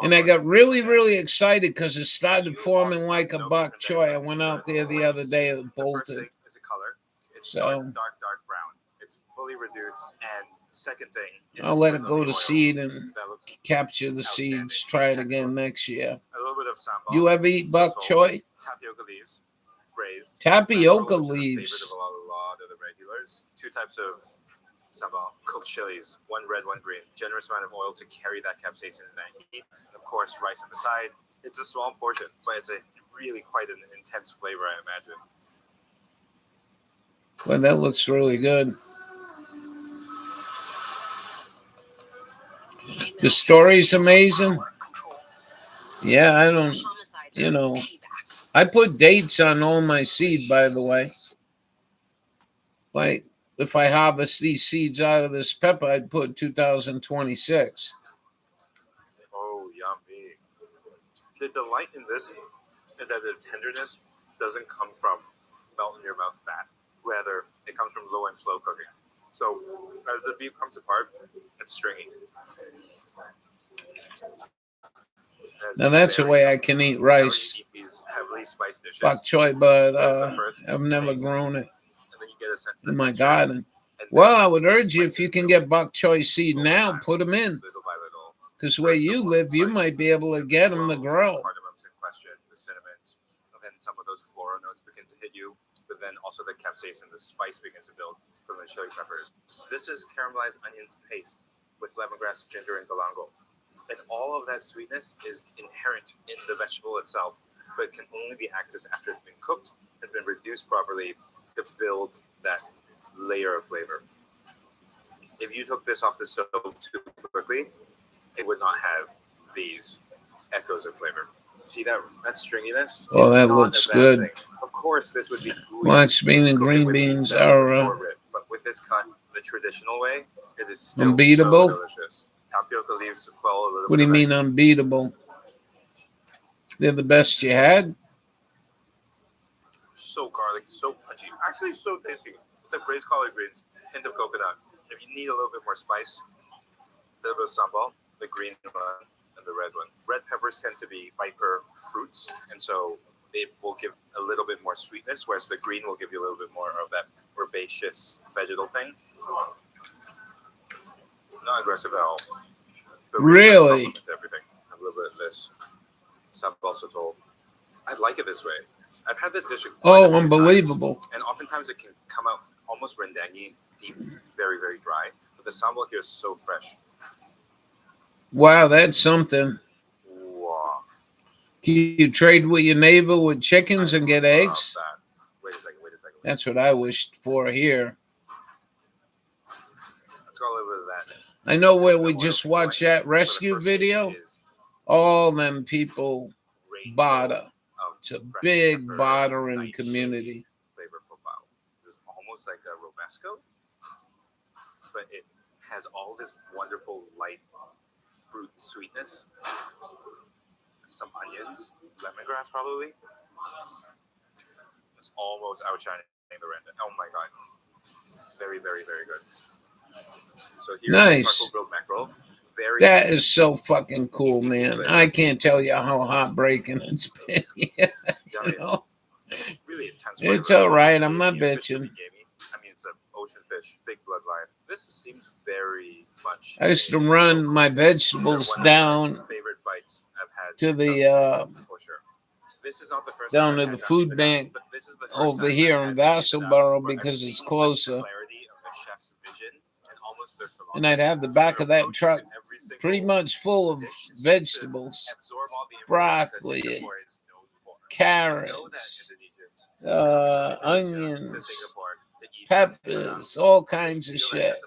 Speaker 7: and I got really, really excited because it started forming like a bok choy. I went out there the other day, it bolted.
Speaker 3: Is a color. It's
Speaker 7: so
Speaker 3: dark brown. It's fully reduced. And second thing is
Speaker 7: I'll let it go to seed and capture the seeds. Try it again next year.
Speaker 3: A little bit of sambal.
Speaker 7: You ever eat bok choy?
Speaker 3: Tapioca leaves, braised.
Speaker 7: Tapioca leaves.
Speaker 3: A lot of the regulars. 2 types of sambal, cooked chilies, 1 red, 1 green. Generous amount of oil to carry that capsaicin and that heat. And of course, rice on the side. It's a small portion, but it's a really quite an intense flavor, I imagine.
Speaker 7: Well, that looks really good. The story's amazing. Yeah, I don't, you know, I put dates on all my seed, by the way. Like, if I harvest these seeds out of this pepper, I'd put 2026.
Speaker 3: Oh, yummy. The delight in this is that the tenderness doesn't come from melt in your mouth fat. Rather, it comes from low and slow cooking. So, as the beef comes apart, it's stringy.
Speaker 7: Now, that's the way I can eat rice.
Speaker 3: Heavily spiced dishes.
Speaker 7: Bok choy, but I've never grown it in my garden. Well, I would urge you, if you can get bok choy seed now, put them in. Because where you live, you might be able to get them to grow.
Speaker 3: The cinnamons, and then some of those floral notes begin to hit you, but then also the capsaicin, the spice begins to build from the chili peppers. This is caramelized onions paste with lemongrass, ginger, and galangal. And all of that sweetness is inherent in the vegetable itself, but can only be accessed after it's been cooked and been reduced properly to build that layer of flavor. If you took this off the stove too quickly, it would not have these echoes of flavor. See that stringiness?
Speaker 7: Oh, that looks good.
Speaker 3: Thing. Of course, this would be
Speaker 7: watch bean and green beans are
Speaker 3: but with this cut the traditional way, it is still
Speaker 7: unbeatable.
Speaker 3: So delicious. Tapioca leaves to quell a little
Speaker 7: What do you mean unbeatable? They're the best you had?
Speaker 3: So garlicky, so punchy, actually so tasty. It's like braised collard greens, hint of coconut. If you need a little bit more spice, a little bit of sambal, the green one and the red one. Red peppers tend to be riper fruits, and so they will give a little bit more sweetness, whereas the green will give you a little bit more of that herbaceous vegetal thing. Not aggressive at all. But
Speaker 7: really?
Speaker 3: Everything. A little bit of this. Sambal sotol. I like it this way. I've had this dish.
Speaker 7: Oh, unbelievable!
Speaker 3: Times, and oftentimes it can come out almost rendangy, deep, very, very dry. But the sambal here is so fresh.
Speaker 7: Wow, that's something.
Speaker 3: Wow.
Speaker 7: Can you trade with your neighbor with chickens and get eggs?
Speaker 3: That. Wait a second.
Speaker 7: That's what I wished for here.
Speaker 3: Let's go a little bit of that.
Speaker 7: I know where we just watched that rescue video. All them people barter. It's a big bartering community.
Speaker 3: Flavor profile. This is almost like a romesco, but it has all this wonderful light fruit sweetness. Some onions, lemongrass probably. It's almost outshining the render. Oh my god. Very, very, very good. So here's
Speaker 7: nice.
Speaker 3: charcoal grilled mackerel. Very
Speaker 7: that is so fucking cool, man. I can't tell you how heartbreaking it's been. You know?
Speaker 3: Really intense.
Speaker 7: It's all right. I'm not bitching.
Speaker 3: I mean, it's an ocean fish, big bloodline. This seems very much.
Speaker 7: I used to run my vegetables down
Speaker 3: favorite bites I've had
Speaker 7: to the
Speaker 3: for sure. This is not the first
Speaker 7: down
Speaker 3: time
Speaker 7: to the food bank over here in Vassalboro because it's closer. And I'd have the back of that truck pretty much full of vegetables, broccoli, carrots, onions, peppers, all kinds of shit.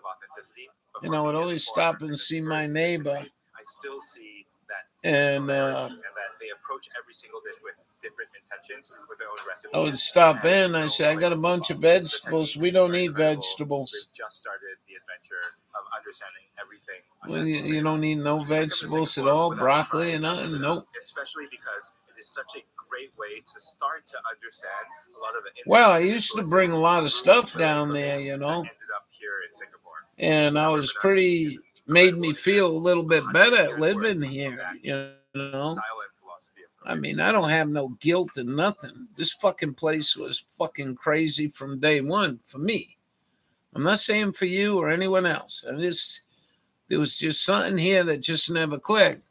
Speaker 7: And I would always stop and see my neighbor.
Speaker 3: I still see that,
Speaker 7: and
Speaker 3: that they approach every single dish with different intentions, with their own recipes.
Speaker 7: I would stop in. I say, I got a bunch of vegetables. We don't eat vegetables.
Speaker 3: We've just started the adventure of understanding everything.
Speaker 7: Well, you don't eat no vegetables at all, broccoli and nothing. Nope.
Speaker 3: Especially because it is such a great way to start to understand a lot of the.
Speaker 7: Well, I used to bring a lot of stuff down there, you know.
Speaker 3: Ended up here in Singapore.
Speaker 7: And I was made me feel a little bit better living here, you know. I mean, I don't have no guilt and nothing. This fucking place was fucking crazy from day one for me. I'm not saying for you or anyone else. There was just something here that just never clicked.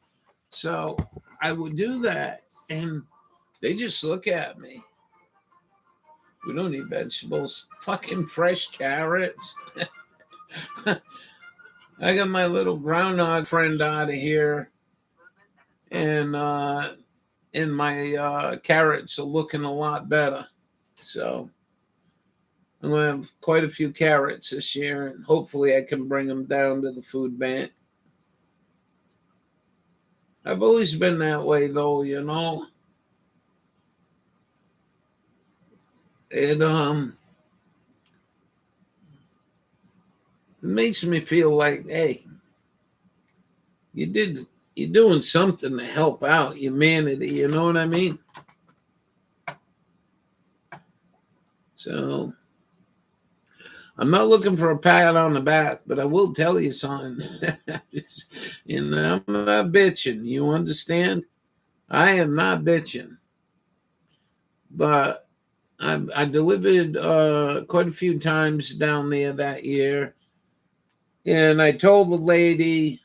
Speaker 7: So I would do that, and they just look at me. We don't eat vegetables. Fucking fresh carrots. I got my little groundhog friend out of here, and my carrots are looking a lot better. So I'm going to have quite a few carrots this year, and hopefully I can bring them down to the food bank. I've always been that way, though, you know. It makes me feel like, hey, you're doing something to help out humanity, you know what I mean? So I'm not looking for a pat on the back, but I will tell you something. You know, I'm not bitching. You understand? I am not bitching. But I delivered quite a few times down there that year. And I told the lady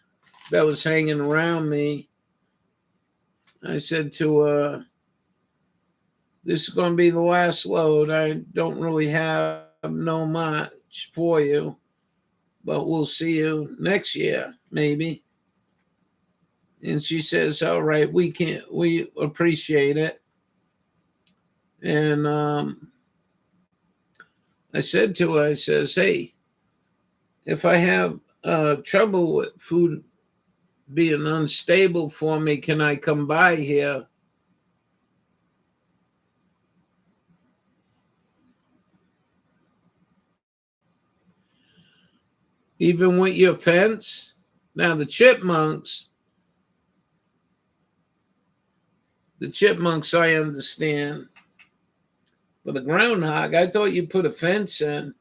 Speaker 7: that was hanging around me, I said to her, this is going to be the last load. I don't really have no much for you, but we'll see you next year, maybe. And she says, all right, we appreciate it. And I said to her, I says, hey, if I have trouble with food being unstable for me, can I come by here? Even with your fence? Now the chipmunks I understand. But the groundhog, I thought you put a fence in.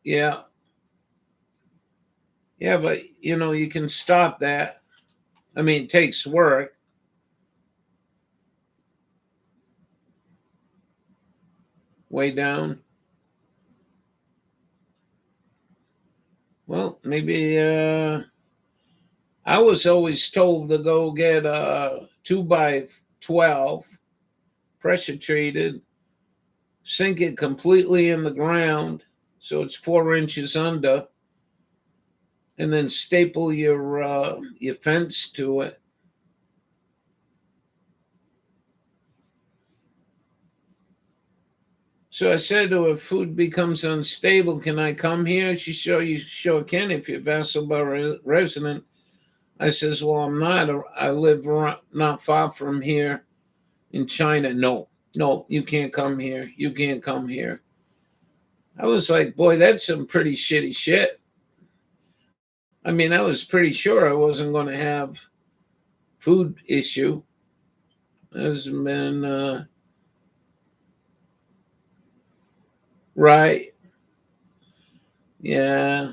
Speaker 7: Yeah. Yeah, but you know, you can stop that. I mean, it takes work. Way down. Well, maybe I was always told to go get a 2x12 pressure treated, sink it completely in the ground so it's 4 inches under, and then staple your fence to it. So I said to her, if food becomes unstable, can I come here? She sure can if you're a Vassalboro resident. I says, well, I'm not. I live not far from here in China. No, you can't come here. You can't come here. I was like, boy, that's some pretty shitty shit. I mean, I was pretty sure I wasn't going to have food issue. Has been right. Yeah.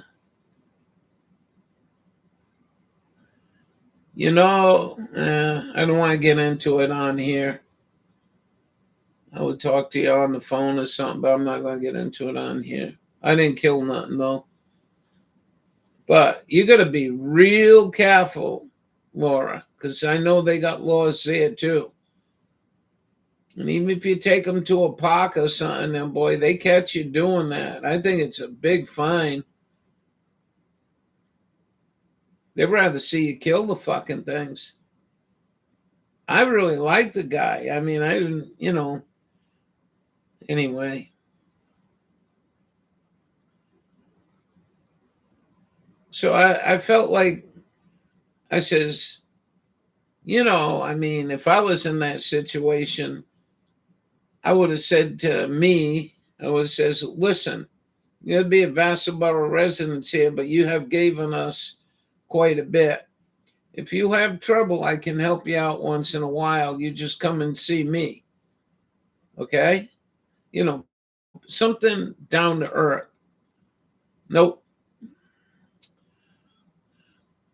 Speaker 7: You know, I don't want to get into it on here. I would talk to you on the phone or something, but I'm not going to get into it on here. I didn't kill nothing, though. But you got to be real careful, Laura, because I know they got laws there, too. And even if you take them to a park or something, then, boy, they catch you doing that. I think it's a big fine. They'd rather see you kill the fucking things. I really like the guy. I mean, I didn't, anyway. So I felt like, I says, I mean, if I was in that situation, I would have said to me, I would have says, listen, you'll be a Vassalboro residence here, but you have given us quite a bit. If you have trouble, I can help you out once in a while. You just come and see me. Okay? Something down to earth. Nope.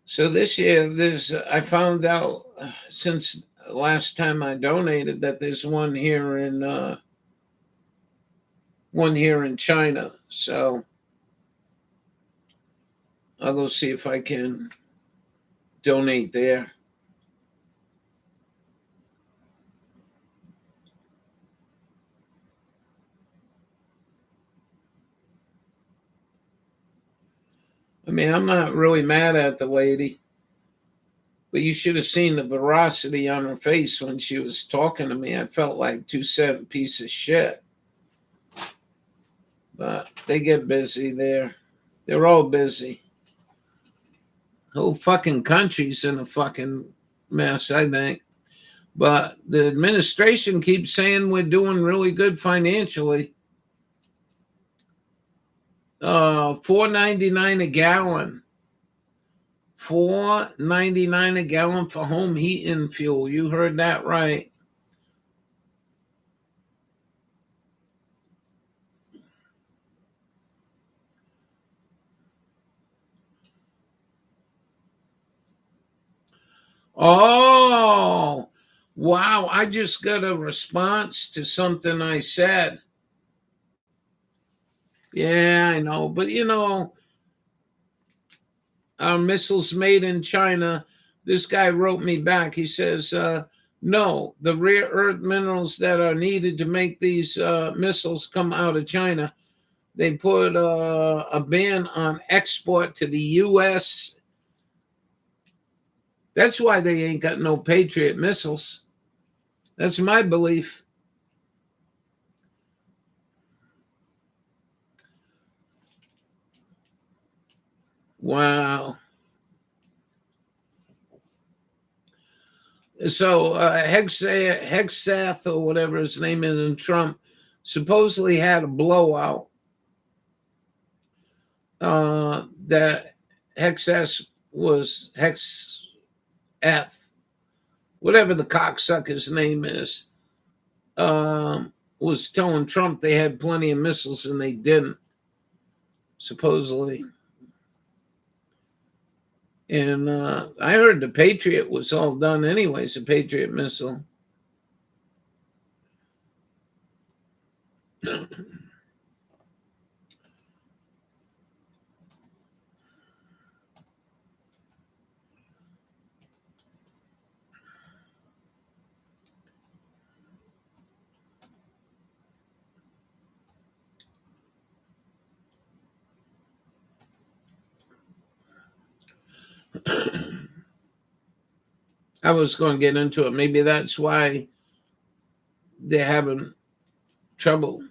Speaker 7: So this year, I found out since last time I donated that there's one here in China. So I'll go see if I can donate there. I mean, I'm not really mad at the lady, but you should have seen the veracity on her face when she was talking to me. I felt like 2-cent piece of shit. But they get busy there. They're all busy. The whole fucking country's in a fucking mess, I think. But the administration keeps saying we're doing really good financially. $4.99 a gallon. $4.99 a gallon for home heating fuel. You heard that right. Oh, wow. I just got a response to something I said. Yeah, I know. But, our missiles made in China. This guy wrote me back. He says, no, the rare earth minerals that are needed to make these missiles come out of China. They put a ban on export to the U.S. That's why they ain't got no Patriot missiles. That's my belief. Wow. So Hexath or whatever his name is in Trump supposedly had a blowout. That Hexath was F, whatever the cocksucker's name is, was telling Trump they had plenty of missiles and they didn't, supposedly. And I heard the Patriot was all done anyways, the Patriot missile. I was going to get into it. Maybe that's why they're having trouble.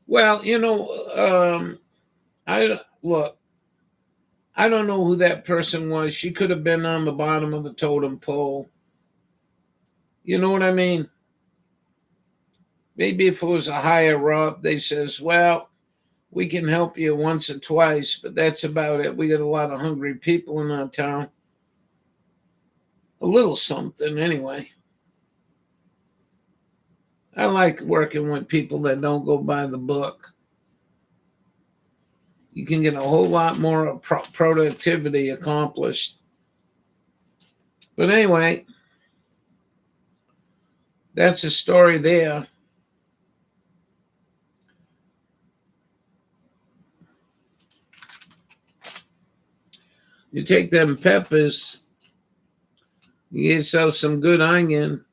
Speaker 7: Well, I don't know who that person was. She could have been on the bottom of the totem pole. You know what I mean? Maybe if it was a higher up, they says, well, we can help you once or twice, but that's about it. We got a lot of hungry people in our town. A little something, anyway. I like working with people that don't go by the book. You can get a whole lot more productivity accomplished. But anyway, that's a story there. You take them peppers, you get yourself some good onion.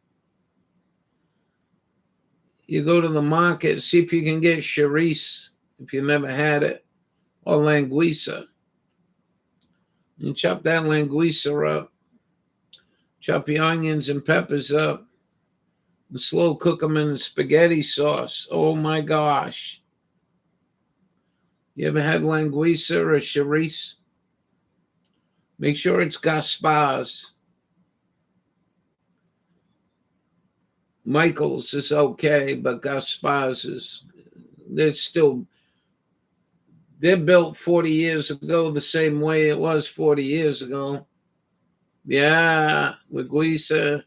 Speaker 7: You go to the market, see if you can get chorizo, if you never had it, or linguiça. You chop that linguiça up, chop your onions and peppers up, and slow cook them in spaghetti sauce. Oh my gosh. You ever had linguiça or chorizo? Make sure it's Gaspar's. Michael's is okay, but Gaspar's is, they're built 40 years ago the same way it was 40 years ago. Yeah, linguiça,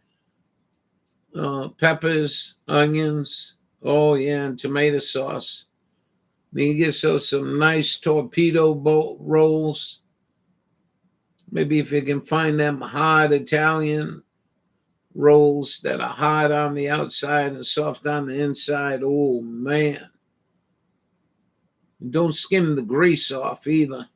Speaker 7: peppers, onions, oh yeah, and tomato sauce. Then you get some nice torpedo boat rolls. Maybe if you can find them hard Italian rolls that are hard on the outside and soft on the inside. Oh man. Don't skim the grease off either.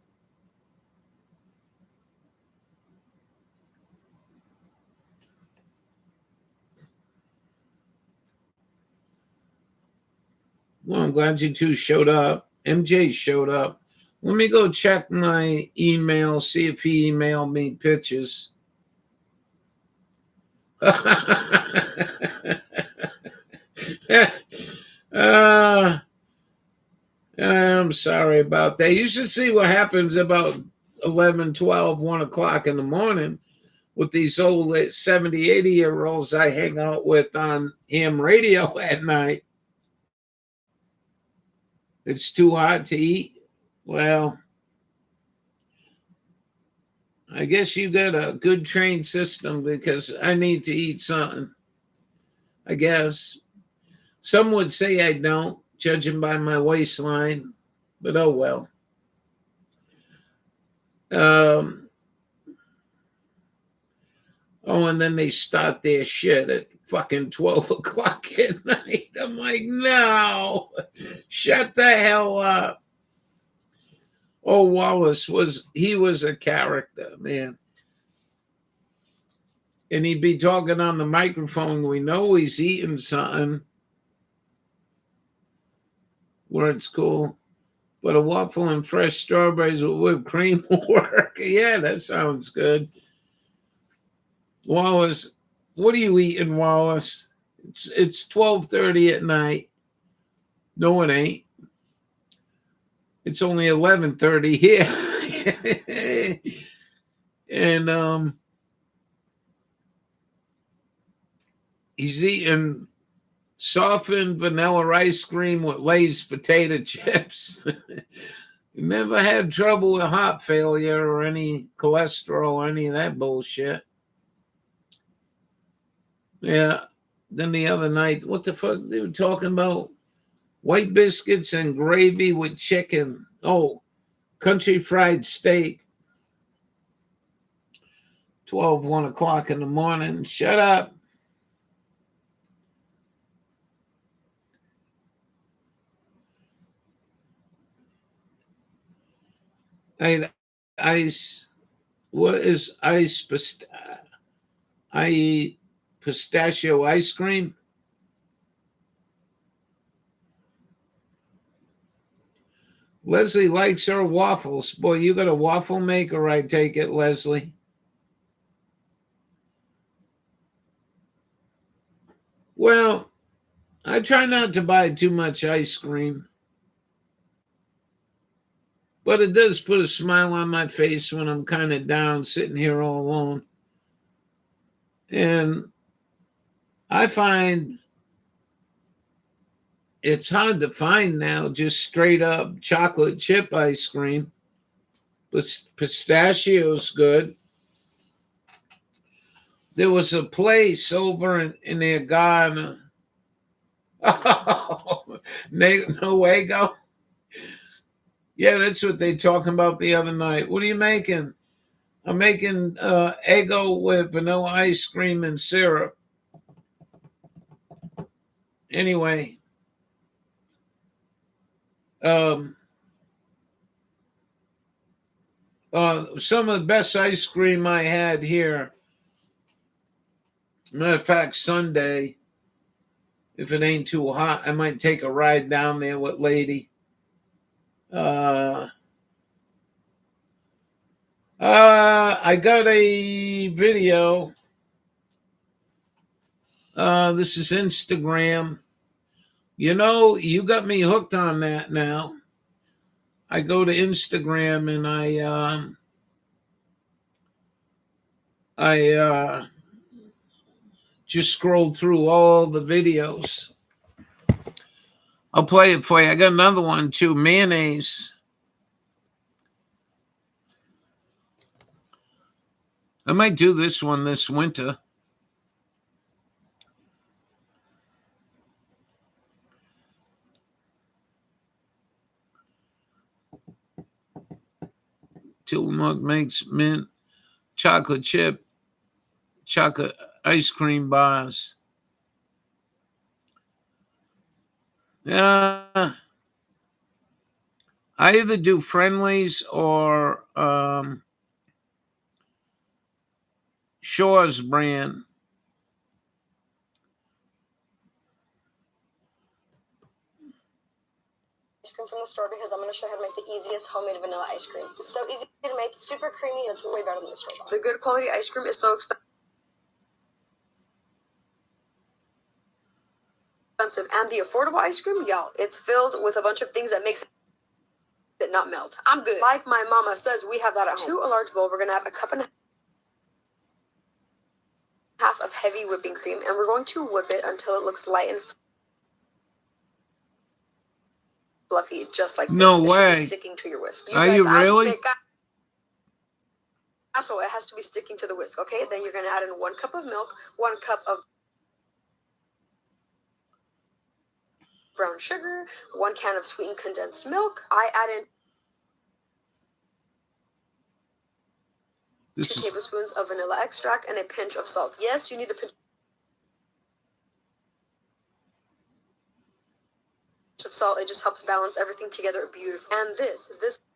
Speaker 7: Well, I'm glad you two showed up. MJ showed up. Let me go check my email, see if he emailed me pictures. I'm sorry about that. You should see what happens about 11, 12, 1 o'clock in the morning with these old 70, 80-year-olds I hang out with on ham radio at night. It's too hot to eat. Well, I guess you got a good trained system because I need to eat something. I guess. Some would say I don't, judging by my waistline, but oh well. And then they start their shit at fucking 12 o'clock at night. I'm like, no, shut the hell up. Oh, Wallace was a character, man. And he'd be talking on the microphone. We know he's eating something where it's cool. But a waffle and fresh strawberries with whipped cream will work. Yeah, that sounds good. Wallace, what are you eating, Wallace? It's 12:30 at night. No, it ain't. It's only 11:30 here. And he's eating softened vanilla ice cream with Lay's potato chips. Never had trouble with heart failure or any cholesterol or any of that bullshit. Yeah. Then the other night, what the fuck they were talking about? White biscuits and gravy with chicken. Oh, country fried steak. 1 o'clock in the morning. Shut up. Ice. What is ice? I eat pistachio ice cream. Leslie likes her waffles. Boy, you got a waffle maker, I take it, Leslie. Well, I try not to buy too much ice cream. But it does put a smile on my face when I'm kind of down, sitting here all alone. And I find it's hard to find now just straight up chocolate chip ice cream. Pistachio's good. There was a place over in their garden. Nuego? Yeah, that's what they talking about the other night. What are you making? I'm making Eggo with vanilla ice cream and syrup. Anyway, some of the best ice cream I had here. Matter of fact, Sunday, if it ain't too hot, I might take a ride down there with Lady. I got a video. This is Instagram. You know, you got me hooked on that now. I go to Instagram and I just scrolled through all the videos. I'll play it for you. I got another one too, mayonnaise. I might do this one this winter. Tillamook makes mint chocolate chip, chocolate ice cream bars. Yeah. I either do Friendlies or Shaw's brand.
Speaker 2: Ice cream from the store because I'm going to show you how to make the easiest homemade vanilla ice cream. It's so easy to make, super creamy, and it's way better than the store. The good quality ice cream is so expensive, and the affordable ice cream, y'all, it's filled with a bunch of things that makes it not melt. I'm good. Like my mama says, we have that at home. To a large bowl, we're going to add a cup and a half of heavy whipping cream, and we're going to whip it until it looks light and fluffy, just like this.
Speaker 7: No
Speaker 2: it
Speaker 7: way.
Speaker 2: Should be sticking to your whisk.
Speaker 7: Are you really?
Speaker 2: So it has to be sticking to the whisk, okay? Then you're going to add in 1 cup of milk, 1 cup of brown sugar, 1 can of sweetened condensed milk. I add in 2 tablespoons of vanilla extract and a pinch of salt. Yes, you need a pinch of salt. It just helps balance everything together beautifully. And this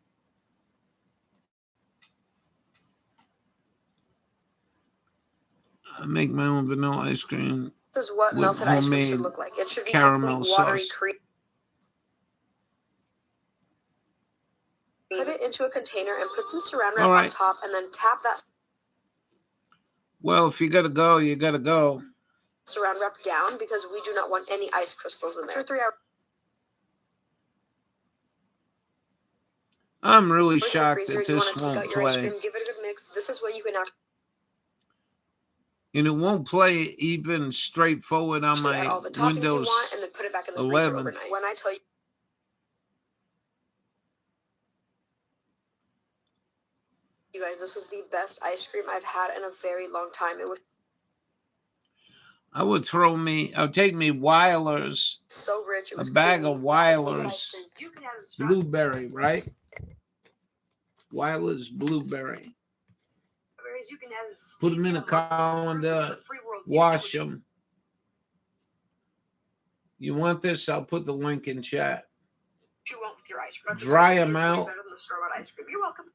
Speaker 7: I make my own vanilla ice cream.
Speaker 2: This is what melted ice cream should look like. It should be complete watery cream. Put it into a container and put some saran wrap on top, and then tap that.
Speaker 7: Well, if you gotta go, you gotta go.
Speaker 2: Saran wrap down because we do not want any ice crystals in there. For 3 hours.
Speaker 7: I'm really shocked that this won't play.
Speaker 2: Give it a good mix. This is when you can now.
Speaker 7: And it won't play even straightforward on my
Speaker 2: all the toppings
Speaker 7: Windows
Speaker 2: you want, and then put it back in the freezer overnight. When I tell you. You guys, this was the best ice cream I've had in a very long time. It was.
Speaker 7: I'll take me Weiler's.
Speaker 2: So rich. It was
Speaker 7: a bag of Weiler's blueberry, right? Weiler's blueberry.
Speaker 2: You can add
Speaker 7: put them in a colander, wash them. You want this? I'll put the link in chat.
Speaker 2: You want with your ice cream.
Speaker 7: Dry them out.
Speaker 2: Better than the store-bought ice cream. You're welcome.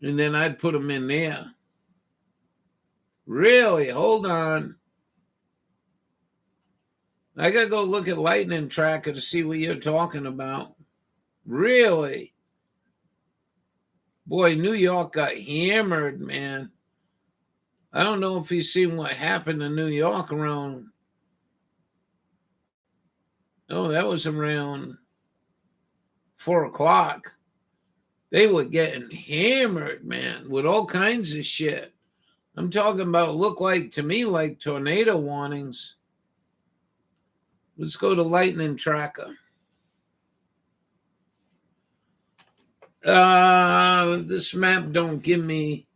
Speaker 7: And then I'd put them in there. Really? Hold on. I gotta go look at Lightning Tracker to see what you're talking about. Really? Boy, New York got hammered, man. I don't know if you've seen what happened in New York around. Oh, that was around 4 o'clock. They were getting hammered, man, with all kinds of shit. I'm talking about look like to me like tornado warnings. Let's go to Lightning Tracker. This map don't give me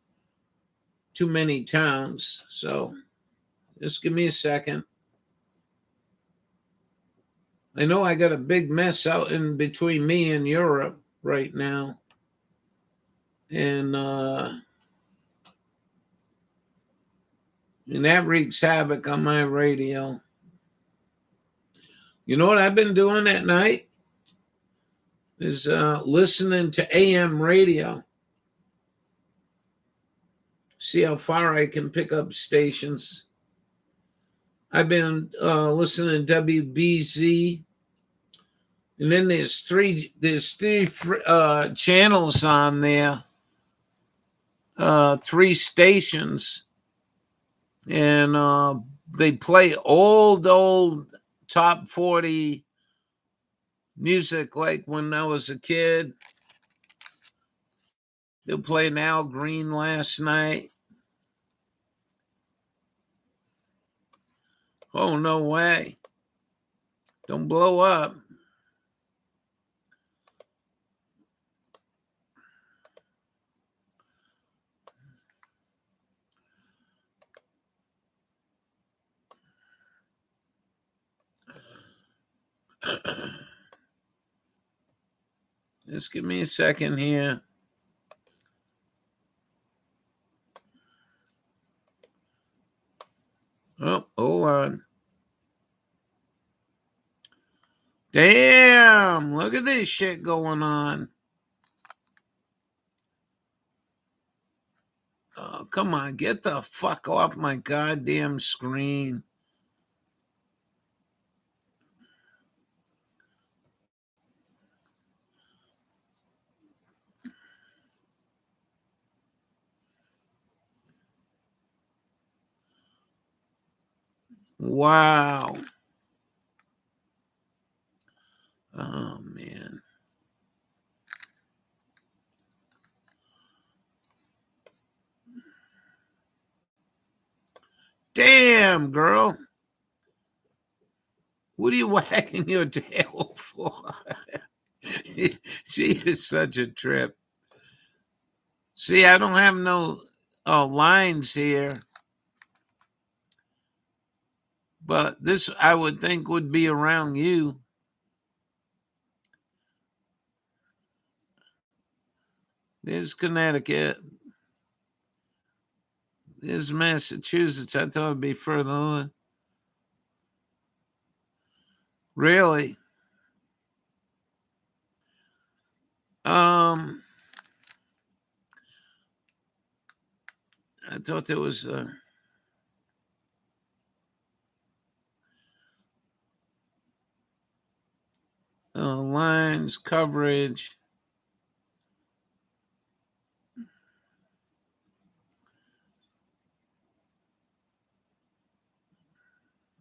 Speaker 7: too many towns, so just give me a second. I know I got a big mess out in between me and Europe right now. And that wreaks havoc on my radio. You know what I've been doing at night? Is listening to AM radio. See how far I can pick up stations. I've been listening to WBZ. And then there's three channels on there. 3 stations. And they play old top 40 music like when I was a kid. They'll play an Al Green last night. Oh, no way. Don't blow up. Just give me a second here. Oh, hold on. Damn, look at this shit going on. Oh, come on, get the fuck off my goddamn screen. Wow. Oh, man. Damn, girl. What are you wagging your tail for? She is such a trip. See, I don't have no lines here. But this, I would think, would be around you. There's Connecticut. There's Massachusetts. I thought it'd be further on. Really? I thought there was lines, coverage.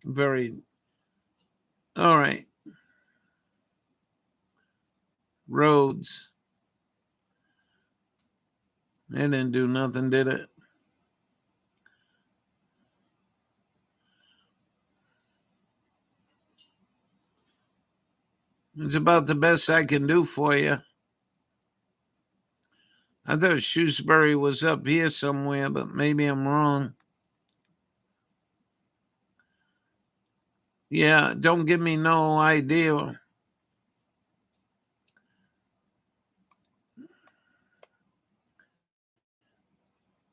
Speaker 7: Very. All right. Roads. It didn't do nothing, did it? It's about the best I can do for you. I thought Shrewsbury was up here somewhere, but maybe I'm wrong. Yeah, don't give me no idea.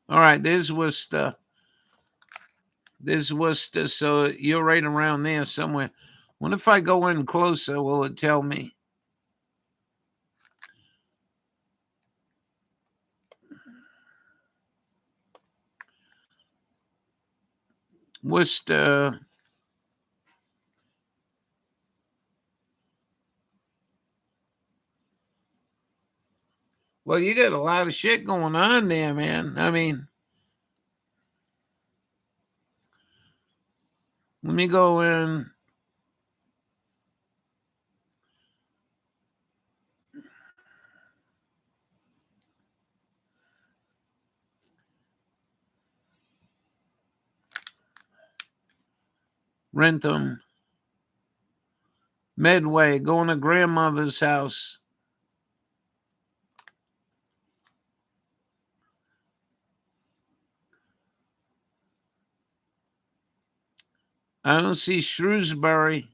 Speaker 7: All right, there's Worcester. There's Worcester, so you're right around there somewhere. What if I go in closer? Will it tell me? Worcester. Well, you got a lot of shit going on there, man. I mean, let me go in. Rentham. Medway, going to grandmother's house. I don't see Shrewsbury.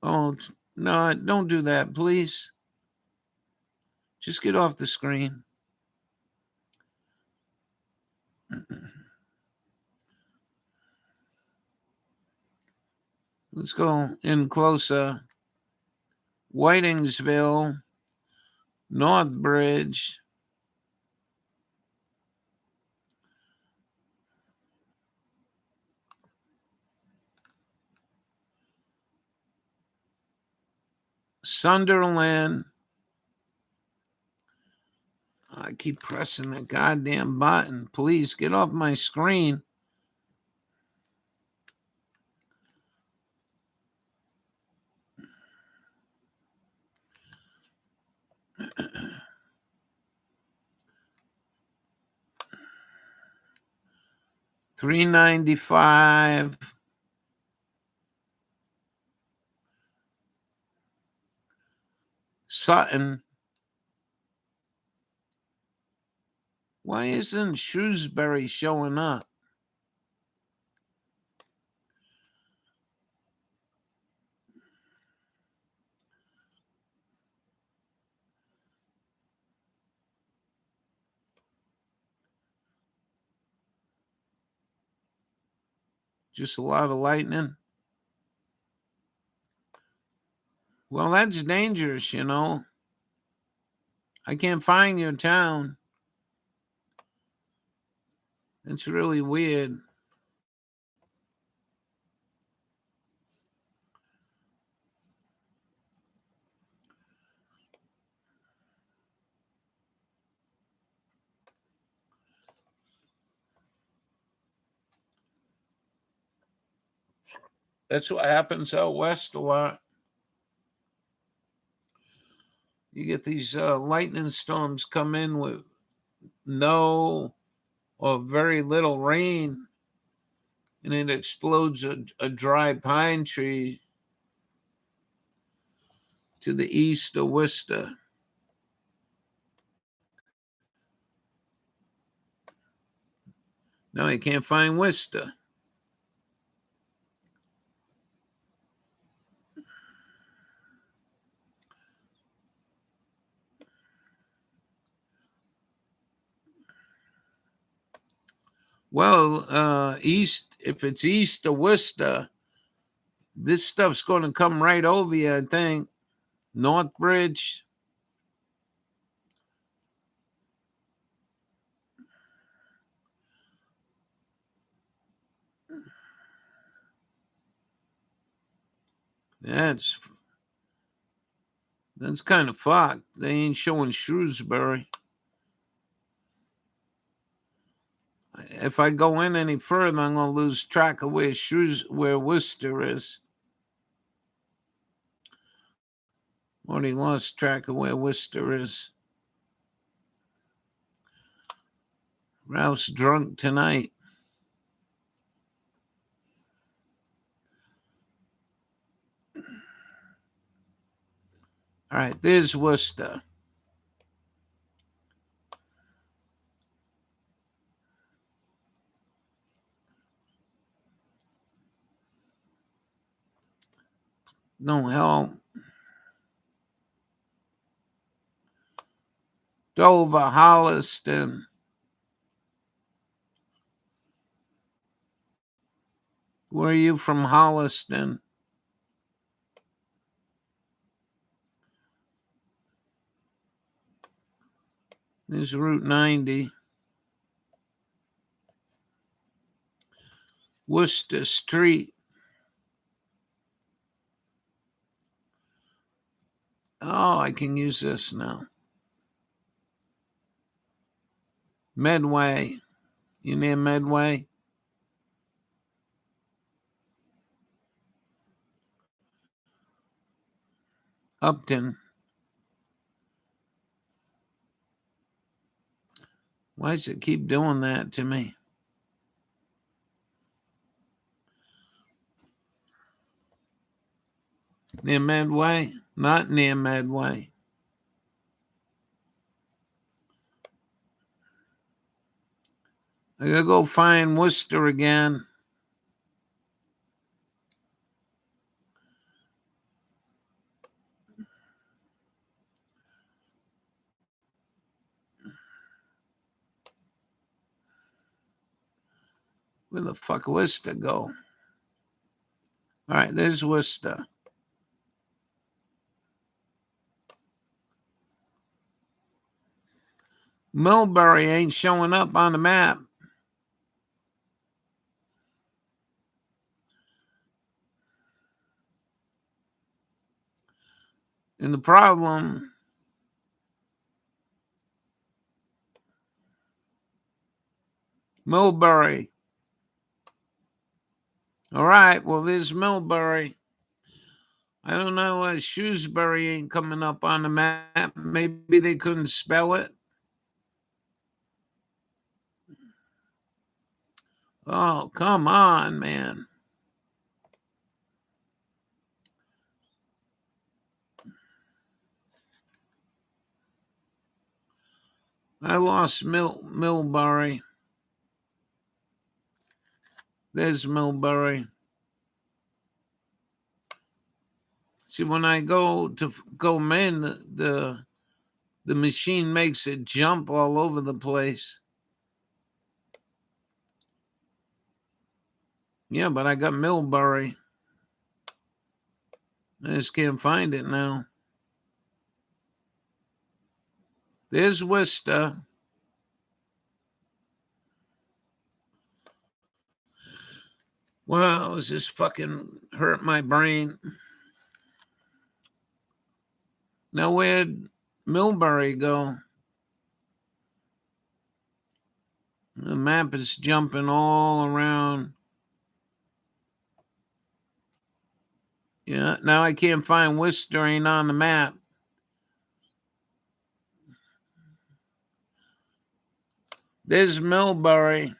Speaker 7: Oh, no, don't do that, please. Just get off the screen. Let's go in closer. Whitingsville, Northbridge, Sunderland. I keep pressing the goddamn button. Please get off my screen. $3.95. Sutton. Why isn't Shrewsbury showing up? Just a lot of lightning. Well, that's dangerous, you know. I can't find your town. It's really weird. That's what happens out west a lot. You get these lightning storms come in with no or very little rain, and it explodes a dry pine tree to the east of Worcester. No, you can't find Worcester. Well, if it's east of Worcester, this stuff's going to come right over you, I think. Northbridge. That's kind of fucked. They ain't showing Shrewsbury. If I go in any further, I'm going to lose track of where Worcester is. Already lost track of where Worcester is. Ralph's drunk tonight. All right, there's Worcester. No help. Dover, Holliston. Where are you from, Holliston? There's Route 90. Worcester Street. Oh, I can use this now. Medway. You near Medway? Upton. Why does it keep doing that to me? Near Medway? Not near Medway. I gotta go find Worcester again. Where the fuck Worcester go? All right, there's Worcester. Millbury ain't showing up on the map. And the problem, Millbury. All right, well, there's Millbury. I don't know why Shrewsbury ain't coming up on the map. Maybe they couldn't spell it. Oh, come on, man. I lost Millbury. There's Millbury. See, when I go in, the machine makes it jump all over the place. Yeah, but I got Millbury. I just can't find it now. There's Worcester. Wow, this just fucking hurt my brain. Now, where'd Millbury go? The map is jumping all around. Yeah, now I can't find Worcester ain't on the map. There's Millbury.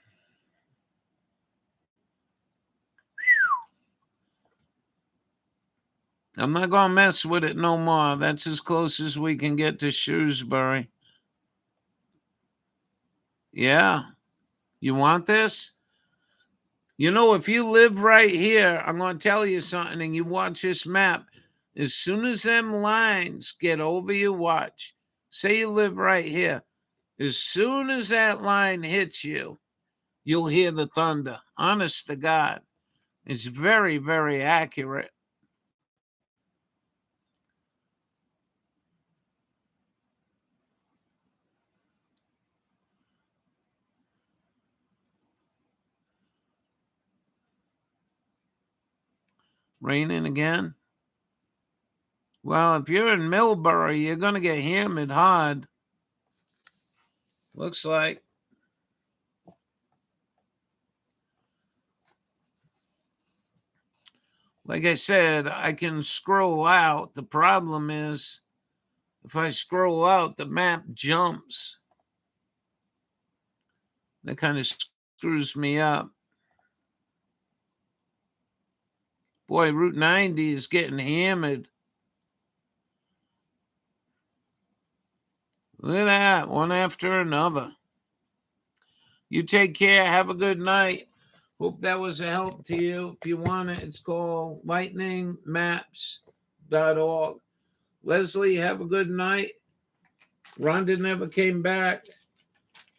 Speaker 7: I'm not going to mess with it no more. That's as close as we can get to Shrewsbury. Yeah. You want this? You know, if you live right here, I'm going to tell you something, and you watch this map. As soon as them lines get over your watch, say you live right here, as soon as that line hits you, you'll hear the thunder. Honest to God. It's very, very accurate. Raining again? Well, if you're in Millbury, you're going to get hammered hard. Looks like. Like I said, I can scroll out. The problem is, if I scroll out, the map jumps. That kind of screws me up. Boy, Route 90 is getting hammered. Look at that, one after another. You take care. Have a good night. Hope that was a help to you. If you want it, it's called lightningmaps.org. Leslie, have a good night. Rhonda never came back.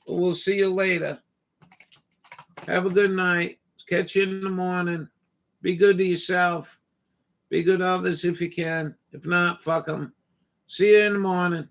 Speaker 7: We'll see you later. Have a good night. Catch you in the morning. Be good to yourself. Be good to others if you can. If not, fuck them. See you in the morning.